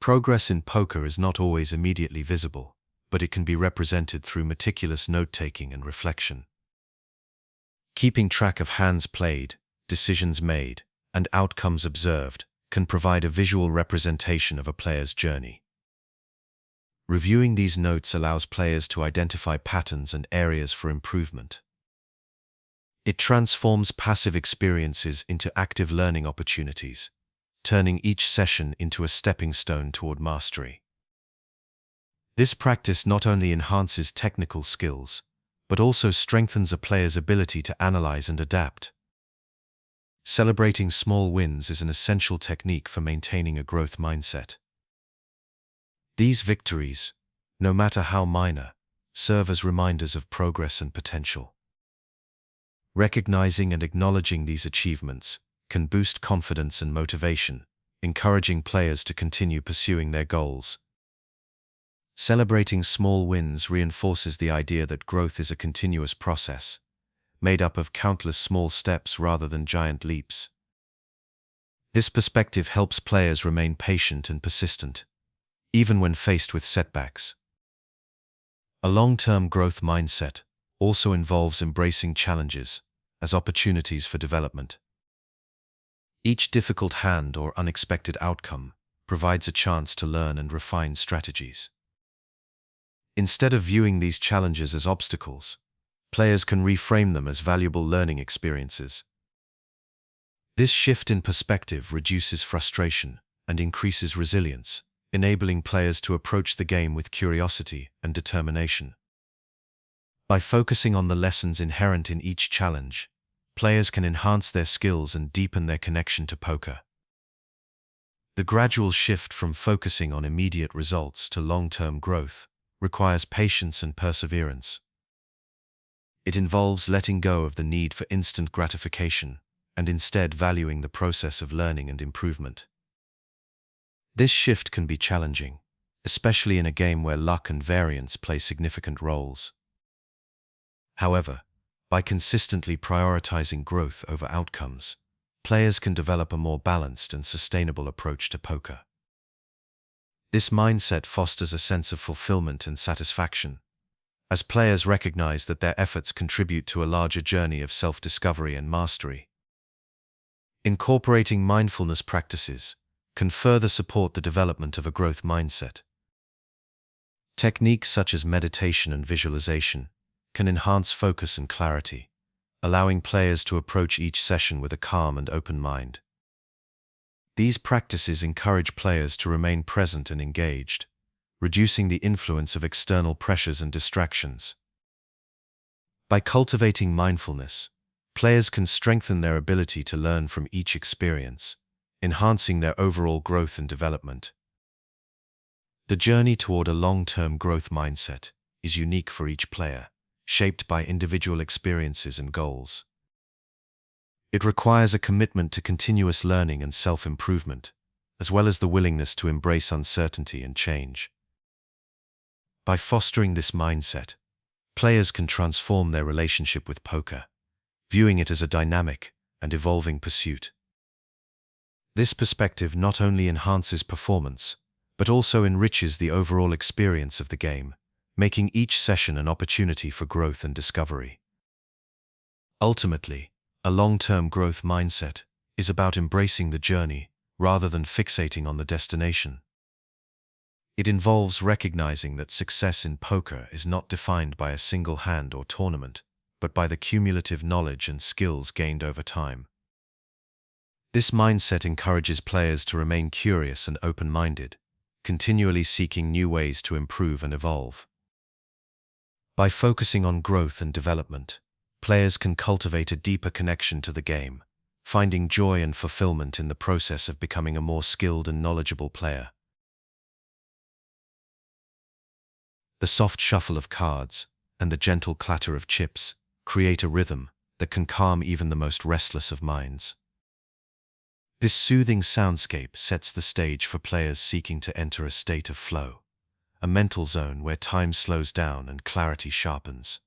Progress in poker is not always immediately visible, but it can be represented through meticulous note-taking and reflection. Keeping track of hands played, decisions made, and outcomes observed can provide a visual representation of a player's journey. Reviewing these notes allows players to identify patterns and areas for improvement. It transforms passive experiences into active learning opportunities, turning each session into a stepping stone toward mastery. This practice not only enhances technical skills, but also strengthens a player's ability to analyze and adapt. Celebrating small wins is an essential technique for maintaining a growth mindset. These victories, no matter how minor, serve as reminders of progress and potential. Recognizing and acknowledging these achievements can boost confidence and motivation, encouraging players to continue pursuing their goals. Celebrating small wins reinforces the idea that growth is a continuous process, made up of countless small steps rather than giant leaps. This perspective helps players remain patient and persistent, even when faced with setbacks. A long-term growth mindset also involves embracing challenges as opportunities for development. Each difficult hand or unexpected outcome provides a chance to learn and refine strategies. Instead of viewing these challenges as obstacles, players can reframe them as valuable learning experiences. This shift in perspective reduces frustration and increases resilience, enabling players to approach the game with curiosity and determination. By focusing on the lessons inherent in each challenge, players can enhance their skills and deepen their connection to poker. The gradual shift from focusing on immediate results to long-term growth requires patience and perseverance. It involves letting go of the need for instant gratification and instead valuing the process of learning and improvement. This shift can be challenging, especially in a game where luck and variance play significant roles. However, by consistently prioritizing growth over outcomes, players can develop a more balanced and sustainable approach to poker. This mindset fosters a sense of fulfillment and satisfaction, as players recognize that their efforts contribute to a larger journey of self-discovery and mastery. Incorporating mindfulness practices can further support the development of a growth mindset. Techniques such as meditation and visualization can enhance focus and clarity, allowing players to approach each session with a calm and open mind. These practices encourage players to remain present and engaged, reducing the influence of external pressures and distractions. By cultivating mindfulness, players can strengthen their ability to learn from each experience, enhancing their overall growth and development. The journey toward a long-term growth mindset is unique for each player, shaped by individual experiences and goals. It requires a commitment to continuous learning and self-improvement, as well as the willingness to embrace uncertainty and change. By fostering this mindset, players can transform their relationship with poker, viewing it as a dynamic and evolving pursuit. This perspective not only enhances performance, but also enriches the overall experience of the game, making each session an opportunity for growth and discovery. Ultimately, a long-term growth mindset is about embracing the journey rather than fixating on the destination. It involves recognizing that success in poker is not defined by a single hand or tournament, but by the cumulative knowledge and skills gained over time. This mindset encourages players to remain curious and open-minded, continually seeking new ways to improve and evolve. By focusing on growth and development, players can cultivate a deeper connection to the game, finding joy and fulfillment in the process of becoming a more skilled and knowledgeable player. The soft shuffle of cards and the gentle clatter of chips create a rhythm that can calm even the most restless of minds. This soothing soundscape sets the stage for players seeking to enter a state of flow, a mental zone where time slows down and clarity sharpens.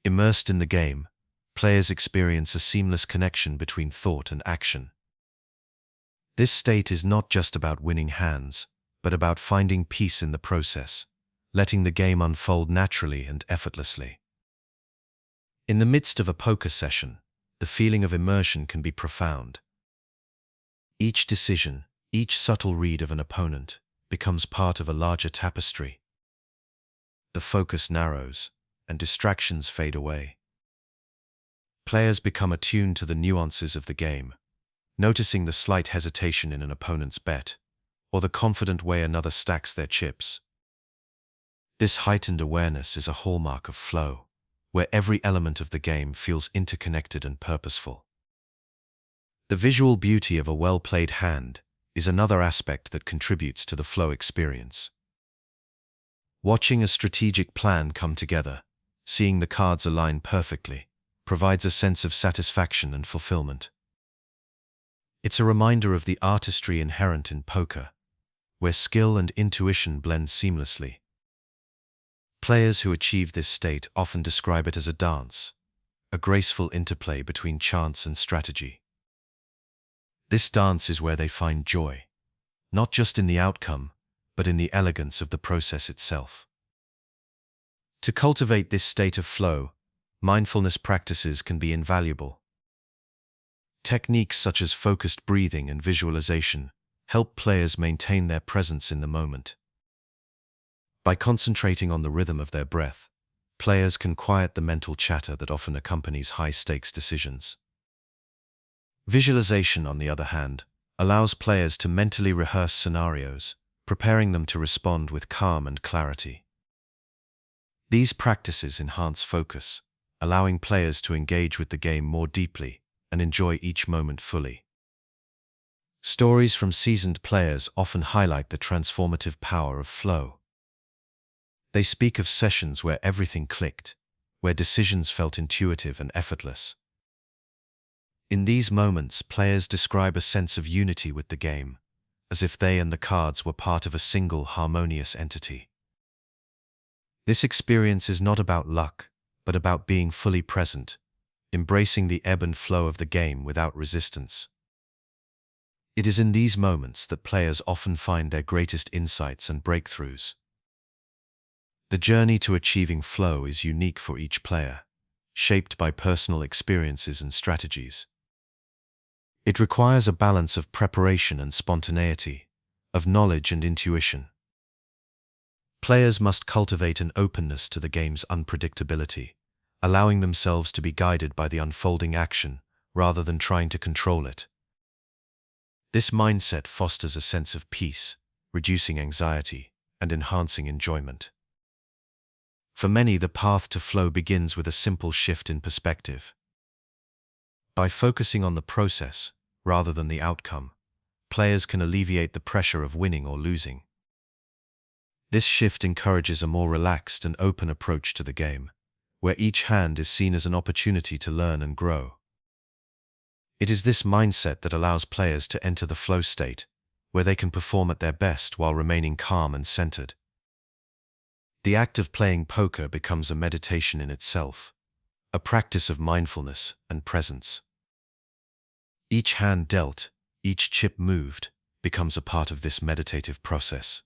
Immersed in the game, players experience a seamless connection between thought and action. This state is not just about winning hands, but about finding peace in the process, letting the game unfold naturally and effortlessly. In the midst of a poker session, the feeling of immersion can be profound. Each decision, each subtle read of an opponent, becomes part of a larger tapestry. The focus narrows, and distractions fade away. Players become attuned to the nuances of the game, noticing the slight hesitation in an opponent's bet, or the confident way another stacks their chips. This heightened awareness is a hallmark of flow, where every element of the game feels interconnected and purposeful. The visual beauty of a well-played hand is another aspect that contributes to the flow experience. Watching a strategic plan come together, seeing the cards align perfectly, provides a sense of satisfaction and fulfillment. It's a reminder of the artistry inherent in poker, where skill and intuition blend seamlessly. Players who achieve this state often describe it as a dance, a graceful interplay between chance and strategy. This dance is where they find joy, not just in the outcome, but in the elegance of the process itself. To cultivate this state of flow, mindfulness practices can be invaluable. Techniques such as focused breathing and visualization help players maintain their presence in the moment. By concentrating on the rhythm of their breath, players can quiet the mental chatter that often accompanies high-stakes decisions. Visualization, on the other hand, allows players to mentally rehearse scenarios, preparing them to respond with calm and clarity. These practices enhance focus, allowing players to engage with the game more deeply and enjoy each moment fully. Stories from seasoned players often highlight the transformative power of flow. They speak of sessions where everything clicked, where decisions felt intuitive and effortless. In these moments, players describe a sense of unity with the game, as if they and the cards were part of a single harmonious entity. This experience is not about luck, but about being fully present, embracing the ebb and flow of the game without resistance. It is in these moments that players often find their greatest insights and breakthroughs. The journey to achieving flow is unique for each player, shaped by personal experiences and strategies. It requires a balance of preparation and spontaneity, of knowledge and intuition. Players must cultivate an openness to the game's unpredictability, allowing themselves to be guided by the unfolding action rather than trying to control it. This mindset fosters a sense of peace, reducing anxiety and enhancing enjoyment. For many, the path to flow begins with a simple shift in perspective. By focusing on the process rather than the outcome, players can alleviate the pressure of winning or losing. This shift encourages a more relaxed and open approach to the game, where each hand is seen as an opportunity to learn and grow. It is this mindset that allows players to enter the flow state, where they can perform at their best while remaining calm and centered. The act of playing poker becomes a meditation in itself, a practice of mindfulness and presence. Each hand dealt, each chip moved, becomes a part of this meditative process.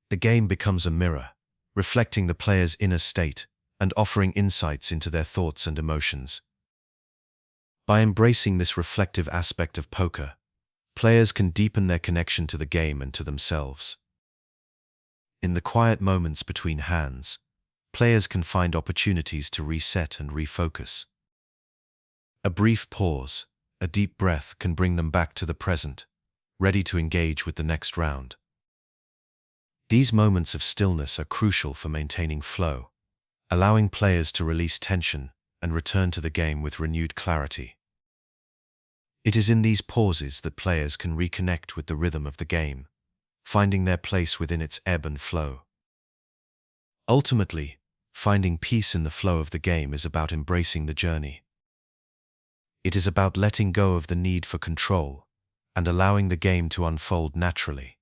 The game becomes a mirror, reflecting the player's inner state and offering insights into their thoughts and emotions. By embracing this reflective aspect of poker, players can deepen their connection to the game and to themselves. In the quiet moments between hands, players can find opportunities to reset and refocus. A brief pause, a deep breath can bring them back to the present, ready to engage with the next round. These moments of stillness are crucial for maintaining flow, allowing players to release tension and return to the game with renewed clarity. It is in these pauses that players can reconnect with the rhythm of the game, finding their place within its ebb and flow. Ultimately, finding peace in the flow of the game is about embracing the journey. It is about letting go of the need for control and allowing the game to unfold naturally.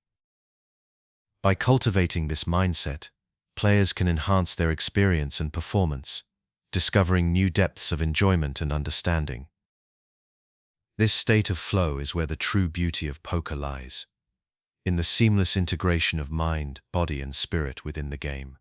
By cultivating this mindset, players can enhance their experience and performance, discovering new depths of enjoyment and understanding. This state of flow is where the true beauty of poker lies, in the seamless integration of mind, body, and spirit within the game.